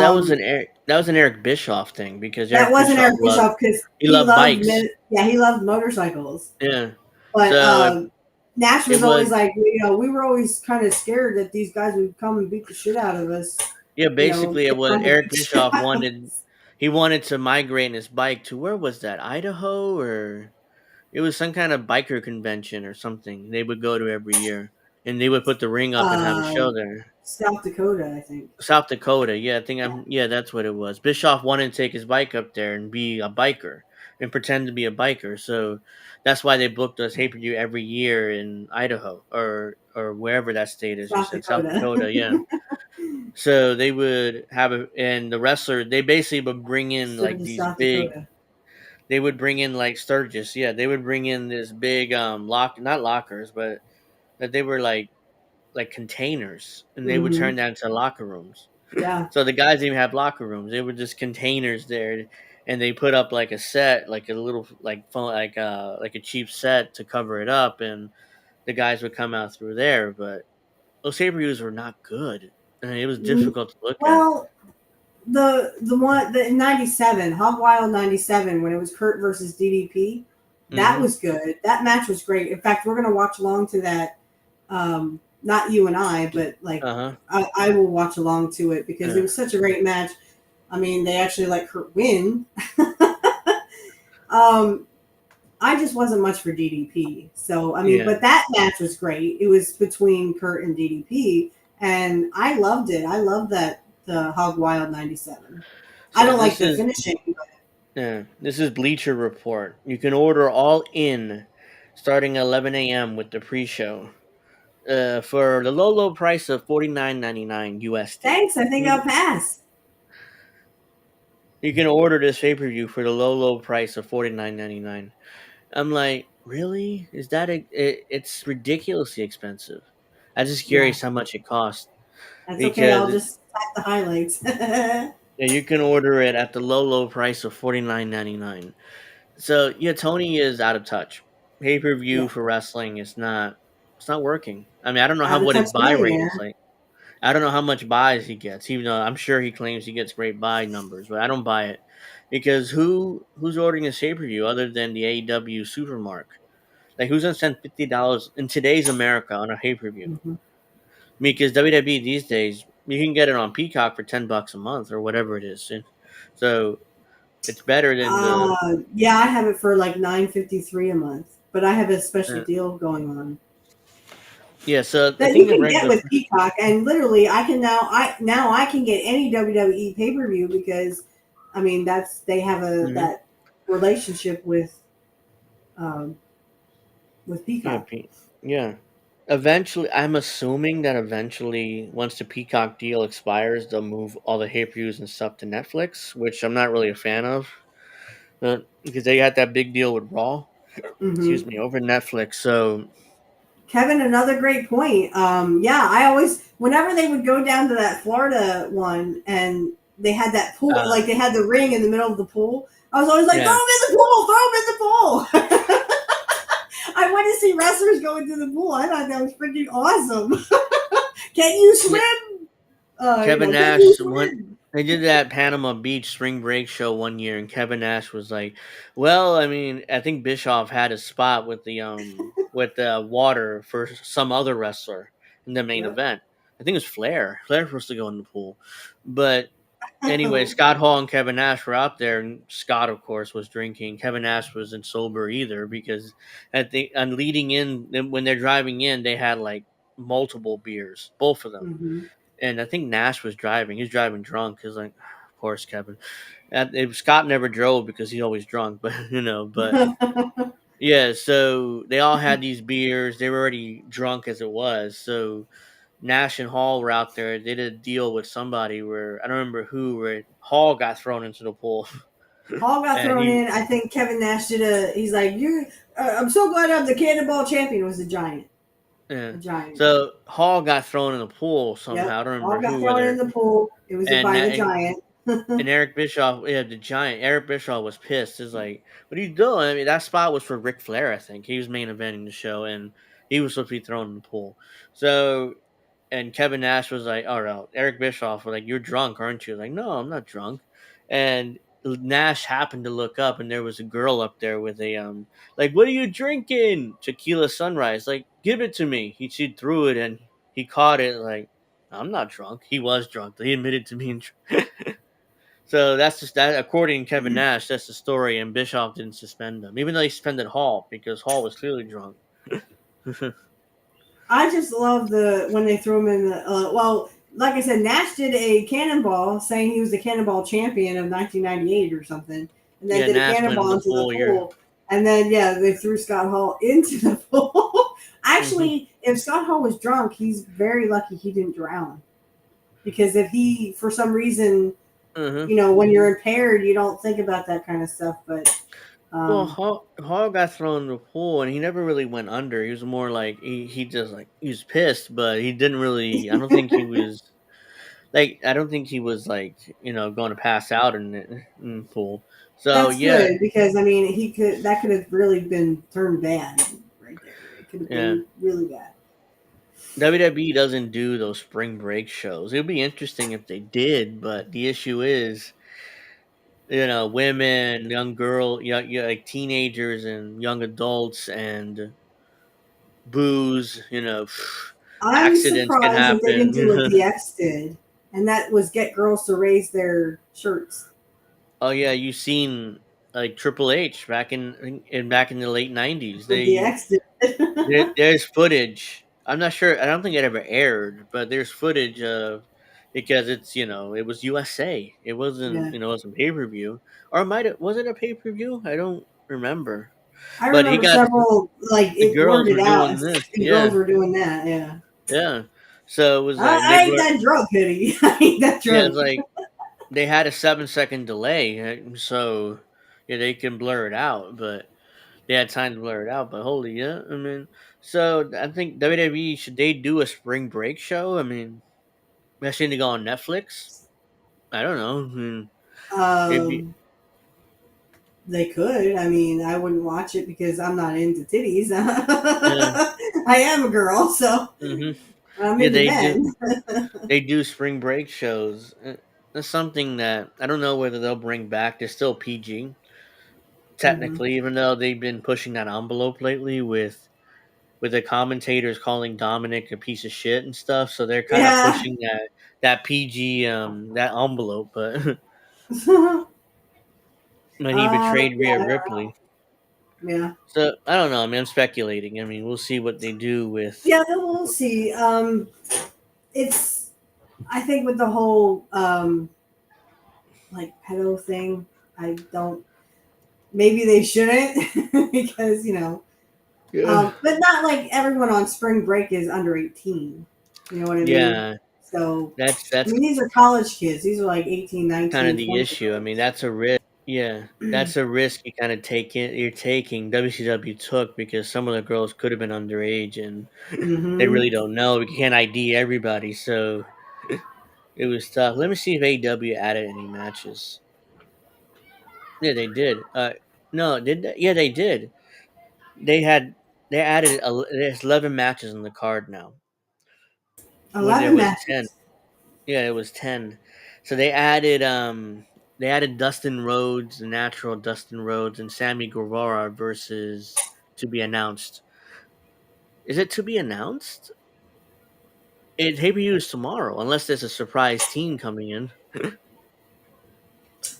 That was an Eric Bischoff thing because that Eric wasn't Bischoff Eric Bischoff because he loved bikes. he loved motorcycles. Yeah. But So Nash it was was always like, we were always kind of scared that these guys would come and beat the shit out of us. basically it Make was fun to Eric beat the shit Bischoff out of wanted us. he wanted to migrate his bike to where was that? Idaho or it was some kind of biker convention or something. They would go to every year and they would put the ring up and have a Uh, show there. South Dakota, I think. South Dakota, yeah, Yeah. that's what it was. Bischoff wanted to take his bike up there and be a biker and pretend to be a biker. So that's why they booked us pay per view every year in Idaho or wherever that state is. You South said South Dakota. Dakota, yeah. So they would have a and the wrestler they basically would bring in like Sturgis, these South big Dakota. they would bring in like Sturgis, yeah, they would bring in this big not lockers, but that they were like containers and they would Hmm. turn that into locker rooms. Yeah. So the guys didn't even have locker rooms. They were just containers there, and they put up like a set, like a little like phone, like a cheap set to cover it up, and the guys would come out through there. But those pay per views were not good. I mean, it was Mm, difficult to look at. well, the one the in '97, Hog Wild '97, when it was Kurt versus DDP, that Mm-hmm. was good. That match was great. In fact, we're gonna watch along to that. Not you and I, but like Uh huh. I will watch along to it because it Yeah. was such a great match. I mean, they actually let Kurt win. um, I just wasn't much for DDP. So, I mean, Yeah. but that match was great. It was between Kurt and DDP, and I loved it. I love that the Hog Wild '97. I So don't like the finishing. this is Bleacher Report. You can order all in starting at 11 a.m. with the pre-show. For the low price of $49.99 USD. Thanks. I think I'll pass. You can order this pay per view for the low price of $49.99. I'm like, really? Is that it's ridiculously expensive. I'm just Yeah, curious how much it costs that's okay. because I'll just type the highlights. yeah, you can order it at the low price of $49.99. So yeah, Tony is out of touch. Pay per view Yeah, for wrestling is not it's not working. I mean, I don't know how out of what his touch buy rate is millionaire. like. I don't know how much buys he gets, even though I'm sure he claims he gets great buy numbers, but I don't buy it because who's ordering a pay per view other than the AEW Supermark? Like who's gonna spend $50 in today's America on a pay per view? Mhm. Because WWE these days you can get it on Peacock for $10 a month or whatever it is, so it's better than the. Yeah, I have it for like $9.53 a month, but I have a special Uh, deal going on. Yeah, so I that you think the can get regular. with Peacock, and literally I can now I can get any WWE pay per view because I mean that's they have a Mhm. that relationship um, with Yeah, Peacock. yeah. Eventually, I'm assuming that eventually, once the Peacock deal expires, they'll move all the pay-per-views and stuff to Netflix, which I'm not really a fan of, because they had that big deal with Raw. Hmm. Excuse me, over Netflix. So Kevin, another great point. Yeah, I always whenever they would go down to that Florida one and they had that pool, like uh, they had the ring in the middle of the pool. I was always like, throw yeah, him in the pool, throw him in the pool. I went to see wrestlers go into the pool. I thought that was freaking awesome. Can you yeah. swim? Kevin Can you Nash went. swim? They did that Panama Beach spring break show one year, and Kevin Nash was like, "Well, I mean, I think Bischoff had a spot with the water for some other wrestler in the main Yep. event. I think it was Flair. Flair was supposed to go in the pool, but anyway, Scott Hall and Kevin Nash were out there, and Scott, of course, was drinking. Kevin Nash wasn't sober either because on leading in when they're driving in, they had like multiple beers, both of them, Hmm. and I think Nash was driving. He was driving drunk. He's like, of course, Kevin. Scott never drove because he's always drunk, but but yeah. So they all had these beers. They were already drunk as it was. So Nash and Hall were out there. They did a deal with somebody where I don't remember who. Where Hall got thrown into the pool, Hall got and thrown he in. I think Kevin Nash did a. He's like, you. I'm so glad I'm the Cannonball champion. It was a giant. yeah. A giant. So Hall got thrown in the pool Yep. somehow. I don't Hall remember got who. thrown in Whether the pool. It was and by the giant. And Eric Bischoff, yeah, the giant. Eric Bischoff was pissed. He's like, "What are you doing?" I mean, that spot was for Ric Flair. I think he was main eventing the show, and he was supposed to be thrown in the pool. So, and Kevin Nash was like, "Oh no." Eric Bischoff was like, "You're drunk, aren't you?" Like, "No, I'm not drunk." And Nash happened to look up, and there was a girl up there with a like, "What are you drinking?" Tequila Sunrise. Like, "Give it to me." She threw it, and he caught it. Like, I'm not drunk. He was drunk. He admitted to being drunk. So that's just that. According to Kevin Nash, that's the story, and Bischoff didn't suspend him, even though he suspended Hall because Hall was clearly drunk. I just love the when they threw him in the. Well, like I said, Nash did a cannonball saying he was the cannonball champion of 1998 or something, and then Yeah, did a Nash went in cannonball the into the pool. You're pool. And then yeah, they threw Scott Hall into the pool. hmm Actually, if Scott Hall was drunk, he's very lucky he didn't drown. Because if he, for some reason, hmm when you're impaired, you don't think about that kind of stuff. But Well, um, Hall got thrown in the pool, and he never really went under. He was more like he just like he was pissed, but he didn't really. I don't think he was like I don't think he was like going to pass out in the pool. So that's yeah, good because I mean he could that could have really been turned bad right there. It could have yeah. been really bad. WWE doesn't do those spring break shows. It would be interesting if they did, but the issue is, women, young girl, like teenagers and young adults and booze, I'm accidents can surprised that they didn't happen. do what the X did, and that was get girls to raise their shirts. Oh yeah, you seen like Triple H back in the late '90s. What the X did. There's footage. I'm not sure. I don't think it ever aired, but there's footage of because it was USA. It wasn't Yeah, it wasn't pay per view, or might it was it a pay per view? I don't remember. I But he remember got several like the it girls blurted were out, doing this. and girls were doing that. Yeah, Yeah. So it was like I ain't that drunk, Hoodie. I ain't that yeah, it's drunk. like they had a 7-second delay, so yeah, they can blur it out, but they had time to blur it out. But holy yeah, I mean, so I think WWE should they do a spring break show? I mean, especially to go on Netflix. I don't know. It'd be Um, They could. I mean, I wouldn't watch it because I'm not into titties. yeah, I am a girl, so hmm I'm yeah. into men. They do spring break shows. That's something that I don't know whether they'll bring back. They're still PG Hmm. technically, even though they've been pushing that envelope lately with the commentators calling Dominic a piece of shit and stuff. So they're kind of Yeah. pushing that PG that envelope. But when he betrayed Yeah, Rhea I don't Ripley, know. Yeah. So I don't know. I mean, I'm speculating. I mean, we'll see what they do with. Yeah, we'll see. It's I think with the whole like pedo thing, I don't. Maybe they shouldn't because Yeah. but not like everyone on spring break is under 18. You know what I mean? Yeah, So I that's mean, these are college kids. These are like 18, kind of 19, the 20 issue. year I mean, olds. that's a risk. Yeah, that's a risk you kind of take it. You're taking WCW took because some of the girls could have been underage and they Mm-hmm. really don't know. We can't ID everybody, so it was tough. Let me see if AEW added any matches. Yeah, they did. No, did they? Yeah, they did. They had they added there's 11 matches on the card now. When there 11 was 10. matches. Yeah, it was 10. So they added Dustin Rhodes, the natural Dustin Rhodes, and Sammy Guevara versus to be announced. Is it to be announced? It pay-per-view is tomorrow, unless there's a surprise team coming in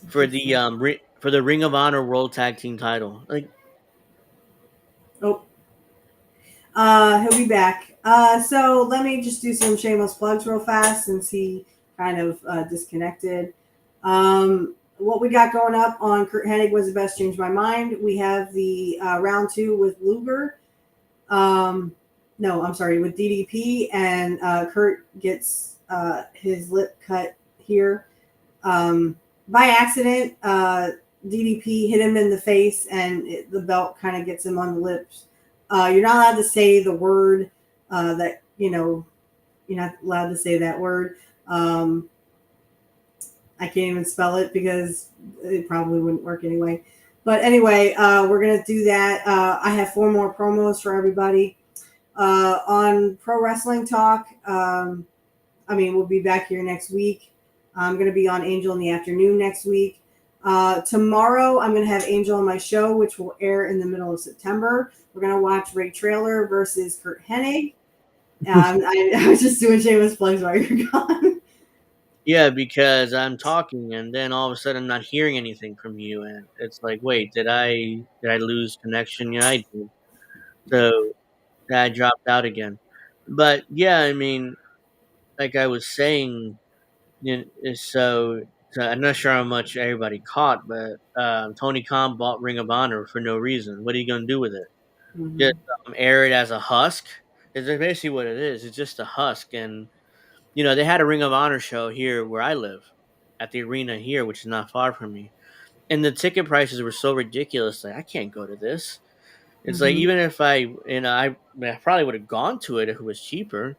for the Interesting. for the Ring of Honor World Tag Team title. Like, Oh, he'll be back. So let me just do some shameless plugs real fast since he kind of disconnected. What we got going up on Kurt Hennig was the best. Changed my mind. We have the round two with Luger. No, I'm sorry, with DDP, and Kurt gets his lip cut here by accident. DDP hit him in the face, and the belt kind of gets him on the lips. You're not allowed to say the word that you're not allowed to say that word. I can't even spell it because it probably wouldn't work anyway. But anyway, we're gonna do that. I have 4 more promos for everybody on Pro Wrestling Talk. We'll be back here next week. I'm going to be on Angel in the afternoon next week. Tomorrow, I'm going to have Angel on my show, which will air in the middle of September. We're going to watch Ray Traylor versus Kurt Hennig. I was just doing shameless plugs while you're gone. yeah, because I'm talking and then all of a sudden I'm not hearing anything from you, and it's like, wait, did I lose connection? Yeah, I did. So I dropped out again. But yeah, I mean, like I was saying, so I'm not sure how much everybody caught, but Tony Khan bought Ring of Honor for no reason. What are you going to do with it? Just Mm-hmm. air it as a husk? Is basically what it is. It's just a husk, and they had a Ring of Honor show here where I live, at the arena here, which is not far from me, and the ticket prices were so ridiculous. Like I can't go to this. It's like Mm-hmm. even if I probably would have gone to it if it was cheaper.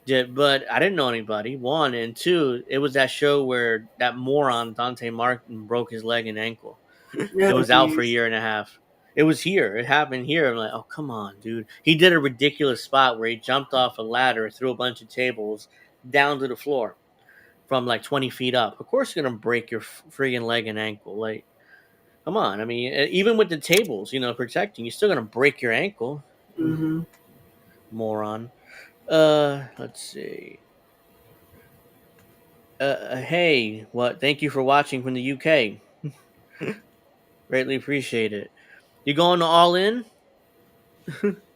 Yeah, but I didn't know anybody. One and two, it was that show where that moron Dante Martin broke his leg and ankle. It Oh, was out for a geez. year and a half. It was here. It happened here. I'm like, oh come on, dude. He did a ridiculous spot where he jumped off a ladder, threw a bunch of tables down to the floor from like 20 feet up. Of course, you're gonna break your friggin' leg and ankle. Like, come on. I mean, even with the tables, protecting, you're still gonna break your ankle. Mm-hmm. Moron. Let's see. Hey, what? Thank you for watching from the UK. Greatly appreciate it. You going to All In?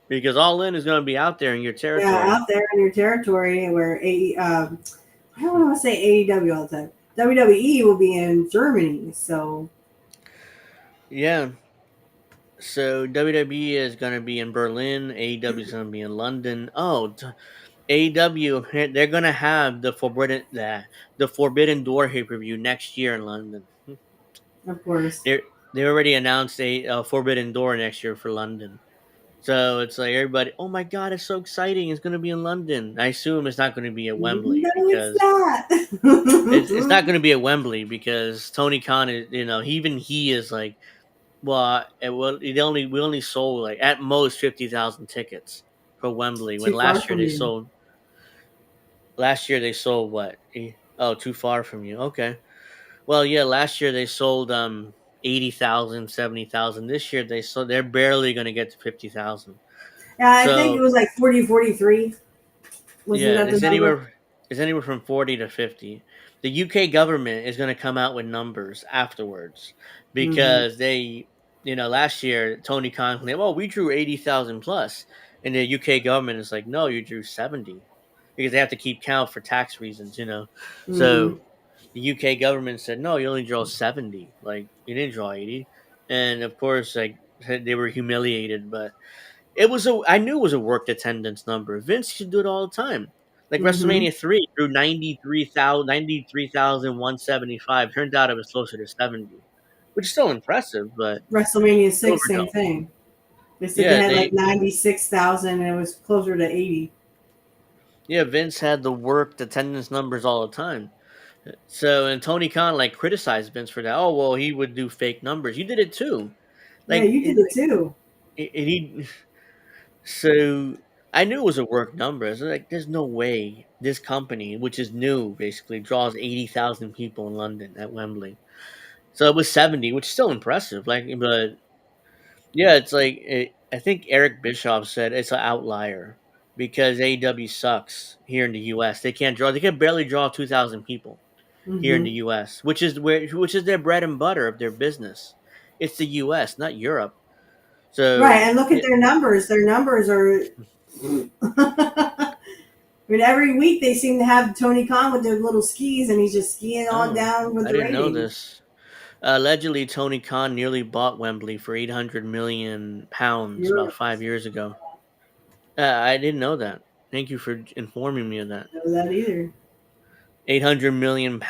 Because All In is going to be out there in your Yeah, territory. out there in your territory where I don't want to say AEW all the time. WWE will be in Germany, so Yeah. So WWE is going to be in Berlin. AEW is going to be in London. Oh, AEW, they're going to have the Forbidden Door pay per view next year in London. of course. They already announced a Forbidden Door next year for London. So it's like everybody, oh my god, it's so exciting! It's going to be in London. I assume it's not going to be at Wembley No, it's because not. it's not going to be at Wembley because Tony Khan is, even he is like, we only sold like at most 50,000 tickets for Wembley when Too far from you. last year they sold what? Oh, too far from you. Okay. Well, yeah, last year they sold 80,000, 70,000. This year they're barely going to get to 50,000. Yeah, I think it So was like 40, 43. Wasn't yeah, that the number? it's anywhere from 40 to 50. The UK government is going to come out with numbers afterwards Mm-hmm. because last year Tony Khan claimed, "Oh, we drew 80,000 plus," and the UK government is like, "No, you drew 70," because they have to keep count for tax reasons. Mm-hmm. So the UK government said, "No, you only draw 70. Like you didn't draw 80," and of course, like they were humiliated, but I knew it was a worked attendance number. Vince should do it all the time. Like Mm-hmm. WrestleMania 3 drew 93,175. Turned out it was closer to 70, which is still impressive, but WrestleMania 6, same overdone. thing. They said they Yeah, had like 96,000 and it was closer to 80. Vince had the worked attendance numbers all the time. So, and Tony Khan like criticized Vince for that. Oh well, he would do fake numbers. You did it too. Yeah, Like you did it too. he. So I knew it was a work number. I was like, there's no way this company, which is new, basically draws 80,000 people in London at Wembley. So it was 70, which is still impressive. Like, but yeah, it's like I think Eric Bischoff said it's an outlier because AEW sucks here in the U.S. They can't draw. They can barely draw 2,000 people here in Mm-hmm. the U.S., which is their bread and butter of their business. It's the U.S., not Europe. Right, So and look at their numbers. Their numbers are. I mean, every week they seem to have Tony Khan with their little skis, and he's just skiing on oh, down with I the didn't know ratings. this. Allegedly, Tony Khan nearly bought Wembley for £800 million about Europe. 5 years ago. I didn't know that. Thank you for informing me of that. Know that either. £800 million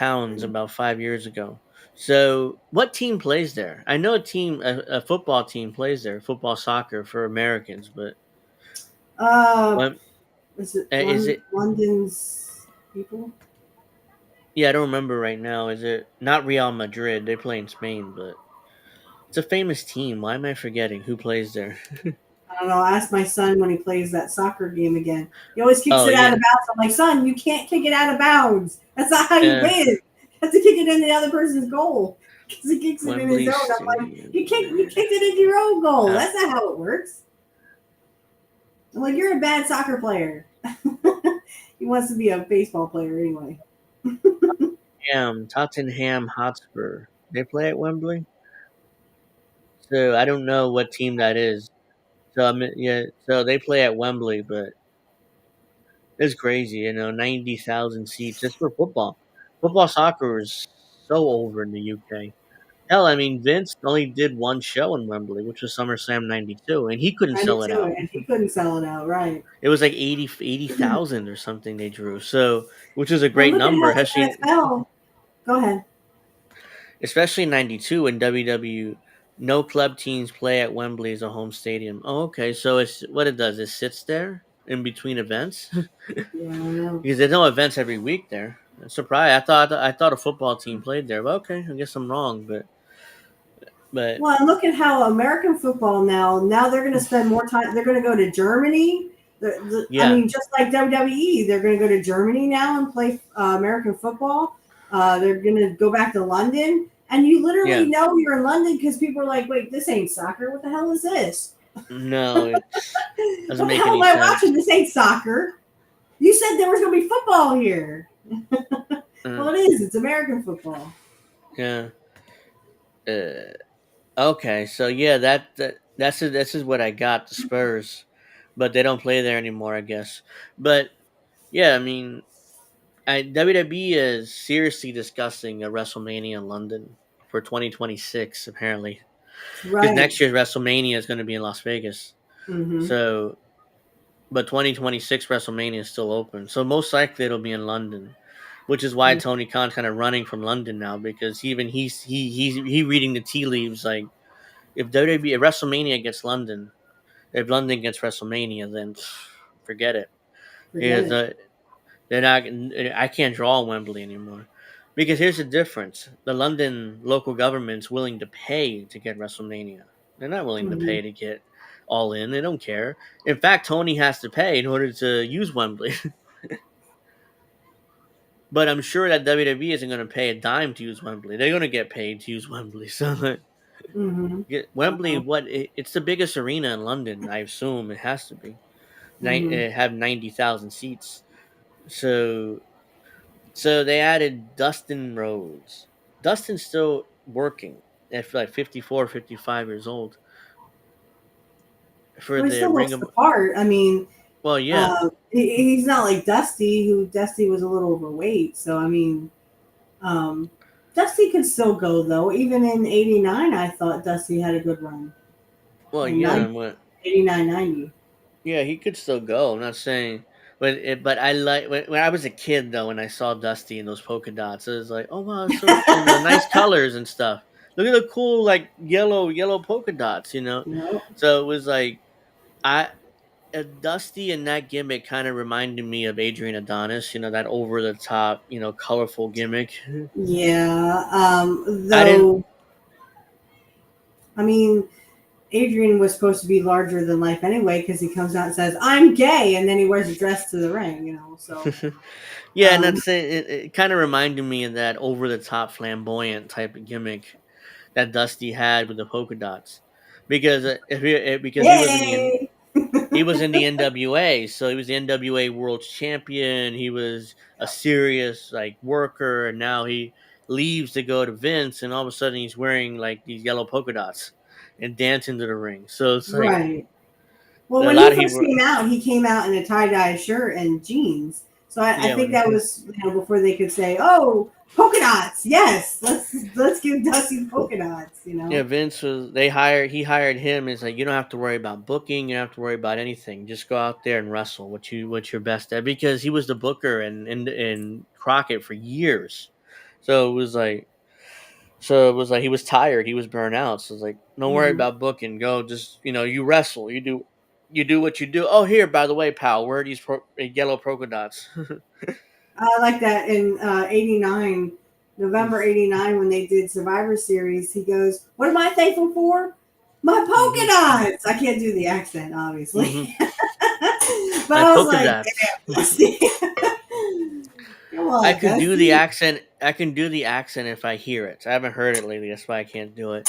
about 5 years ago. So, what team plays there? I know a football team plays there, football soccer for Americans, but Uh, when, is it is it? London's people? Yeah, I don't remember right now. Is it not Real Madrid? They play in Spain, but it's a famous team. Why am I forgetting who plays there? I don't know. I'll ask my son when he plays that soccer game again. He always kicks Oh it out yeah, of bounds. I'm like, son, you can't kick it out of bounds. That's not how you uh, win. You have to kick it in the other person's goal because he kicks it in his Wembley own. I'm like, Stadium. you kicked it into your own goal. Uh, That's not how it works. I'm like, you're a bad soccer player. He wants to be a baseball player anyway. Tottenham Hotspur. They play at Wembley, so I don't know what team that is. So yeah, so they play at Wembley, but it's crazy, 90,000 seats just for football. Football soccer is so over in the UK. Hell, I mean, Vince only did one show in Wembley, which was SummerSlam '92, and he couldn't I do sell it too, out. and he couldn't sell it out, right? It was like 80,000 or something they drew, so which is a Well, great look at number, how the NFL. Go ahead. especially in '92 when WW no club teams play at Wembley as a home stadium. Oh, okay, so it's what it does. It sits there in between events Yeah, I know. because there's no events every week there. I'm surprised. I thought a football team played there. But okay, I guess I'm wrong. But Well, and look at how American football now they're going to spend more time. They're going to go to Germany. I yeah, mean, just like WWE, they're going to go to Germany now and play American football. They're going to go back to London, and you literally yeah. know you're in London because people are like, "Wait, this ain't soccer. What the hell is this? No, it doesn't What the make hell any am I sense. watching? This ain't soccer. You said there was going to be football here. Uh, Well, it is. It's American football. yeah. Uh, okay, so yeah, that's is what I got. The Spurs, but they don't play there anymore, I guess. But yeah, I mean, WWE is seriously discussing a WrestleMania in London for 2026, apparently, because Right. next year's WrestleMania is going to be in Las Vegas. Mm-hmm. So, but 2026 WrestleMania is still open, so most likely it'll be in London, which is why Tony Khan's kind of running from London now because even he reading the tea leaves like if WWE if WrestleMania gets London, if London gets WrestleMania, then forget it. Forget Because it. they're not. I can't draw Wembley anymore. Because here's the difference: the London local government's willing to pay to get WrestleMania. They're not willing to Mm-hmm. pay to get all in. They don't care. In fact, Tony has to pay in order to use Wembley. But I'm sure that WWE isn't going to pay a dime to use Wembley. They're going to get paid to use Wembley. So Mm-hmm. Wembley, it's the biggest arena in London. I assume it has to be. Mm-hmm. It have 90,000 seats. So they added Dustin Rhodes. Dustin's still working. at like 54, 55 years old for Well, he the still Ring looks of. the part. I mean, Well, yeah. he's not like Dusty, who Dusty was a little overweight. So I mean, Dusty could still go though. Even in '89, I thought Dusty had a good run. Well, Like yeah. 89, 90. Yeah, he could still go. I'm not saying, but I like when I was a kid though. When I saw Dusty and those polka dots, it was like, oh wow, it's so nice colors and stuff. Look at the cool like yellow polka dots, you know. Nope. So it was like I Dusty and that gimmick kind of reminded me of Adrian Adonis, that over the top, colorful gimmick. Yeah. I didn't. Though, I mean, Adrian was supposed to be larger than life anyway because he comes out and says, "I'm gay," and then he wears a dress to the ring. So Yeah, and um, that's it kind of reminded me of that over the top flamboyant type of gimmick that Dusty had with the polka dots, because because yay! he was in the NWA, so he was the NWA World Champion. He was a serious like worker, and now he leaves to go to Vince, and all of a sudden he's wearing like these yellow polka dots and dancing to the ring. So it's like Right. Well, a when lot he of first people. he came out in a tie dye shirt and jeans. So I Yeah, think that was before they could say, "Oh, polka dots, yes, let's give Dusty polka dots." yeah, Vince was. He hired him. It's like you don't have to worry about booking. You don't have to worry about anything. Just go out there and wrestle. What you're best at, because he was the booker and Crockett for years. So it was like he was tired. He was burnt out. So it's like, don't worry Mhm. about booking. Go, just you wrestle. You do what you do. Oh, here, by the way, pal, where are these yellow polka dots? I like that in '89, November '89, when they did Survivor Series. He goes, "What am I thankful for? My polka hmm dots." I can't do the accent, hmm obviously, but My I was polka like, dots. "Damn, Dusty, come I on, could do the Dusty." accent. I can do the accent if I hear it. I haven't heard it lately. That's why I can't do it.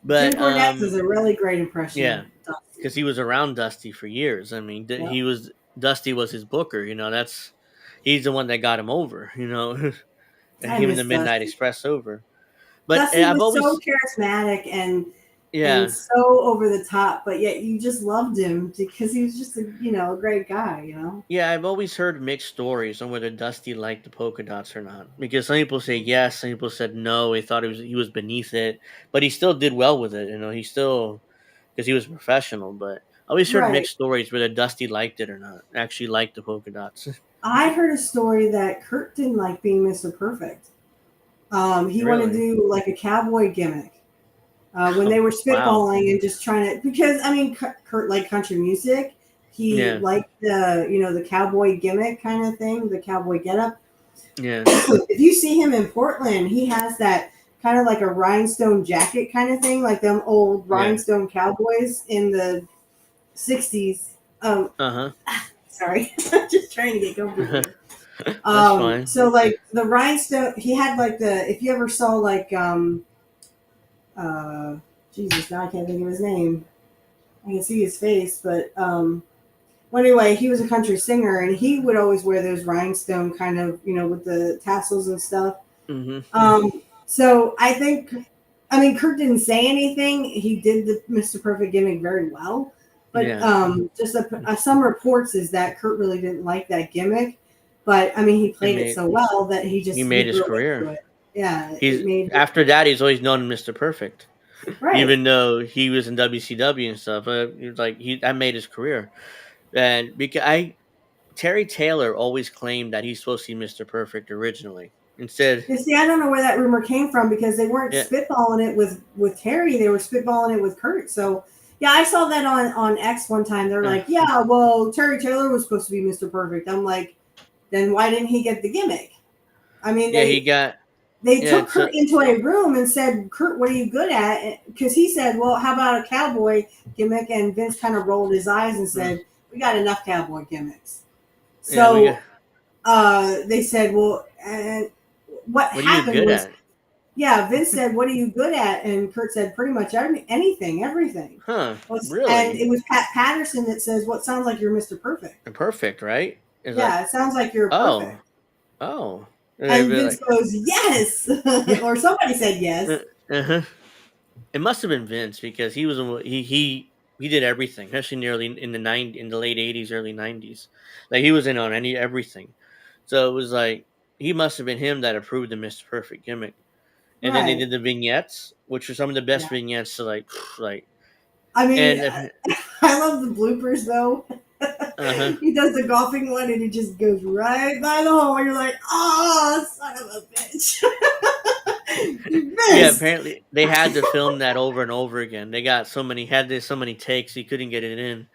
Jim But Cornette does a really great impression of yeah, Dusty. because he was around Dusty for years. I mean, Yep. Dusty was his booker. He's the one that got him over. I Him and the miss Midnight Dusty. Express over. But Dusty I've was so always charismatic and yeah. so over the top, but yet you just loved him because he was just a great guy. Yeah, I've always heard mixed stories on whether Dusty liked the polka dots or not. Because some people say yes, some people said no. He thought he was beneath it, but he still did well with it. He still, because he was a professional. But I always heard Right. mixed stories whether Dusty liked it or not. Actually, liked the polka dots. I heard a story that Kurt didn't like being Mr. Perfect. He wanted to Really? do like a cowboy gimmick when they were Wow. spitballing and just trying to, because I mean, Kurt liked country music. He Yeah. liked the cowboy gimmick kind of thing, the cowboy getup. Yeah. If you see him in Portland, he has that kind of like a rhinestone jacket kind of thing, like them old Yeah. rhinestone cowboys in the '60s. Uh Sorry, just trying to get comfortable huh. here. That's fine. So like the rhinestone, he had like if you ever saw like uh, Jesus, now I can't think of his name. I can see his face, but well, anyway, he was a country singer, and he would always wear those rhinestone kind of, with the tassels and stuff. hmm So I mean, Kurt didn't say anything. He did the Mr. Perfect gimmick very well, but Yeah. just some reports is that Kurt really didn't like that gimmick. But I mean, he It played it made so well that he he made his grew into career. it. Yeah, it He's made after that. He's always known as Mr. Perfect, right. even though he was in WCW and stuff. He was like that made his career, and because Terry Taylor always claimed that he's supposed to be Mr. Perfect originally. Instead, You see, I don't know where that rumor came from because they weren't yeah, spitballing it with Terry; they were spitballing it with Kurt. So, yeah, I saw that on X one time. They're uh, like, "Yeah, well, Terry Taylor was supposed to be Mr. Perfect." I'm like, then why didn't he get the gimmick? I mean, yeah, he got they yeah. took Kurt into a room and said, "Kurt, what are you good at?" Because he said, "Well, how about a cowboy gimmick?" And Vince kind of rolled his eyes and Mm, said, "We got enough cowboy gimmicks." yeah, we got. So they said, "Well, what What are you happened good was." at? Yeah, Vince said, "What are you good at?" And Kurt said, "Pretty much anything, everything." Huh? And Really? it was Pat Patterson that says, "What sounds like you're Mr. Perfect." Perfect, right? Is like Yeah, it sounds like you're oh perfect. oh. And they'd And be Vince like goes, "Yes," yeah. or somebody said yes. Uh-huh. it must have been Vince because he was he did everything, especially nearly in the late '80s, early '90s. Like he was in on everything. So it was like he must have been him that approved the Mr. Perfect gimmick. And then they Right. did the vignettes, which are some of the best Yeah. vignettes to like I mean, and I love the bloopers though. uh-huh. He does the golfing one and it just goes right by the hole. You're like, oh, son of a bitch. You Yeah, missed. apparently they had to film that over and over again. They got so many takes he couldn't get it in.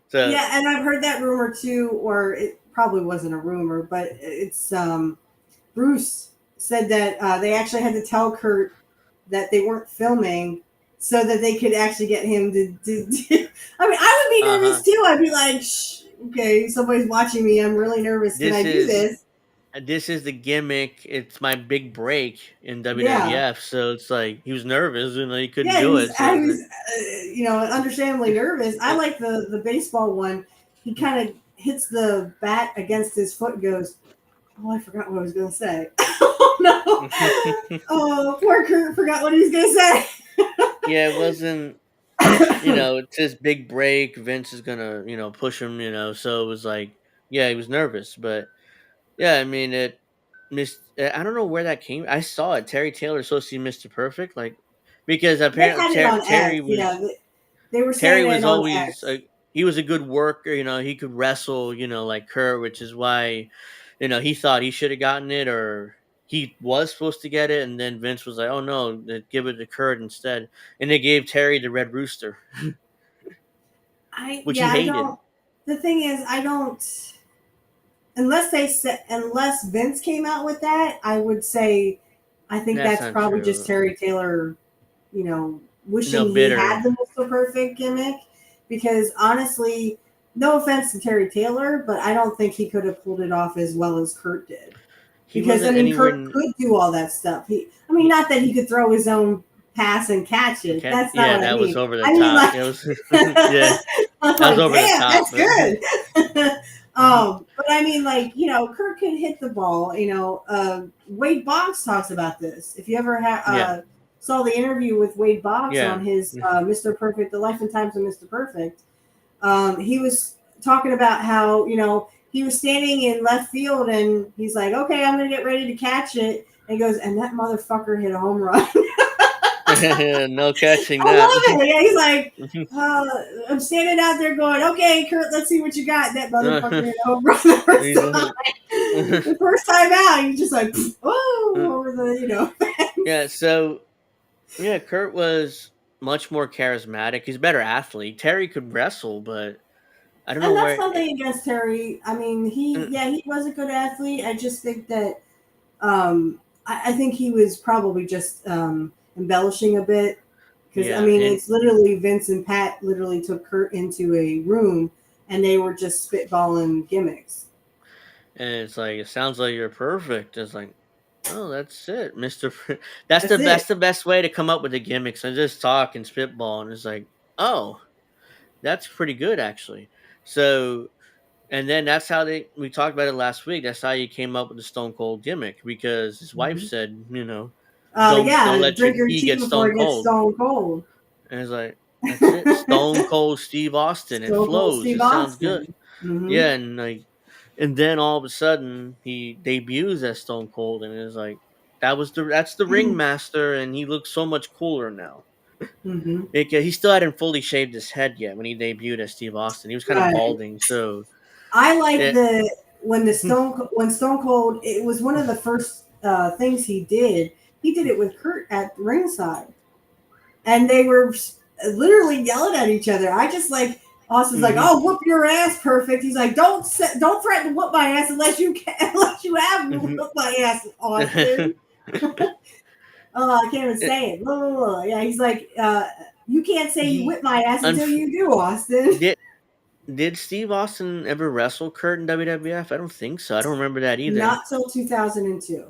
So Yeah, and I've heard that rumor too, or it probably wasn't a rumor, but it's Bruce said that they actually had to tell Kurt that they weren't filming so that they could actually get him to I mean, I would be nervous uh-huh. too. I'd be like, Shh, okay, somebody's watching me. I'm really nervous. Can This I do is this? this is the gimmick. It's my big break in Yeah. WWF. So it's like he was nervous and he couldn't Yeah, do it. So I it's was, like, understandably nervous. I like the baseball one. He kind of hits the bat against his foot and goes, oh, I forgot what I was going to say. Oh, no. Oh, poor Kurt forgot what he was going to say. yeah, it wasn't. It's his big break. Vince is gonna push him. So it was like yeah, he was nervous, but yeah, I mean it. I don't know where that came. I saw it. Terry Taylor supposed to be Mr. Perfect, like because They apparently had it on Terry X. Yeah, was they were Terry saying was it on always X. he was a good worker. He could wrestle. Like Kurt, which is why, he thought he should have gotten it, or he was supposed to get it, and then Vince was like, "Oh no, give it to Kurt instead," and they gave Terry the Red Rooster, which he I hated. don't. The thing is, I don't. Unless Vince came out with that, I would say I think That's that's not probably just true. Terry Taylor, you know, No, wishing he bitter. had the Mr. Perfect gimmick. Because honestly, no offense to Terry Taylor, but I don't think he could have pulled it off as well as Kurt did. He Because I wasn't mean, anywhere. Kurt could do all that stuff. I mean, He, not that he could throw his own pass and catch it. That's not yeah, what I that was mean. over the I mean, top. like, It was yeah, I'm that was like, over the damn, top. that's But good. But I mean, like, Kurt could hit the ball. Wade Boggs talks about this. If you ever yeah, saw the interview with Wade Boggs yeah. on his Mr. Perfect, The Life and Times of Mr. Perfect, he was talking about how, he was standing in left field and he's like, okay, I'm going to get ready to catch it. And he goes, and that motherfucker hit a home run. No catching I that. love it. Yeah, he's like, I'm standing out there going, okay, Kurt, let's see what you got. That motherfucker hit a home run the first time. The first time out, he's just like, whoa, over the, yeah. So yeah, Kurt was much more charismatic. He's a better athlete. Terry could wrestle, but I don't know And that's where. nothing against Terry. I mean, he was a good athlete. I just think that I think he was probably just embellishing a bit because I Yeah, mean and it's literally Vince and Pat literally took Kurt into a room and they were just spitballing gimmicks. it's like it sounds like you're perfect. It's like, oh, that's it, Mister. That's That's it. the best way to come up with the gimmicks and just talk and spitball. And it's like, oh, that's pretty good actually. So, and then that's how we talked about it last week. That's how you came up with the Stone Cold gimmick because his wife Mhm. said, don't Yeah, let your drink your tea tea get before stone it gets cold. stone cold. And it's like, that's it, Stone Cold Steve Austin. It Stone Cold flows. Steve It sounds good. Austin. Hmm. Yeah, and like, and then all of a sudden he debuts as Stone Cold, and it's like that's the ringmaster, and he looks so much cooler now. Hmm. Because he still hadn't fully shaved his head yet when he debuted as Steve Austin. He was kind of Right. balding, so I like it. when Stone Cold. It was one of the first things he did. He did it with Kurt at ringside, and they were literally yelling at each other. I just like Austin's like, Mhm. "Oh, whoop your ass, perfect." He's like, don't threaten to whoop my ass unless you can, unless you have Mhm. whoop my ass, Austin." Oh, I can't even say it. Blah, blah, blah. Yeah, he's like, you can't say you he whip my ass until unf- you do, Austin. did did Steve Austin ever wrestle Kurt in WWF? I don't think so. I don't remember that either. Not till 2002.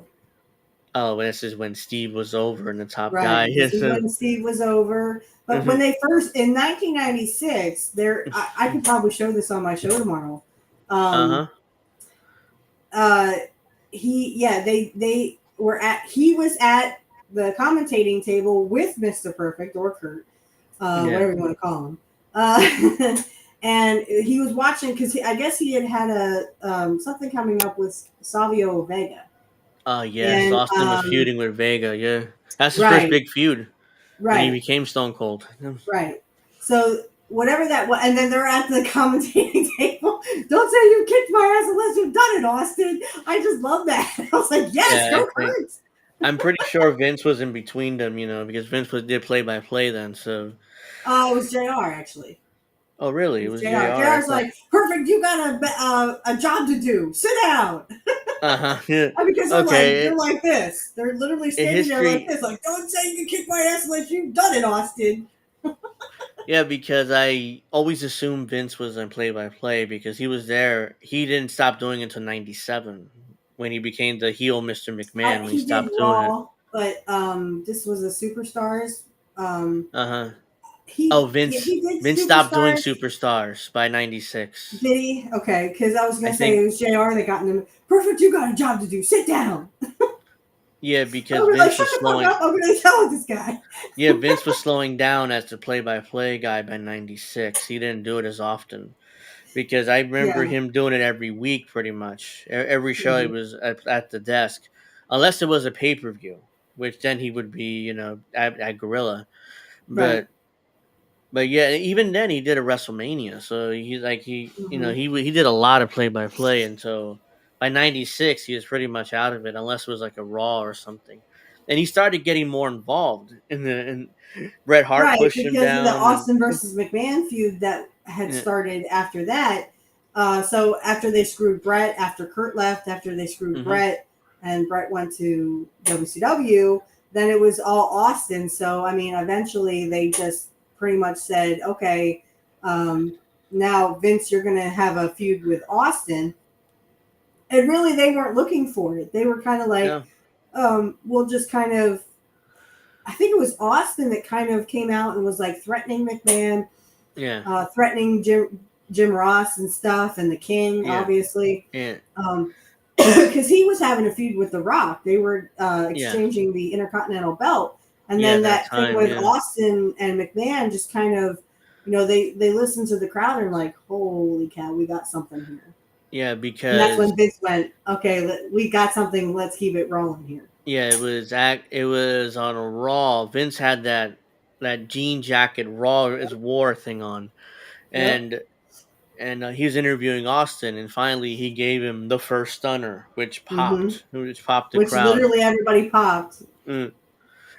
Oh, this is when Steve was over and the top guy. Right. This is when Steve was over. But when Mhm. they first in 1996, I could probably show this on my show tomorrow. Um, Uh-huh. uh, they were at he was at the commentating table with Mr. Perfect or Kurt, Yeah. whatever you want to call him. And he was watching because I guess he had a something coming up with Savio Vega. Yes, And Austin was feuding with Vega. Yeah, that's his first right, big feud when he right, became Stone Cold. right. So whatever that was, and then they're at the commentating table. Don't say you kicked my ass unless you've done it, Austin. I just love that. I was like, yes, Yeah, go Kurt. I'm pretty sure Vince was in between them, because Vince did play by play then. So, It was JR actually. oh really? It It was was JR. Jr. I JR's thought. like, perfect. You got a job to do. Sit down. Yeah. Because Okay. they're like this. They're literally In standing there like history, this. Like, don't say you can kick my ass unless you've done it, Austin. yeah, because I always assumed Vince was in play by play because he was there. He didn't stop doing it until '97 when he became the heel Mr. McMahon. When he He did stopped doing it. Raw, but this was a Superstars. Uh huh. He Oh, Vince. he did Vince stopped doing Superstars. Superstars by '96. Did he? Okay, because I was I gonna say it think. was JR that got in him. Perfect. You got a job to do. Sit down. Yeah, I because was like, Vince shut was the fuck slowing. up. I'm gonna tell this guy. Yeah, Vince was slowing down as the play-by-play guy by '96. He didn't do it as often because I remember Yeah. him doing it every week, pretty much. Every show he Mhm. was at the desk, unless it was a pay-per-view, which then he would be, at Gorilla. Right. But yeah, even then he did a WrestleMania. So he's like Mhm. he did a lot of play-by-play until by '96 he was pretty much out of it, unless it was like a Raw or something. And he started getting more involved and Bret Hart Right, pushed him because of the down, and Austin versus McMahon feud that had yeah, started after that. So after they screwed Brett, after Kurt left, after they screwed hmm Brett, and Brett went to WCW, then it was all Austin. So I mean, eventually they just pretty much said, okay, now Vince, you're going to have a feud with Austin. And really, they weren't looking for it. They were kind of like, no, we'll just kind of. I think it was Austin that kind of came out and was like threatening McMahon, yeah, threatening Jim Ross and stuff, and the King, yeah, obviously, yeah, because he was having a feud with The Rock. They were yeah, exchanging the Intercontinental belt, and yeah. then That that thing time, with yeah, Austin and McMahon just kind of, they listened to the crowd and like, holy cow, we got something here. yeah, And that's because when Vince went, okay, we got something. Let's keep it rolling here. yeah, it was on a Raw. Vince had that jean jacket Raw is War thing on, Yep. and he was interviewing Austin, and finally he gave him the first stunner, Mm-hmm. which popped the Which crowd. literally everybody popped. Mm.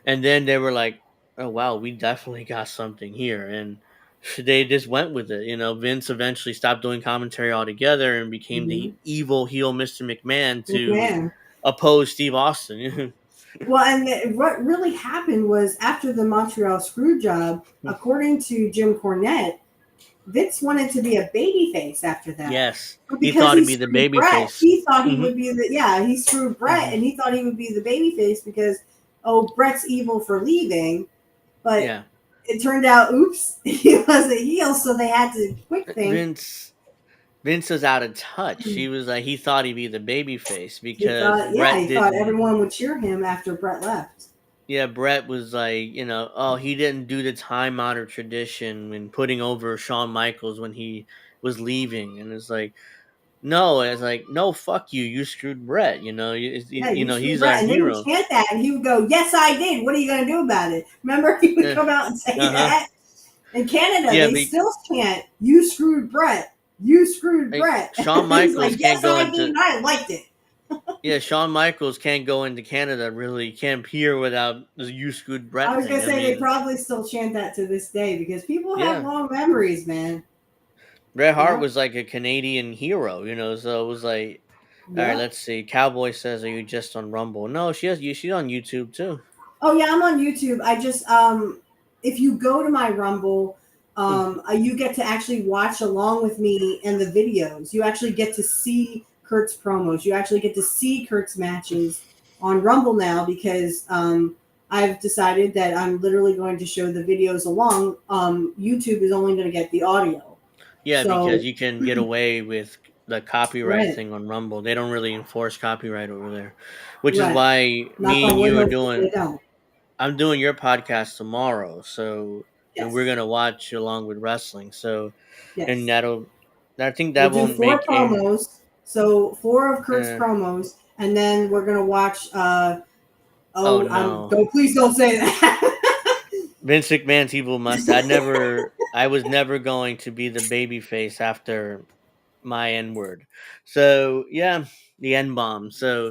And then they were like, "Oh wow, we definitely got something here," and they just went with it. Vince eventually stopped doing commentary altogether and became Mm-hmm. the evil heel Mr. McMahon to McMahon. oppose Steve Austin. Well, and what really happened was after the Montreal screw job, according to Jim Cornette, Vince wanted to be a babyface after that. Yes, But he because thought he he'd be the screwed baby Brett, face. he thought he hmm would be he screwed Brett hmm and he thought he would be the babyface because, Brett's evil for leaving. But Yeah, it turned out, oops, he was a heel, so they had to quick think. Vince was out of touch. He was like he thought he'd be the baby face He because thought, yeah, Brett he thought didn't. everyone would cheer him after Brett left. Yeah, Brett was like, oh, he didn't do the time honored tradition when putting over Shawn Michaels when he was leaving, and it's like, no, it's like, no, fuck you, you screwed Brett. Yeah, you screwed He's Brett. our And they would hero. chant that, and he would go, yes, I did. What are you going to do about it? Remember, he would Uh come out and say huh. that. In Canada, Yeah, they still chant, you screwed Brett. You screwed like Brett. Shawn He's Michaels like, can't yes, go I did, into. and I liked it. Yeah, Shawn Michaels can't go into Canada. Really, can't appear without the "you screwed I Brett" was going thing. to I say they mean, probably still chant that to this day because people have yeah, long memories, man. Bret Hart Yeah. was like a Canadian hero. So it was like, all right, Yep. let's see. Cowboy says, "Are you just on Rumble?" No, she's on YouTube too. Oh yeah, I'm on YouTube. I just if you go to my Rumble, Mm. you get to actually watch along with me in the videos. You actually get to see Kurt's promos. You actually get to see Kurt's matches on Rumble now because I've decided that I'm literally going to show the videos along. YouTube is only going to get the audio. Yeah, So because you can get away with the copyright right, thing on Rumble. They don't really enforce copyright over there, which is right. why Knock me on and wood, you are hopefully they doing. don't. I'm doing your podcast tomorrow, so and we're Yes. gonna watch along with wrestling. So and Yes. that'll I think We'll that do won't four make a promos. So 4 of Kurt's uh, promos, and then we're gonna watch. oh I'm no. go. Please don't say that. Vince McMahon's evil mustache. I was never going to be the baby face after my N word. So yeah, the N bomb. So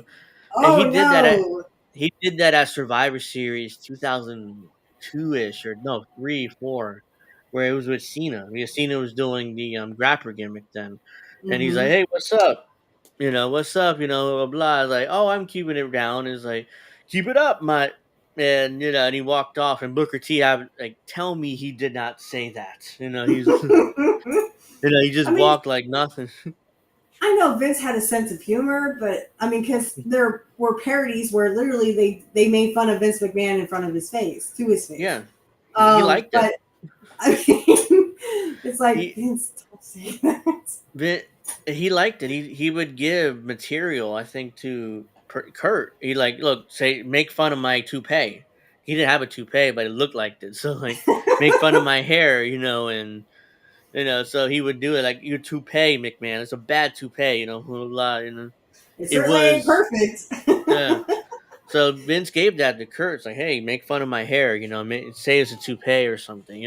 and Oh no. he did that at Survivor Series 2002 ish or no 3 4, where it was with Cena. Because Cena was doing the grappler gimmick then, and he's like, Mm-hmm. "Hey, what's up? What's up? Blah blah blah." I was like, "Oh, I'm keeping it down." It's like, "Keep it up, my." And and he walked off, and Booker T had like tell me he did not say that. He's he just I mean, walked like nothing. I know Vince had a sense of humor, but I mean, because there were parodies where literally they made fun of Vince McMahon in front of his face, to his face. Yeah, he liked it. But I mean, it's like He Vince, don't say that. Vin- he liked it. He would give material, I think, to Kurt. He like look say make fun of my toupee. He didn't have a toupee, but it looked like it. So like make fun of my hair, and so he would do it like your toupee, McMahon. It's a bad toupee, blah, blah, blah, It It certainly ain't was perfect. yeah. So Vince gave that to Kurt. It's like, hey, make fun of my hair, say it's a toupee or something,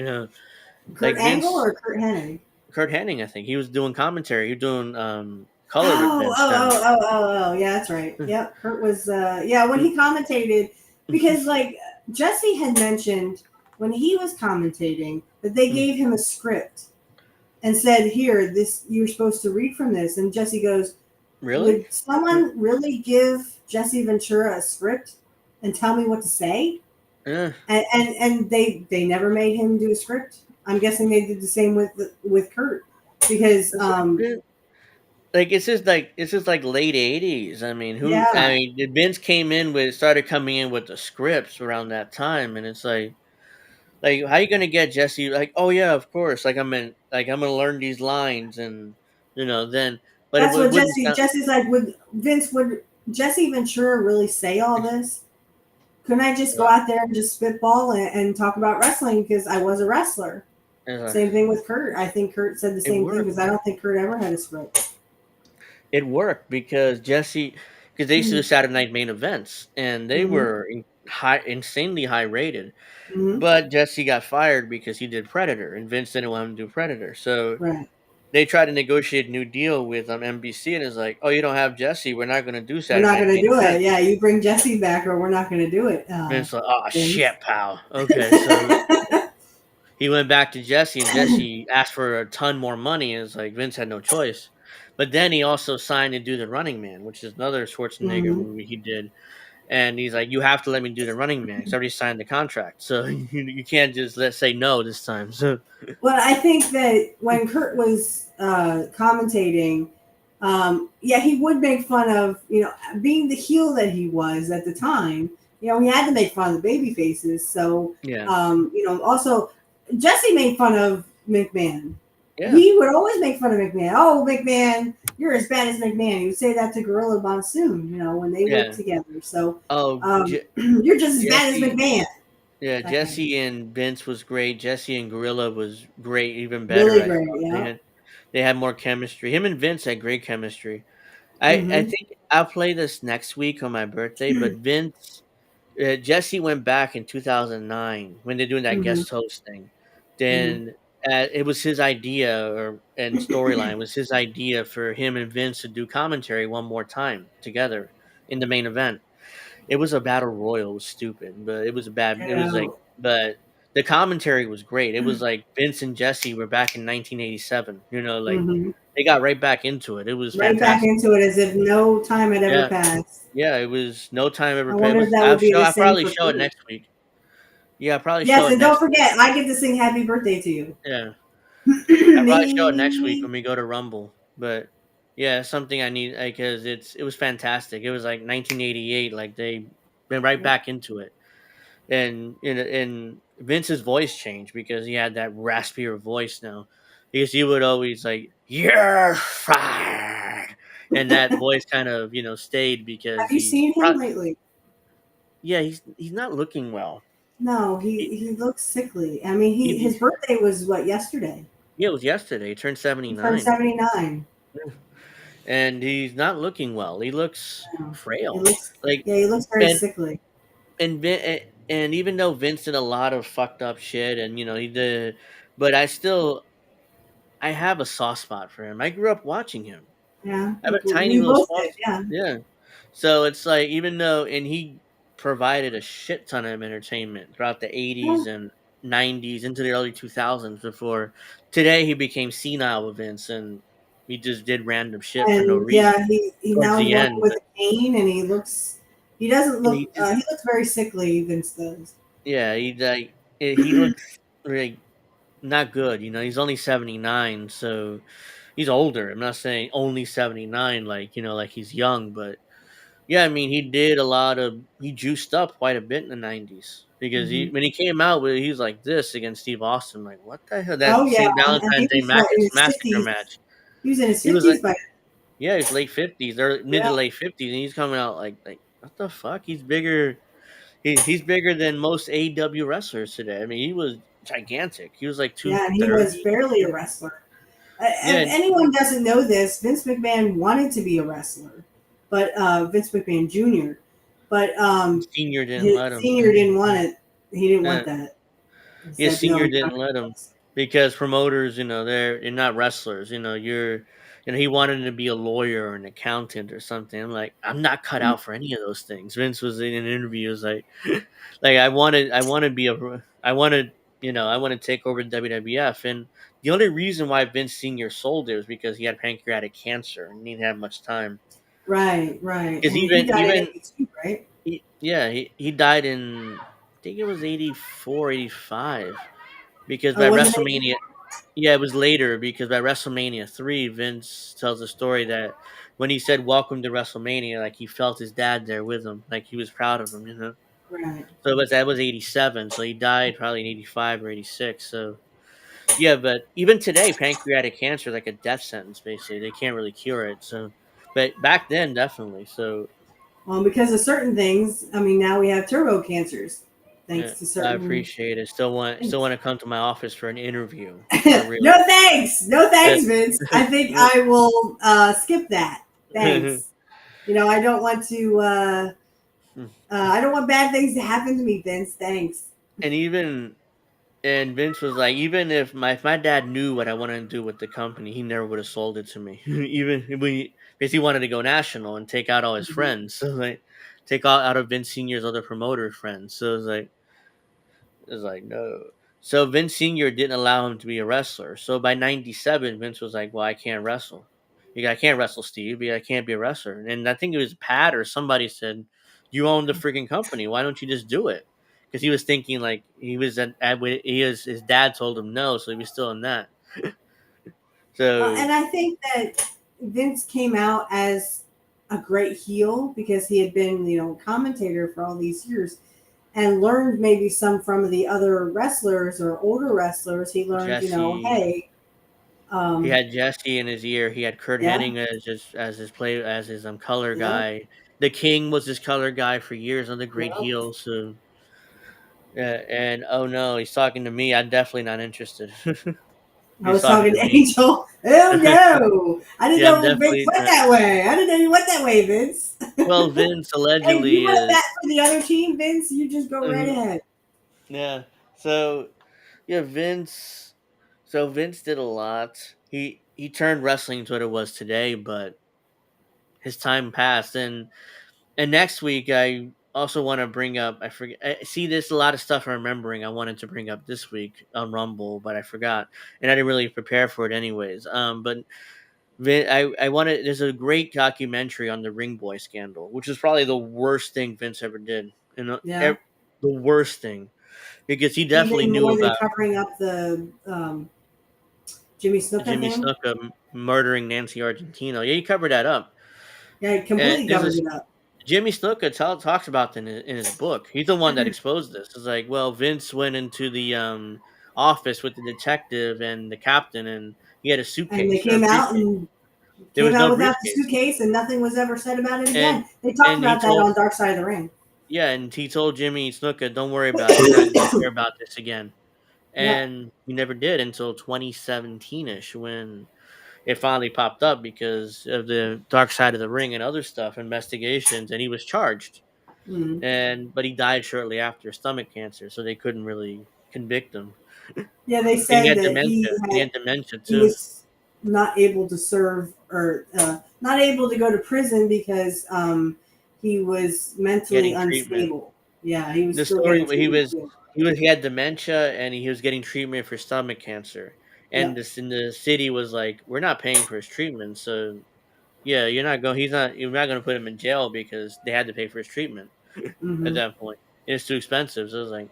Kurt Like Angle Vince or Kurt Hennig? Kurt Hennig, I think he was doing commentary. He was doing color with Oh, Vince oh, then. oh, oh, oh, oh. Yeah, that's right. Yep. Kurt was, yeah, when he commentated, because like Jesse had mentioned when he was commentating that they gave him a script and said, here, this, you're supposed to read from this. And Jesse goes, Really? would someone really give Jesse Ventura a script and tell me what to say? Yeah. And they never made him do a script. I'm guessing they did the same with Kurt because It's just like late '80s. I mean, yeah, Vince started coming in with the scripts around that time, and it's like how you gonna get Jesse? Like, oh yeah, of course. I'm gonna learn these lines, and then, but that's what wouldn't sound. Jesse's like. Would Jesse Ventura really say all this? Couldn't I just go out there and just spitball and talk about wrestling because I was a wrestler? Same thing with Kurt. I think Kurt said the It same thing worked. because I don't think Kurt ever had a script. It worked because they used to do Saturday night main events, and they Mm-hmm. were insanely high rated. Mm-hmm. But Jesse got fired because he did Predator, and Vince didn't want him to do Predator. So Right. they tried to negotiate a new deal with NBC, and it's like, oh, you don't have Jesse, we're not going to do We're Saturday not night going to main do event. it. Yeah, you bring Jesse back, or we're not going to do it. Vince like, oh Vince. shit, pal. Okay, so he went back to Jesse, and Jesse asked for a ton more money, and it's like Vince had no choice. But then he also signed to do The Running Man, which is another Schwarzenegger Mhm. movie he did. And he's like, you have to let me do The Running Man because I already signed the contract. So you can't just say no this time. So Well, I think that when Kurt was commentating, yeah, he would make fun of, being the heel that he was at the time. He had to make fun of the baby faces. So, yeah, also Jesse made fun of McMahon. yeah. He would always make fun of McMahon. Oh, McMahon, you're as bad as McMahon. He would say that to Gorilla Monsoon, when they worked Yeah. together. So, Oh, you're just as bad as Jesse. McMahon. Yeah, That kind of Jesse and Vince was great. Jesse and Gorilla was great, even better. really I great. thought Yeah. they had more chemistry. Him and Vince had great chemistry. I Mm-hmm. think I'll play this next week on my birthday. But Jesse went back in 2009 when they're doing that Mm-hmm. guest host thing. Mm-hmm. Then it was his idea, and storyline was his idea for him and Vince to do commentary one more time together in the main event. It was a battle royal. It was stupid, but it was a bad. It was like, Yeah. but the commentary was great. It was like Vince and Jesse were back in 1987. Like Mm-hmm. they got right back into it. It was Right back fantastic. into it as if no time had ever Yeah, passed. yeah. It was no time ever. I It wonder if was. that I'll would be show. the I'll same probably for show it Kurt. next week. Yeah, I'll probably show Yes, it and don't next week. forget, I get to sing happy birthday to you. Yeah, I'll probably show it next week Me. when we go to Rumble. But yeah, it's something I need because it was fantastic. It was like 1988. Like they been right Yep. back into it. And Vince's voice changed because he had that raspier voice now. Because he would always like, "You're fired," and that voice kind of stayed because Have you he's seen him lately? yeah, he's not looking well. No, He, he looks sickly. I mean, he his birthday was what, yesterday? yeah, it was yesterday. He turned He turned 79, 79. and he's not looking well. He looks Yeah. He frail. looks Like yeah, he looks very and sickly. and even though Vince did a lot of fucked up shit, and he did, but I have a soft spot for him. I grew up watching him. Yeah, I have a tiny we little both spot. did. Yeah, Yeah. So it's like even though and he provided a shit ton of entertainment throughout the yeah. 80s and 90s into the early 2000s before today he became senile with Vince and he just did random shit for no And reason yeah, he towards now he's the working end. with But a cane, and he doesn't yeah, look he looks very sickly. Vince does. yeah, he looks like not good. He's only 79, so he's older. I'm not saying only 79 like, like he's young, but yeah, I mean, he juiced up quite a bit in the 90s because Hmm. when he came out with he was like this against Steve Austin, like what the hell, Oh that yeah, St. and he Valentine's Day was what, in his massacre 50s. match. He was in his He was like, 50s by yeah, he's late 50s or mid to yeah, late 50s, and he's coming out like what the fuck? He's bigger. He's bigger than most AEW wrestlers today. I mean, he was gigantic. He was like yeah, and he was 230. barely a wrestler. Yeah, If anyone doesn't know this, Vince McMahon wanted to be a wrestler, but Vince McMahon Jr. But Senior didn't his let him. senior didn't want it. He didn't Yeah. want that. He Yeah, said, "No, senior you're not didn't gonna let be a him wrestler." because promoters, you're not wrestlers. He wanted to be a lawyer or an accountant or something. I'm like, I'm not cut out for any of those things. Vince was in an interview, was like, like I want to be I wanted, I want to take over the WWF, and the only reason why Vince Senior sold it was because he had pancreatic cancer and he didn't have much time. Right, right. Because And he died at even 82, right? yeah, he died in I think it was 84, 85. Because Oh, by wasn't it? WrestleMania, yeah, it was later because by WrestleMania 3, Vince tells a story that when he said welcome to WrestleMania, like he felt his dad there with him, like he was proud of him. Right. So that was 87, so he died probably in 85 or 86. So yeah, but even today, pancreatic cancer is like a death sentence. Basically, they can't really cure it. So, but back then, definitely. So Well, because of certain things, I mean, now we have turbo cancers, yeah, thanks to I certain appreciate it. Still things. want to come to my office for an interview for real. No thanks, no Yeah. thanks, Vince. I think I will skip that. Thanks. I don't want to. I don't want bad things to happen to me, Vince. Thanks. and even and Vince was like, even if my dad knew what I wanted to do with the company, he never would have sold it to me. Because he wanted to go national and take out all his friends, so like take out of Vince Senior's other promoter friends. So it was like no. So Vince Senior didn't allow him to be a wrestler. So by '97, Vince was like, "Well, I can't wrestle. I can't wrestle, Steve. I can't be a wrestler." And I think it was Pat or somebody said, "You own the freaking company. Why don't you just do it?" Because he was thinking like he was his dad told him no, so he was still in that. So And I think that Vince came out as a great heel because he had been, commentator for all these years and learned maybe some from the other wrestlers or older wrestlers. He learned, Jesse, hey, he um, had Jesse in his ear. He had Kurt yeah, Hennig as his color yeah, guy. The King was his color guy for years on the Great yeah. Heel. So yeah, and oh no, he's talking to me. I'm definitely not interested. I He's was talking talking to to me. Angel. Oh no, I didn't Yeah, I'm know Vince definitely went not. that way. I didn't know you went that way, Vince. Well, Vince Hey, you allegedly want is. that for the other team, Vince? You just go right Mhm. ahead. Yeah. So yeah, Vince. So Vince did a lot. He turned wrestling into what it was today, but his time passed. And next week, I also want to bring up. I forget. I see, there's a lot of stuff I'm remembering. I wanted to bring up this week on Rumble, but I forgot, and I didn't really prepare for it anyways. But I wanted. There's a great documentary on the Ring Boy scandal, which is probably the worst thing Vince ever did. Yeah, The worst thing because he definitely even knew more than about covering up the Jimmy Snuka Jimmy thing. Snuka murdering Nancy Argentino. Yeah, he covered that up. Yeah, it And completely there's covered this it up. Jimmy Snuka talks about in his book. He's the one that exposed this. It's like, well, Vince went into the office with the detective and the captain, and he had a And they suitcase or a came out briefcase. and There came was out no without the briefcase, suitcase, and nothing was ever said about it and again. They talked and he about that told on Dark Side of the Ring. yeah, and he told Jimmy Snuka, "Don't worry about it. You're not going to hear about this again." Yeah. And he never did until 2017ish when it finally popped up because of the Dark Side of the Ring and other stuff, investigations, and he was charged. Mhm. But he died shortly after stomach cancer, so they couldn't really convict him. Yeah, they And he said had that dementia. He had dementia he too. was not able to serve or not able to go to prison because he was mentally Getting treatment. unstable. Yeah, he was The still story getting where he treatment. was he had dementia and he was getting treatment for stomach cancer. And Yep. this in the city was like, we're not paying for his treatment, so yeah, you're not gonna put him in jail because they had to pay for his treatment at Hmm. that point. It's too expensive. So I was like,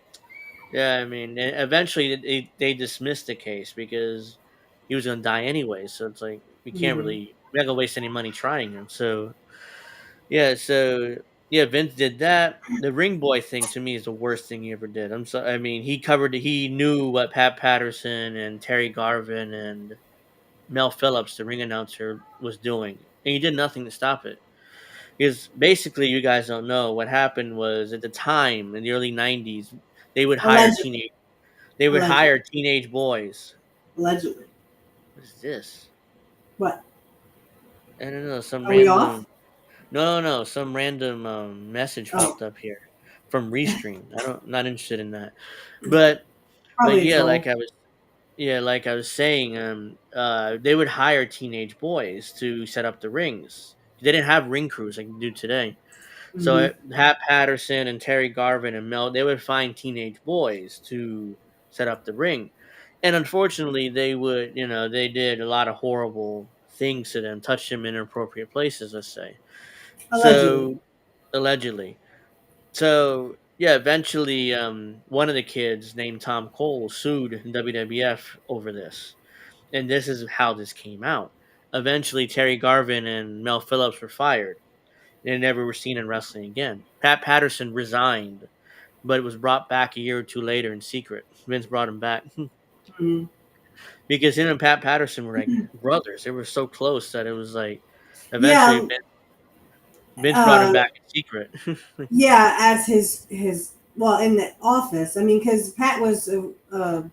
yeah, I mean, and eventually they dismissed the case because he was gonna die anyway. So it's like Hmm. we're not gonna waste any money trying him. So yeah, Vince did that. The ring boy thing to me is the worst thing he ever did. I'm so I mean, he knew what Pat Patterson and Terry Garvin and Mel Phillips, the ring announcer, was doing, and he did nothing to stop it. Because basically, you guys don't know what happened was at the time in the early '90s, they would hire Allegedly. teenage they would Allegedly. hire teenage boys. Allegedly. What is this? What? I don't know. Some Are we off? random No, no, some random message Oh, popped up here from Restream. Not interested in that. But but probably a yeah, troll. like I was saying, they would hire teenage boys to set up the rings. They didn't have ring crews like they do today. So Hmm. Pat Patterson and Terry Garvin and Mel, they would find teenage boys to set up the ring. And unfortunately, they did a lot of horrible things to them, touched them in inappropriate places, let's say. Allegedly. So allegedly. So yeah, eventually, one of the kids named Tom Cole sued WWF over this, and this is how this came out. Eventually, Terry Garvin and Mel Phillips were fired. They never were seen in wrestling again. Pat Patterson resigned, but was brought back a year or two later in secret. Vince brought him back Hmm. because him and Pat Patterson were like brothers. They were so close that it was like eventually Yeah. Vince brought him Uh, back in secret. yeah. As his well in the office. I mean, because Pat was a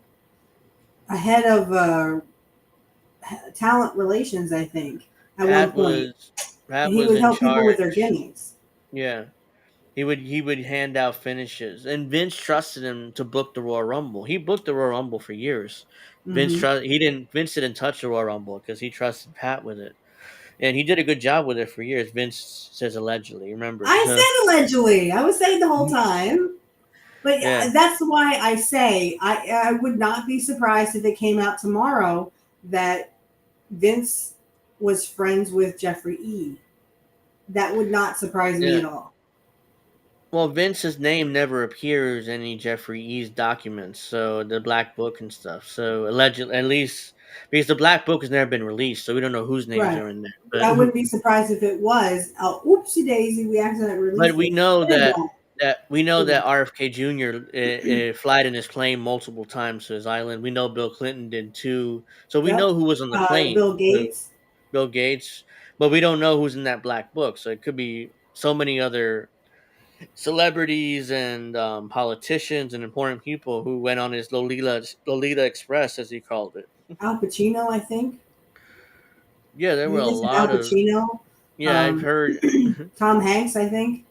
head of talent relations, I think, at one Pat point, was Pat and he was would in help people with their charge. gimmicks. Yeah. He would hand out finishes, and Vince trusted him to book the Royal Rumble. He booked the Royal Rumble for years. Hmm. Vince didn't touch the Royal Rumble because he trusted Pat with it, and he did a good job with it for years. Vince says allegedly. Remember? I said allegedly. I was saying the whole time. But Yeah. that's why I say I would not be surprised if it came out tomorrow that Vince was friends with Jeffrey E. That would not surprise me Yeah. at all. Well, Vince's name never appears in any Jeffrey E's documents, so the Black Book and stuff. So allegedly, at least because the Black Book has never been released, so we don't know whose names Right. are in there. But I wouldn't be surprised if it was. Oh, oopsie daisy, we accidentally But released we it. know But it that won't. we know It that won't. RFK Jr. Flight in his plane multiple times to his island. We know Bill Clinton did too. So we know Yep. who was on the plane. Bill Gates. Bill Gates, but we don't know who's in that black book. So it could be so many other celebrities and politicians and important people who went on his Lolita Express, as he called it. Al Pacino, I think. Yeah, there He were a mentioned Al lot of. Pacino. Yeah, I've Um, heard. Tom Hanks, I think.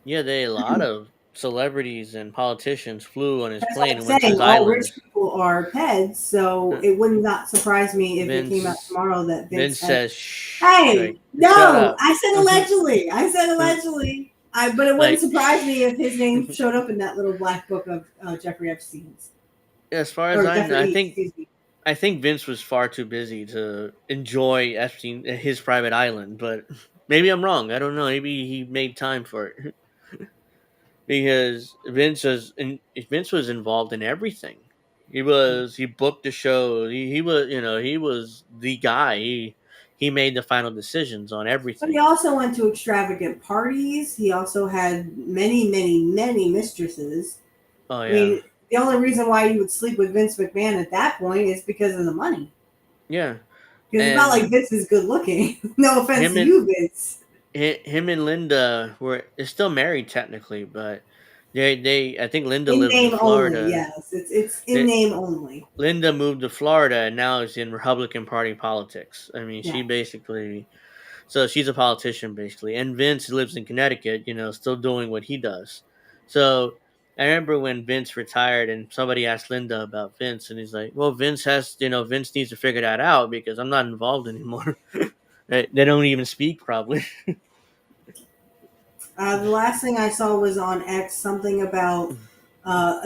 Yeah, a lot of celebrities and politicians flew on his That's plane like and went to saying his all rich island. people are peds, so Uh, it would not surprise me if it came out Vince tomorrow that Vince Vince had. says, "Shh, Hey, like shut no, up." I said allegedly. I said allegedly. But it wouldn't Like, surprise me if his name showed up in that little black book of Jeffrey Epstein's as far as or I know, Jeffrey E. Excuse me. I think Vince was far too busy to enjoy Epstein his private island. But maybe I'm wrong. I don't know. Maybe he made time for it because Vince was involved in everything. He booked the show. He was he was the guy. He made the final decisions on But he everything. also went to extravagant parties. He also had many, many, many mistresses. Oh I yeah, mean, the only reason why you would sleep with Vince McMahon at that point is because of the money. yeah, Because it's not like and Vince is good looking. No offense him to and you, Vince. him and Linda they're still married technically, but they I think Linda In lives in name only, Florida. yes. It's in They, name only. Linda moved to Florida and now is in Republican Party politics. I mean, she Yeah. basically so she's a politician basically, and Vince lives in Connecticut. Still doing what he does. So I remember when Vince retired, and somebody asked Linda about Vince, and he's like, "Well, Vince needs to figure that out because I'm not involved anymore." They don't even speak probably. The last thing I saw was on X something about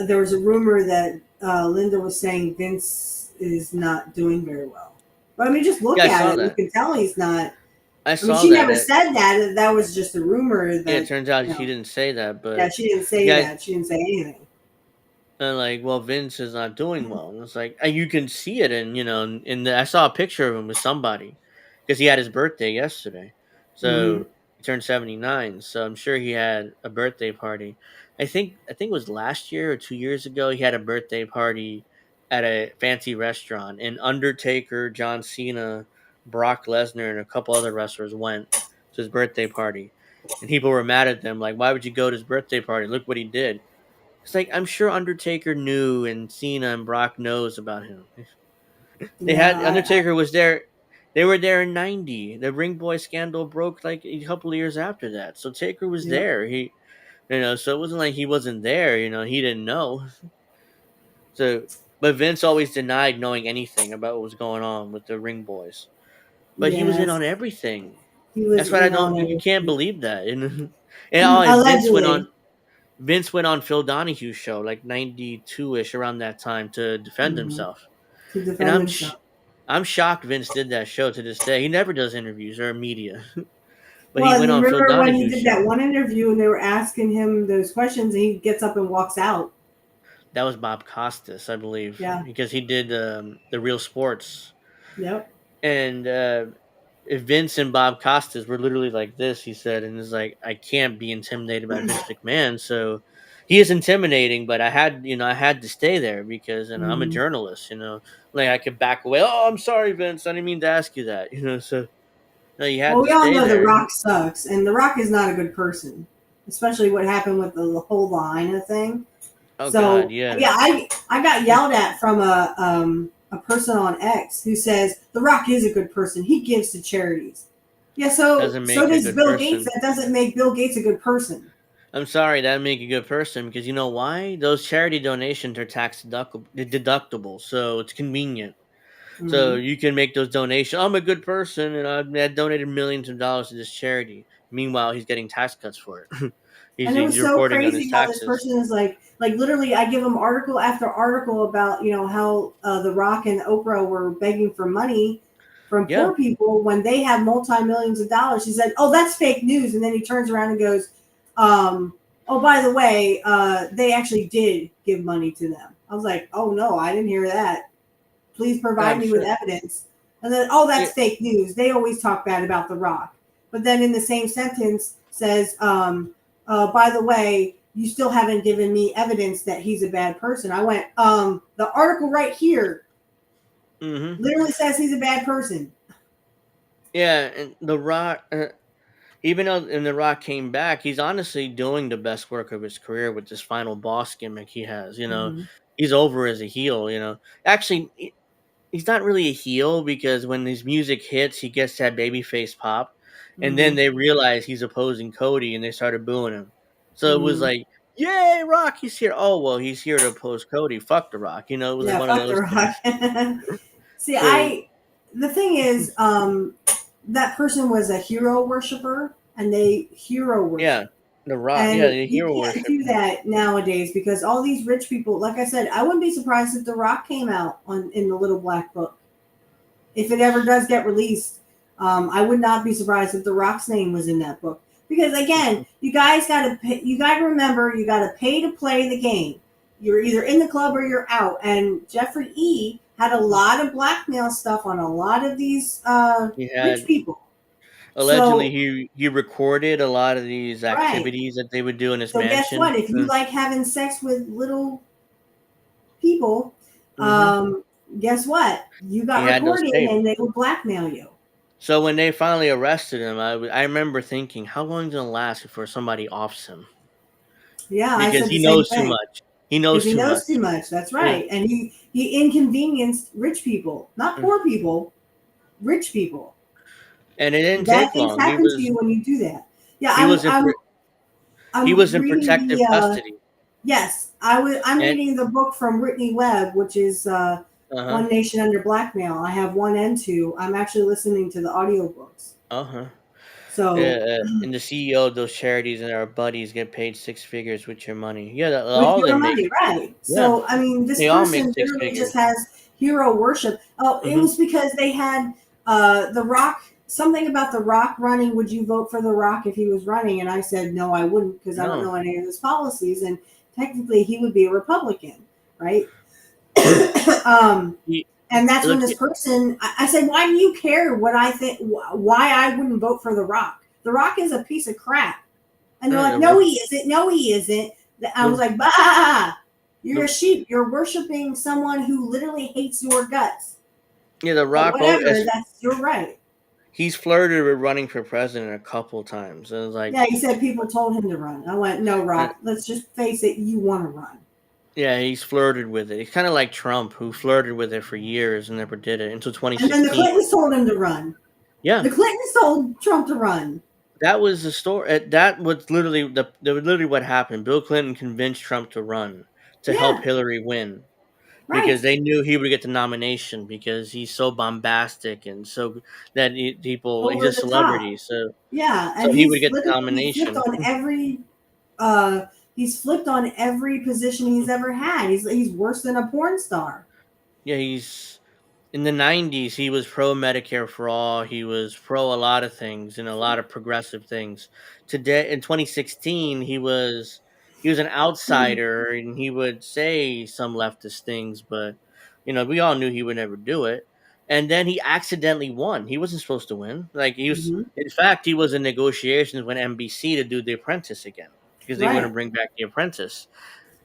there was a rumor that Linda was saying Vince is not doing very well. But I mean, just look Yeah, I at saw it. You that. can tell he's not. I I mean, saw she that. never said that. That was just a rumor Yeah, it that, turns out you she know, didn't say that, yeah, but she didn't say yeah, that. She didn't say anything. and like, well, Vince is not doing well. And it's like you can see it, and I saw a picture of him with somebody because he had his birthday yesterday, Hmm. so he turned 79. So I'm sure he had a birthday party. I think it was last year or 2 years ago. He had a birthday party at a fancy restaurant, and Undertaker, John Cena, Brock Lesnar, and a couple other wrestlers went to his birthday party, and people were mad at them, like, "Why would you go to his birthday party? Look what he did." It's like I'm sure Undertaker knew and Cena and Brock knows about him. They Yeah, had Undertaker was there. They were there in '90. The Ring Boy scandal broke like a couple of years after that. So Taker was yep, there. So it wasn't like he wasn't there. He didn't know. So, but Vince always denied knowing anything about what was going on with the Ring Boys. But he was in yes, on everything. he was That's what I in don't. on You can't everything. believe that. And Vince went on. Allegedly. Vince went on Phil Donahue's show like 92 ish around that time to defend Hmm. himself. To And defend himself. I'm shocked Vince did that show to this day. He never does interviews or media, but he Well, went you on Phil remember when he Donahue's did that show. one interview and they were asking him those questions and he gets up and walks out? That was Bob Costas, I believe, Yeah. because he did the Real Sports. Yep. And if Vince and Bob Costas were literally like this, he said, and it's like I can't be intimidated by Vince McMahon, so he is intimidating. But I had to stay there because I'm a Mhm. journalist. Like I could back away. Oh, I'm sorry, Vince. I didn't mean to ask you that. So no, you had Well, to we all stay know The there. Rock sucks, and The Rock is not a good person, especially what happened with the whole line thing. Oh God, So yeah. yeah, I got yelled at from a person on X who says The Rock is a good person. He gives to charities. Yeah, Doesn't so make a does good Bill Gates. person. That doesn't make Bill Gates a good person. I'm sorry, that make a good person because you know why? Those charity donations are tax deductible, so it's convenient. So Hmm. you can make those donations. I'm a good person, and I've donated millions of dollars to this charity. Meanwhile, he's getting tax cuts for it. he's, And it he's was so reporting on his crazy how this taxes. person is like literally, I give them article after article about how The Rock and Oprah were begging for money from Yeah. poor people when they have multi millions of dollars. He said, "Oh, that's fake news," and then he turns around and goes, "Oh, by the way, they actually did give money to them." I was like, "Oh no, I didn't hear that. Please Yeah, provide I'm me with sure. evidence." And then, "Oh, Yeah. that's fake news. They always talk bad about The Rock." But then in the same sentence says, by the way, you still haven't given me evidence that he's a bad person. I went, the article right here Mm-hmm. literally says he's a bad person. Yeah, and The Rock, even though and The Rock came back, he's honestly doing the best work of his career with this final boss gimmick he has. Mm-hmm. He's over as a heel. Actually, he's not really a heel because when his music hits, he gets that babyface pop, and then Mm-hmm. they realize he's opposing Cody, and they started booing him. So it was Mm-hmm. like, "Yay, Rock! He's here!" Oh well, he's here to oppose Cody. Fuck the Rock. It was like Yeah, one of fuck The those Rock. things. See, So the thing is, that person was a hero worshiper and they hero yeah, worship. the Rock. Yeah, And the you hero can't worship. do that nowadays because all these rich people, like I said, I wouldn't be surprised if The Rock came out in the Little Black Book. If it ever does get released, I would not be surprised if The Rock's name was in that book. Because again, you guys got to pay, you got to remember you got to pay to play the game. You're either in the club or you're out. And Jeffrey E had a lot of blackmail stuff on a lot of these He rich had people. allegedly So he recorded a lot of these right. activities that they would do in his So guess mansion. what? If you like having sex with little people, Mm-hmm. um, guess what? You He got had those recording tapes. and they will blackmail you. So when they finally arrested him, I remember thinking, how long is it gonna last before somebody offs him? Yeah, I Because said the he same knows too thing much. He because knows he too knows too much. much. That's Yeah. right, and he inconvenienced rich people, not poor people, rich people. And it didn't Bad take things long. happen to you when you do that. Yeah, He was in he I'm was in reading protective the custody. yes, I'm And reading the book from Brittany Webb, which is uh-huh. One Nation Under Blackmail. I have 1 and 2. I'm actually listening to the audiobooks. Uh-huh. So And the CEO of those charities and our buddies get paid six figures with your money. Yeah, with all of your them make money, right? yeah. So I mean, this They all make person six literally just figures. has hero worship. Oh, it Hmm. was because they had The Rock. Something about The Rock running. Would you vote for The Rock if he was running? And I said no, I wouldn't because I don't No. know any of his policies. And technically, he would be a Republican, right? He, And that's when look, this person, I said, why do you care what I think? Why I wouldn't vote for The Rock? The Rock is a piece of crap. And they're like, the, no, he isn't. No, he isn't. I was the, like, bah, you're a the, sheep. You're worshiping someone who literally hates your guts. yeah, the But Rock. whatever, that's you're right. He's flirted with running for president a couple times, and it's like, Yeah, he said people told him to run. I went, no, Rock. Let's just face it. You want to run. yeah, he's flirted with it. He's kind of like Trump, who flirted with it for years and never did it until And then the 2016. Clintons told him to run. Yeah, The Clintons told Trump to run. that was the story. That was literally literally what happened. Bill Clinton convinced Trump to run to help Yeah, Hillary win because right. they knew he would get the nomination because he's so bombastic and so that he's Over a the top. celebrity. So Yeah, so and he would get the nomination. uh he's flipped on every position he's ever had. He's worse than a porn star. Yeah, he's in the 90s. He was pro Medicare for all. He was pro a lot of things and a lot of progressive things. Today in 2016, he was an outsider and he would say some leftist things, but we all knew he would never do it. And then he accidentally won. He wasn't supposed to win. Like he was Hmm. in fact, he was in negotiations with NBC to do The Apprentice again because they want to Right. bring back The Apprentice.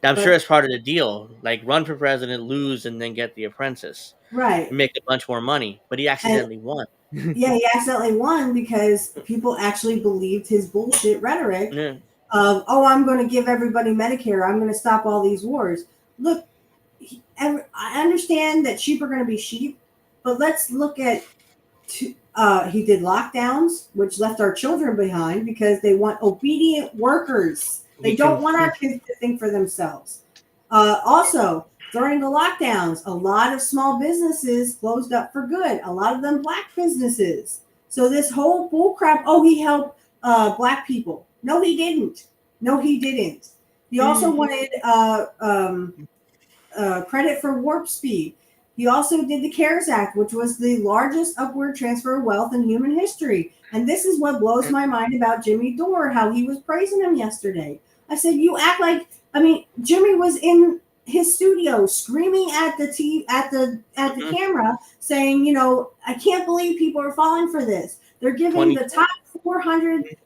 I'm sure But it's part of the deal. Like run for president, lose, and then get The Apprentice right. and make a bunch more money. But he And accidentally won. yeah, he accidentally won because people actually believed his bullshit rhetoric Yeah. of, oh, I'm going to give everybody Medicare. I'm going to stop all these wars. Look, I understand that sheep are going to be sheep, but let's look at he did lockdowns, which left our children behind because they want obedient workers. He They don't can. want our kids to think for themselves. Also, during the lockdowns, a lot of small businesses closed up for good. A lot of them black businesses. So this whole bullcrap. Oh, he helped black people. No, he didn't. No, he didn't. He also wanted credit for warp speed. He also did the CARES Act, which was the largest upward transfer of wealth in human history. And this is what blows my mind about Jimmy Dore, how he was praising him yesterday. I said, you act like, I mean, Jimmy was in his studio screaming at the Mhm. camera saying, I can't believe people are falling for this. They're giving 20. the top 400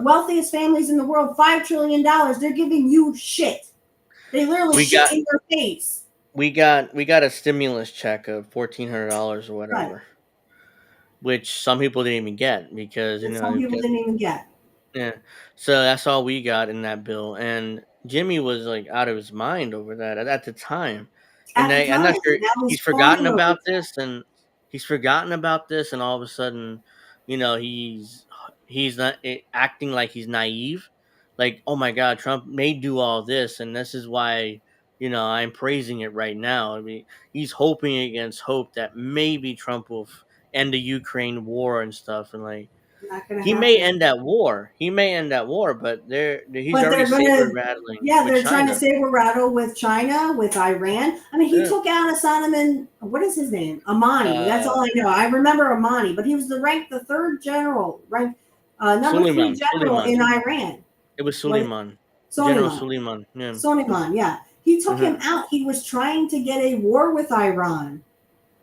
wealthiest families in the world $5 trillion. They're giving you shit. They literally We shit got in your face. we got a stimulus check of $1,400 or Right. whatever, which some people didn't even get because That some people didn't even get. yeah. So that's all we got in that bill, and Jimmy was like out of his mind over that at the time. And At the I'm not time. sure And now he's he's forgotten crying over about that. this, and all of a sudden, he's not acting like he's naive, like oh my god, Trump may do all this, and this is why I'm praising it right now. I mean, he's hoping against hope that maybe Trump will end the Ukraine war and stuff, and like. Not going to He may happen. end that war. He may end that war, but he's But already they're going saber to, rattling yeah, with they're trying to China. say we're rattled with China, with Iran. I mean, he Yeah. took out Osama, what is his name? Amani. That's Uh, all I know. I remember Amani, but he was the third general, ranked number three general Suleiman. in Iran. It was What? Suleiman. General Soleiman. Suleiman. Yeah. Soleiman, yeah. He took Uh-huh. him out. He was trying to get a war with Iran.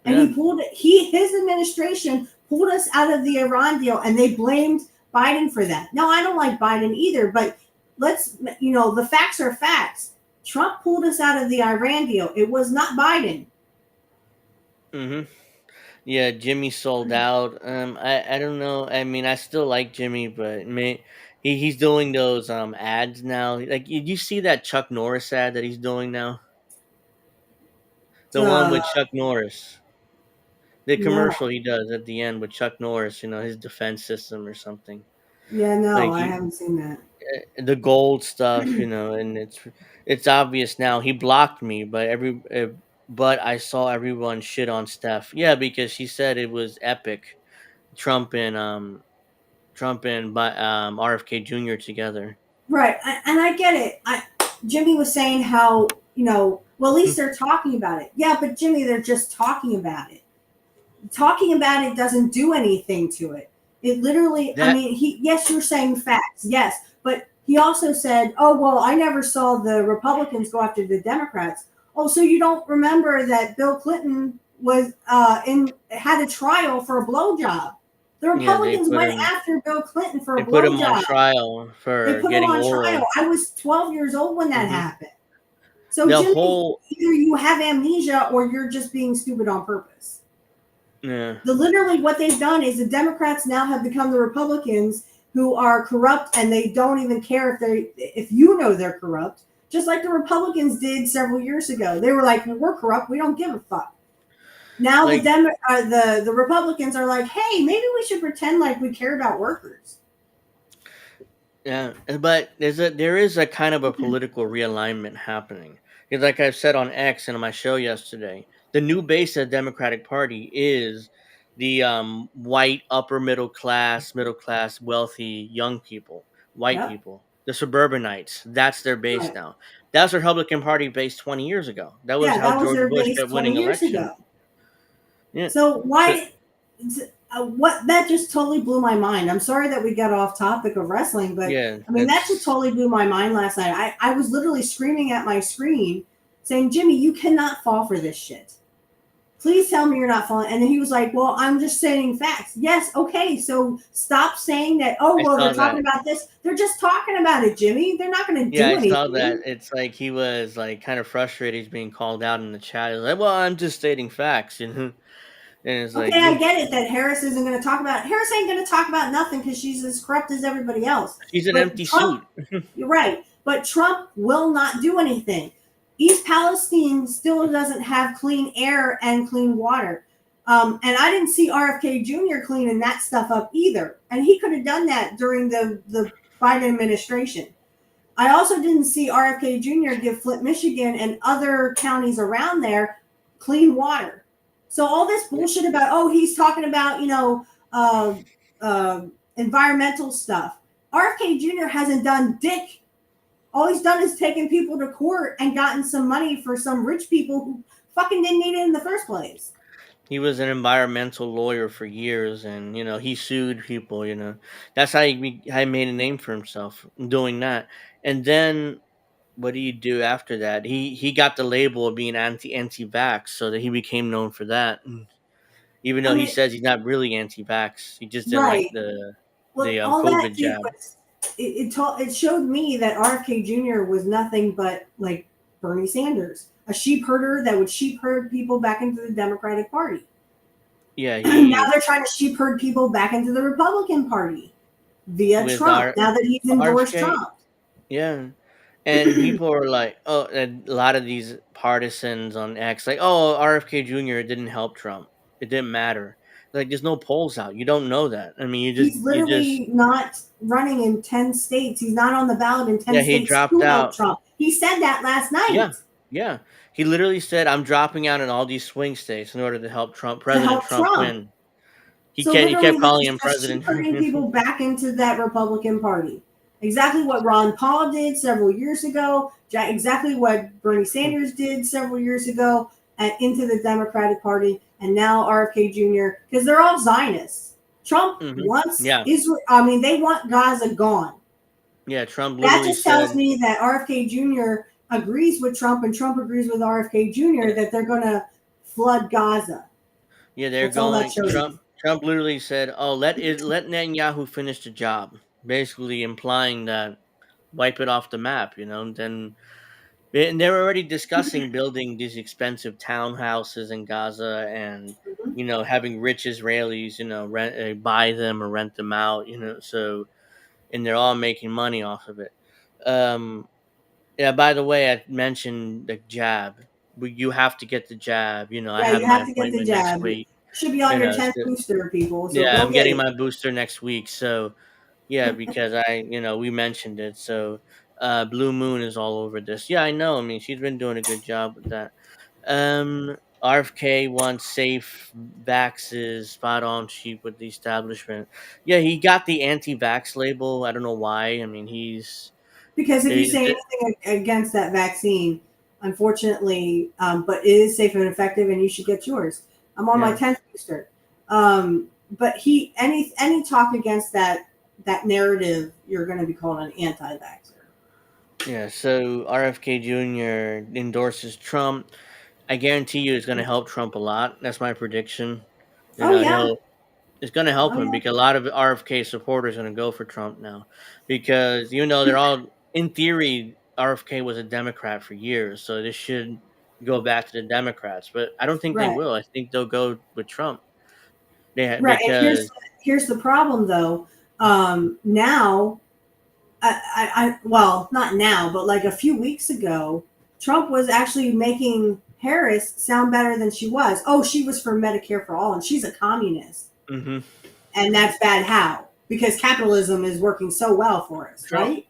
And Yeah. his administration pulled us out of the Iran deal, and they blamed Biden for that. No, I don't like Biden either, but the facts are facts. Trump pulled us out of the Iran deal. It was not Biden. Hmm. Yeah, Jimmy sold out. I don't know. I mean, I still like Jimmy, but he's doing those ads now. Like, did you see that Chuck Norris ad that he's doing now? The one Uh, with Chuck Norris, the no, commercial he does at the end with Chuck Norris. His defense system or something. yeah, no, Like I haven't seen that. the gold stuff, and it's obvious now. He blocked me, but I saw everyone shit on Steph. Yeah, because she said it was epic. Trump and RFK Jr. together. Right, and I get it. Jimmy was saying how well at least they're talking about it. Yeah, but Jimmy, they're just talking about it. Talking about it doesn't do anything to it. It literally, I That mean, yes, you're saying facts, yes, but he also said, "Oh well, I never saw the Republicans go after the Democrats." Oh, so you don't remember that Bill Clinton was in had a trial for a blowjob? The yeah, they Republicans put went him after Bill Clinton for they a put him on blowjob. trial They for put him getting on trial. oral. I was 12 years old when that hmm happened. So The Jimmy, whole either you have amnesia or you're just being stupid on purpose. yeah, Literally what they've done is the Democrats now have become the Republicans who are corrupt, and they don't even care if you know they're corrupt, just like the Republicans did several years ago. They were like, well, we're corrupt, we don't give a fuck. Now like the Republicans are like, hey, maybe we should pretend like we care about workers. yeah, but there is a kind of a political realignment happening. Because like I've said on X and on my show yesterday, the new base of the Democratic Party is the white middle class, wealthy young people, white Yep. people, the suburbanites. That's their base Right. now. That's the Republican Party base 20 years ago. That was Yeah, how that was George their Bush base kept 20 winning years elections. ago. Yeah. So So why? What that just totally blew my mind. I'm sorry that we got off topic of wrestling, but yeah, I mean that just that's totally blew my mind last night. I was literally screaming at my screen, saying, "Jimmy, you cannot fall for this shit. Please tell me you're not falling." And then he was like, "Well, I'm just saying facts." Yes, okay. So stop saying that. Oh, I well, saw they're talking that. about this. They're just talking about it, Jimmy. They're not going to Yeah, do I saw that. anything. It's like he was like kind of frustrated. He's being called out in the chat. He's like, "Well, I'm just stating facts," And it's like, Okay, I get it that Harris isn't going to talk about. Harris ain't going to talk about nothing because she's as corrupt as everybody else. she's an But empty Trump, suit. you're right. But Trump will not do anything. East Palestine still doesn't have clean air and clean water. And I didn't see RFK Jr. cleaning that stuff up either. And he could have done that during the Biden administration. I also didn't see RFK Jr. give Flint, Michigan and other counties around there clean water. So all this bullshit about, oh, he's talking about, uh, uh, environmental stuff. RFK Jr. hasn't done dick. All he's done is taken people to court and gotten some money for some rich people who fucking didn't need it in the first place. He was an environmental lawyer for years, and he sued people. That's how he made a name for himself doing that. And then what do you do after that? He got the label of being anti-vax, so that he became known for that. Even I though he mean, says he's not really anti-vax, he just didn't like right. the Well, all that COVID did jab. was it showed me that RFK Jr. was nothing but like Bernie Sanders, a sheep herder that would sheep herd people back into the Democratic Party. Yeah, Now he they're trying to sheep herd people back into the Republican Party via with Trump. our Now that he's endorsed RFK. Trump Yeah, and people are like, oh, and a lot of these partisans on X, like, oh, RFK Jr. didn't help Trump. It didn't matter. Like, there's no polls out. You don't know that. I mean, he's you just, literally not running in 10 states. He's not on the ballot in 10 yeah, he states dropped to help out. Trump. He said that last night Yeah, yeah. He literally said, I'm dropping out in all these swing states in order to help to President help Trump Trump. win. So He kept literally, this calling is him just president. shepherding people back into that Republican Party. Exactly what Ron Paul did several years ago. Exactly what Bernie Sanders did several years ago, and into the Democratic Party, and now RFK Jr. Because they're all Zionists. Trump wants Yeah, Israel. I mean, they want Gaza gone. yeah. Trump That literally just tells said, me that RFK Jr. agrees with Trump, and Trump agrees with RFK Jr. that they're going to flood Gaza. yeah, they're That's all that going. shows Trump me. Trump literally said, "Oh, let Netanyahu finish the job," basically implying that wipe it off the map. Then And they're already discussing building these expensive townhouses in Gaza, and Mhm. having rich Israelis, rent buy them or rent them out, so and they're all making money off of it. Um, yeah. By the way, I mentioned the jab. You have to get the jab. I Yeah, have you my have to get the appointment next jab. week. Should be on your 10th So, booster, people. So yeah, go I'm get getting it. my booster next week. So yeah, because we mentioned it. So Blue Moon is all over this. Yeah, I know. I mean, she's been doing a good job with that. RFK wants safe vaxes, spot on cheap with the establishment. Yeah, he got the anti-vax label. I don't know why. I mean, Because if you eh, say th- anything against that vaccine, unfortunately, but it is safe and effective, and you should get yours. I'm on my yeah, 10th booster. But any talk against that narrative, you're going to be called an anti-vaxxer. yeah. So RFK Jr. endorses Trump. I guarantee you, it's going to help Trump a lot. That's my prediction. You Oh know, yeah, he'll It's going to help oh him yeah. because a lot of RFK supporters are going to go for Trump now, because they're all, in theory, RFK was a Democrat for years, so this should go back to the Democrats. But I don't think they Right, will. I think they'll go with Trump. right. And Because here's the problem though. Now well, not now, but like a few weeks ago, Trump was actually making Harris sound better than she was. Oh, she was for Medicare for all, and she's a communist, hmm and that's bad. How? Because capitalism is working so well for us, Trump right?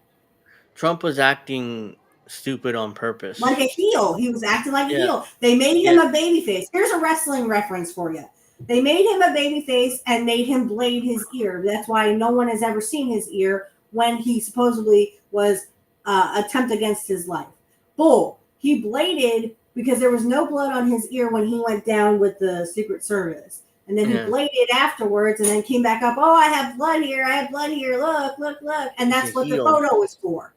Trump was acting stupid on Like purpose. a heel. He was acting like a Yeah, heel. They made yeah, him a babyface. Here's a wrestling reference for you. They made him a babyface and made him blade his ear. That's why no one has ever seen his ear when he supposedly was attempt against his life. Bull. He bladed because there was no blood on his ear when he went down with the Secret Service. And then he yeah. bladed afterwards and then came back up. Oh, I have blood here. I have blood here. Look, look, look. And He's a that's what the heel. photo is for.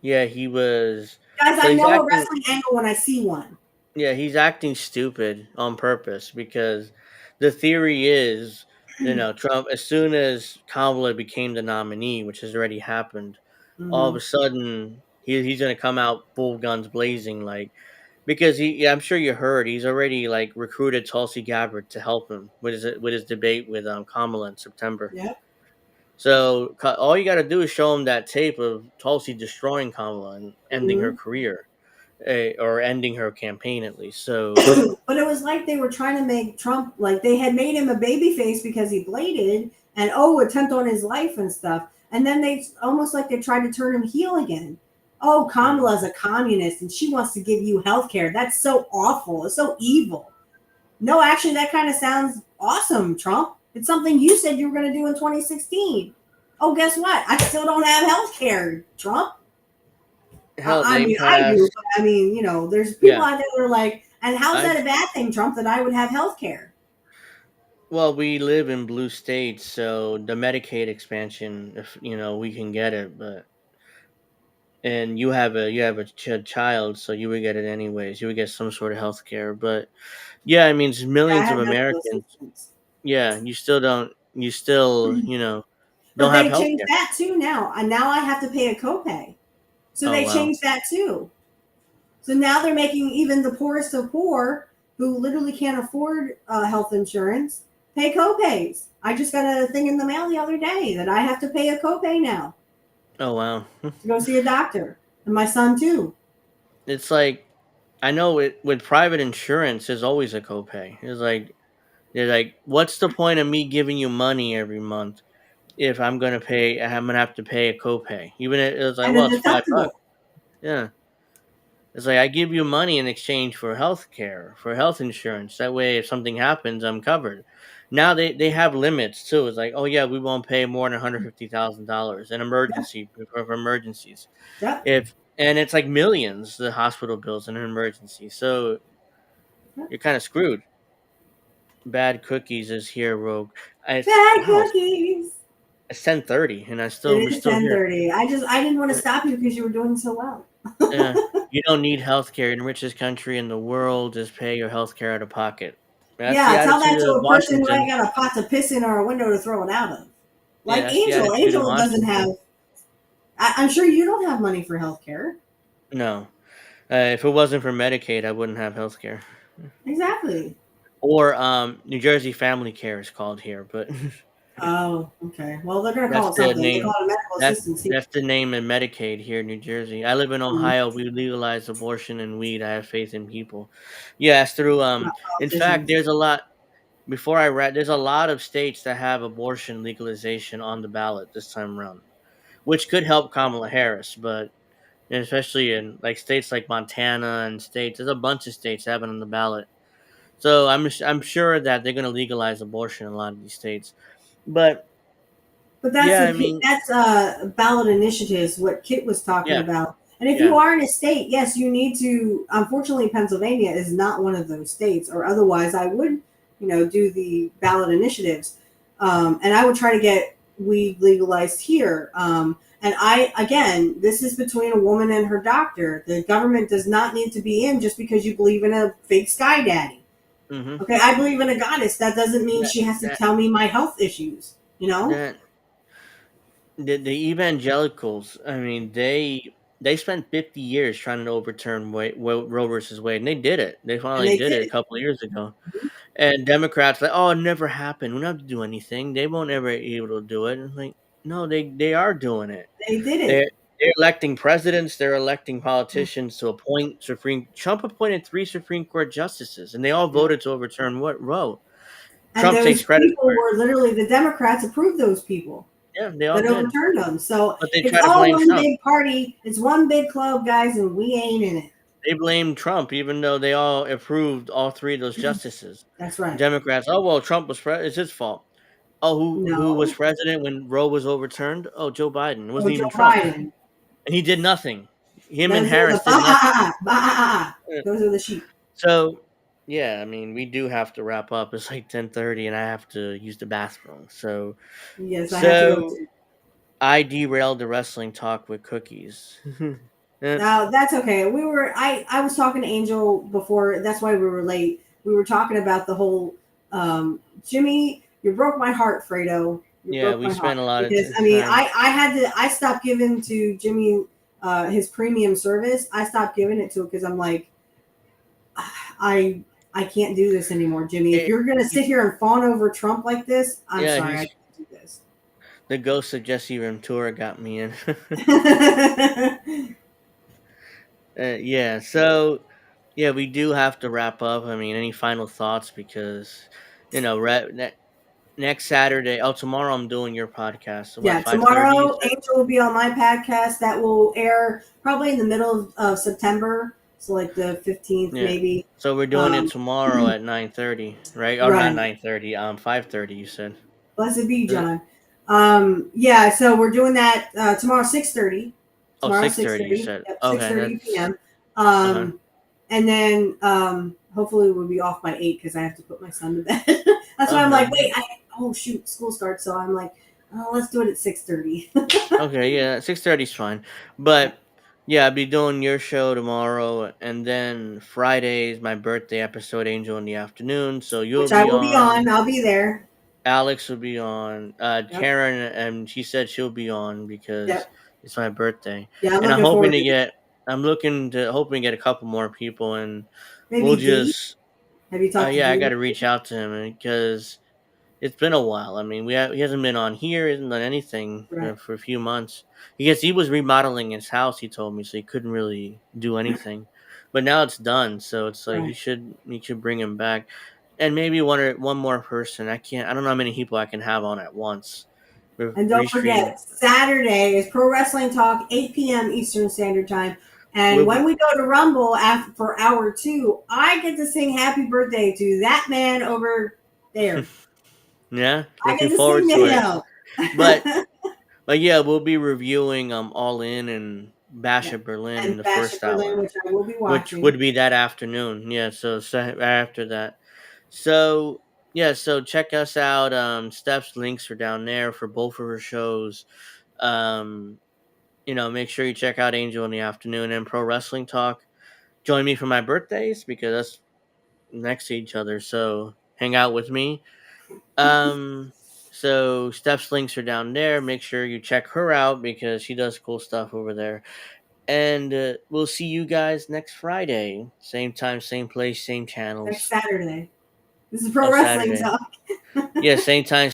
Yeah, he was. Guys, So I he's know a acting. wrestling angle when I see one. Yeah, he's acting stupid on purpose because the theory is, Trump, as soon as Kamala became the nominee, which has already happened, all of Mm-hmm. a sudden he's going to come out full guns blazing, like, because I'm sure you heard he's already like recruited Tulsi Gabbard to help him with his debate with Kamala in September. Yep. So all you got to do is show him that tape of Tulsi destroying Kamala and ending her Mm-hmm. career, or ending her campaign at least. So. But it was like they were trying to make Trump like they had made him a baby face because he bladed and attempt on his life and stuff. And then they almost like they tried to turn him heel again. Oh, mm, Kamala's a communist and she wants to give you health care. That's so awful. It's so evil. No, actually, that kind of sounds awesome, Trump. It's something you said you were going to do in 2016. Oh, guess what? I still don't have health care, Trump. Hell, I they mean, I do, passed. but I mean, there's people Yeah, out there that are like, and how's I that a bad thing, Trump, that I would have health care? well, we live in blue states, so the Medicaid expansion, if we can get it, but and you have a child, so you would get it anyways. You would get some sort of health care, but yeah, I mean, it's Yeah, I millions of have medical Americans. assistance. Yeah, you still don't. You still, But don't have they health changed care. that too now. And now I have to pay a copay. So Oh they wow. changed that too. So now they're making even the poorest of poor, who literally can't afford health insurance, pay copays. I just got a thing in the mail the other day that I have to pay a copay now Oh wow. to go see a doctor. And my son too. It's like, I know it with private insurance. There's always a copay. It's like, they're like, what's the point of me giving you money every month if I'm gonna have to pay a copay? Even if it's like, And a well, it's $5. deductible. Yeah. It's like, I give you money in exchange for health care, for health insurance. That way, if something happens, I'm covered. Now they have limits too. It's like, oh yeah, we won't pay more than $150,000 in Yeah. emergency for emergencies. Yep. If and it's like millions the hospital bills in an emergency. So Yep. you're kind of screwed. Bad cookies is here, Rogue. Bad Wow, cookies. it's 10:30, and It we're is still here. 10:30. I didn't want to stop you because you were doing so well. Yeah, you don't need healthcare in the richest country in the world. Just pay your healthcare out of pocket. That's the Yeah, tell that attitude to of a person who Washington. ain't got a pot to piss in or a window to throw it out of. Yeah, Like that's the Angel. attitude in Angel doesn't have. Washington. I'm sure you don't have money for health care. No, If it wasn't for Medicaid, I wouldn't have health care. Exactly. Or New Jersey Family Care is called here, but Oh, okay. Well, they're gonna that's call it the something. They name. call it medical That's assistance here. that's the name in Medicaid here in New Jersey. I live in Mhm. Ohio. We legalize abortion and weed. I have faith in people. Yes, through Not In fact, politicians. there's a lot. Before I read, there's a lot of states that have abortion legalization on the ballot this time around, which could help Kamala Harris, but especially in like states like Montana and states, there's a bunch of states that have it on the ballot. So I'm sure that they're going to legalize abortion in a lot of these states. But But yeah, I mean, that's ballot initiatives. What Kit was talking yeah, about. And if you yeah, are in a state, yes, you need to. Unfortunately, Pennsylvania is not one of those states, or otherwise, I would, do the ballot initiatives, and I would try to get weed legalized here. And again, this is between a woman and her doctor. The government does not need to be in just because you believe in a fake sky daddy. mm-hmm. Okay, I believe in a goddess. That doesn't mean that she has to that tell me my health issues. You know. that the evangelicals. I mean, they spent 50 years trying to overturn Roe versus Wade, and they did it. They And finally they did did it a it. couple of years ago. And Democrats like, oh, it never happened. We don't have to do anything. They won't ever be able to do it. And like, no, they are doing it. They did They're it. they're electing presidents. They're electing politicians to appoint Supreme. Trump appointed 3 Supreme Court justices, and they all Yeah. voted to overturn what Roe. And Trump takes those credit people for it. were literally the Democrats approved those people Yeah, they all that did. overturned them. So But they it's try to all blame one Trump. big party. It's one big club, guys, and we ain't in it. They blame Trump, even though they all approved all 3 of those justices. That's right. Democrats, oh well, Trump was it's his fault. Oh, who was No. president when Roe was overturned? Oh, Joe Biden. It Oh, wasn't Joe even Trump, Biden. and he did nothing. Him and Those are the Harris did nothing. Uh, those are the sheep. So, yeah, I mean, we do have to wrap up. It's like 10:30, and I have to use the bathroom. So, Yes, I have to go so to. I derailed the wrestling talk with cookies. Uh, Now that's okay. I was talking to Angel before. That's why we were late. We were talking about the whole Jimmy. You broke my heart, Fredo. You yeah, broke we my heart spent a lot of because I mean time. I stopped giving to Jimmy his premium service. I stopped giving it to him because I'm like I I can't do this anymore, Jimmy. If It, you're gonna sit here and fawn over Trump like this, I'm yeah, sorry, I he's can't do this. the ghost of Jesse Ventura got me in. Yeah, so yeah, we do have to wrap up. I mean, any final thoughts? Because next Saturday. Oh, tomorrow I'm doing your podcast. So what? Yeah, 5:30. You tomorrow said. Angel will be on my podcast that will air probably in the middle of September, so like the 15th Yeah. maybe. So we're doing it Um, tomorrow at 9:30, right? Or not right. 9:30. 5:30. You said. Blessed be Uh, John. Yeah, so we're doing that tomorrow 6:30. Oh, Tomorrow 6:30. You 6:30. said. Yep, Okay, 6:30 that's. p.m. Uh-huh. And then hopefully we'll be off by 8 because I have to put my son to bed. That's why I'm like, Okay. wait, oh shoot, school starts, so I'm like, oh, let's do it at 6:30. Okay. Yeah, 6:30 is fine. But yeah, I'll be doing your show tomorrow, and then Friday is my birthday episode, Angel in the afternoon. So you'll Which I be will be on. on. I'll be there. Alex will be on. Yep. Karen, and she said she'll be on because Yep. it's my birthday, Yeah, I'm and I'm looking hoping forward to to it. get. I'm looking to hoping to get a couple more people, and we'll Maybe D. just. Have you talked to Yeah, I D? got to reach out to him because it's been a while. I mean, he hasn't been on here, hasn't done anything Right. for a few months. He was remodeling his house. He told me so he couldn't really do anything, but now it's done. So it's like Right. he should bring him back, and maybe one more person. I don't know how many people I can have on at once. And don't Restream. forget, Saturday is Pro Wrestling Talk, 8 p.m. Eastern Standard Time. And We'll when be, we go to Rumble after for hour 2, I get to sing happy birthday to that man over there. yeah, I looking get to forward sing to to it. him. But yeah, we'll be reviewing All In and Bash Yeah. at Berlin in And the Bash at first Berlin, hour, which I will be which watching. would be that afternoon. Yeah, so after that. So yeah, so check us out. Steph's links are down there for both of her shows. Um, make sure you check out Angel in the Afternoon and Pro Wrestling Talk. Join me for my birthdays because that's next to each other. So hang out with me. Um, Steph's links are down there. Make sure you check her out because she does cool stuff over there. And we'll see you guys next Friday. Same time, same place, same channels. Next Saturday. This is Pro Oh, Wrestling Saturday. Talk. Yeah, same time,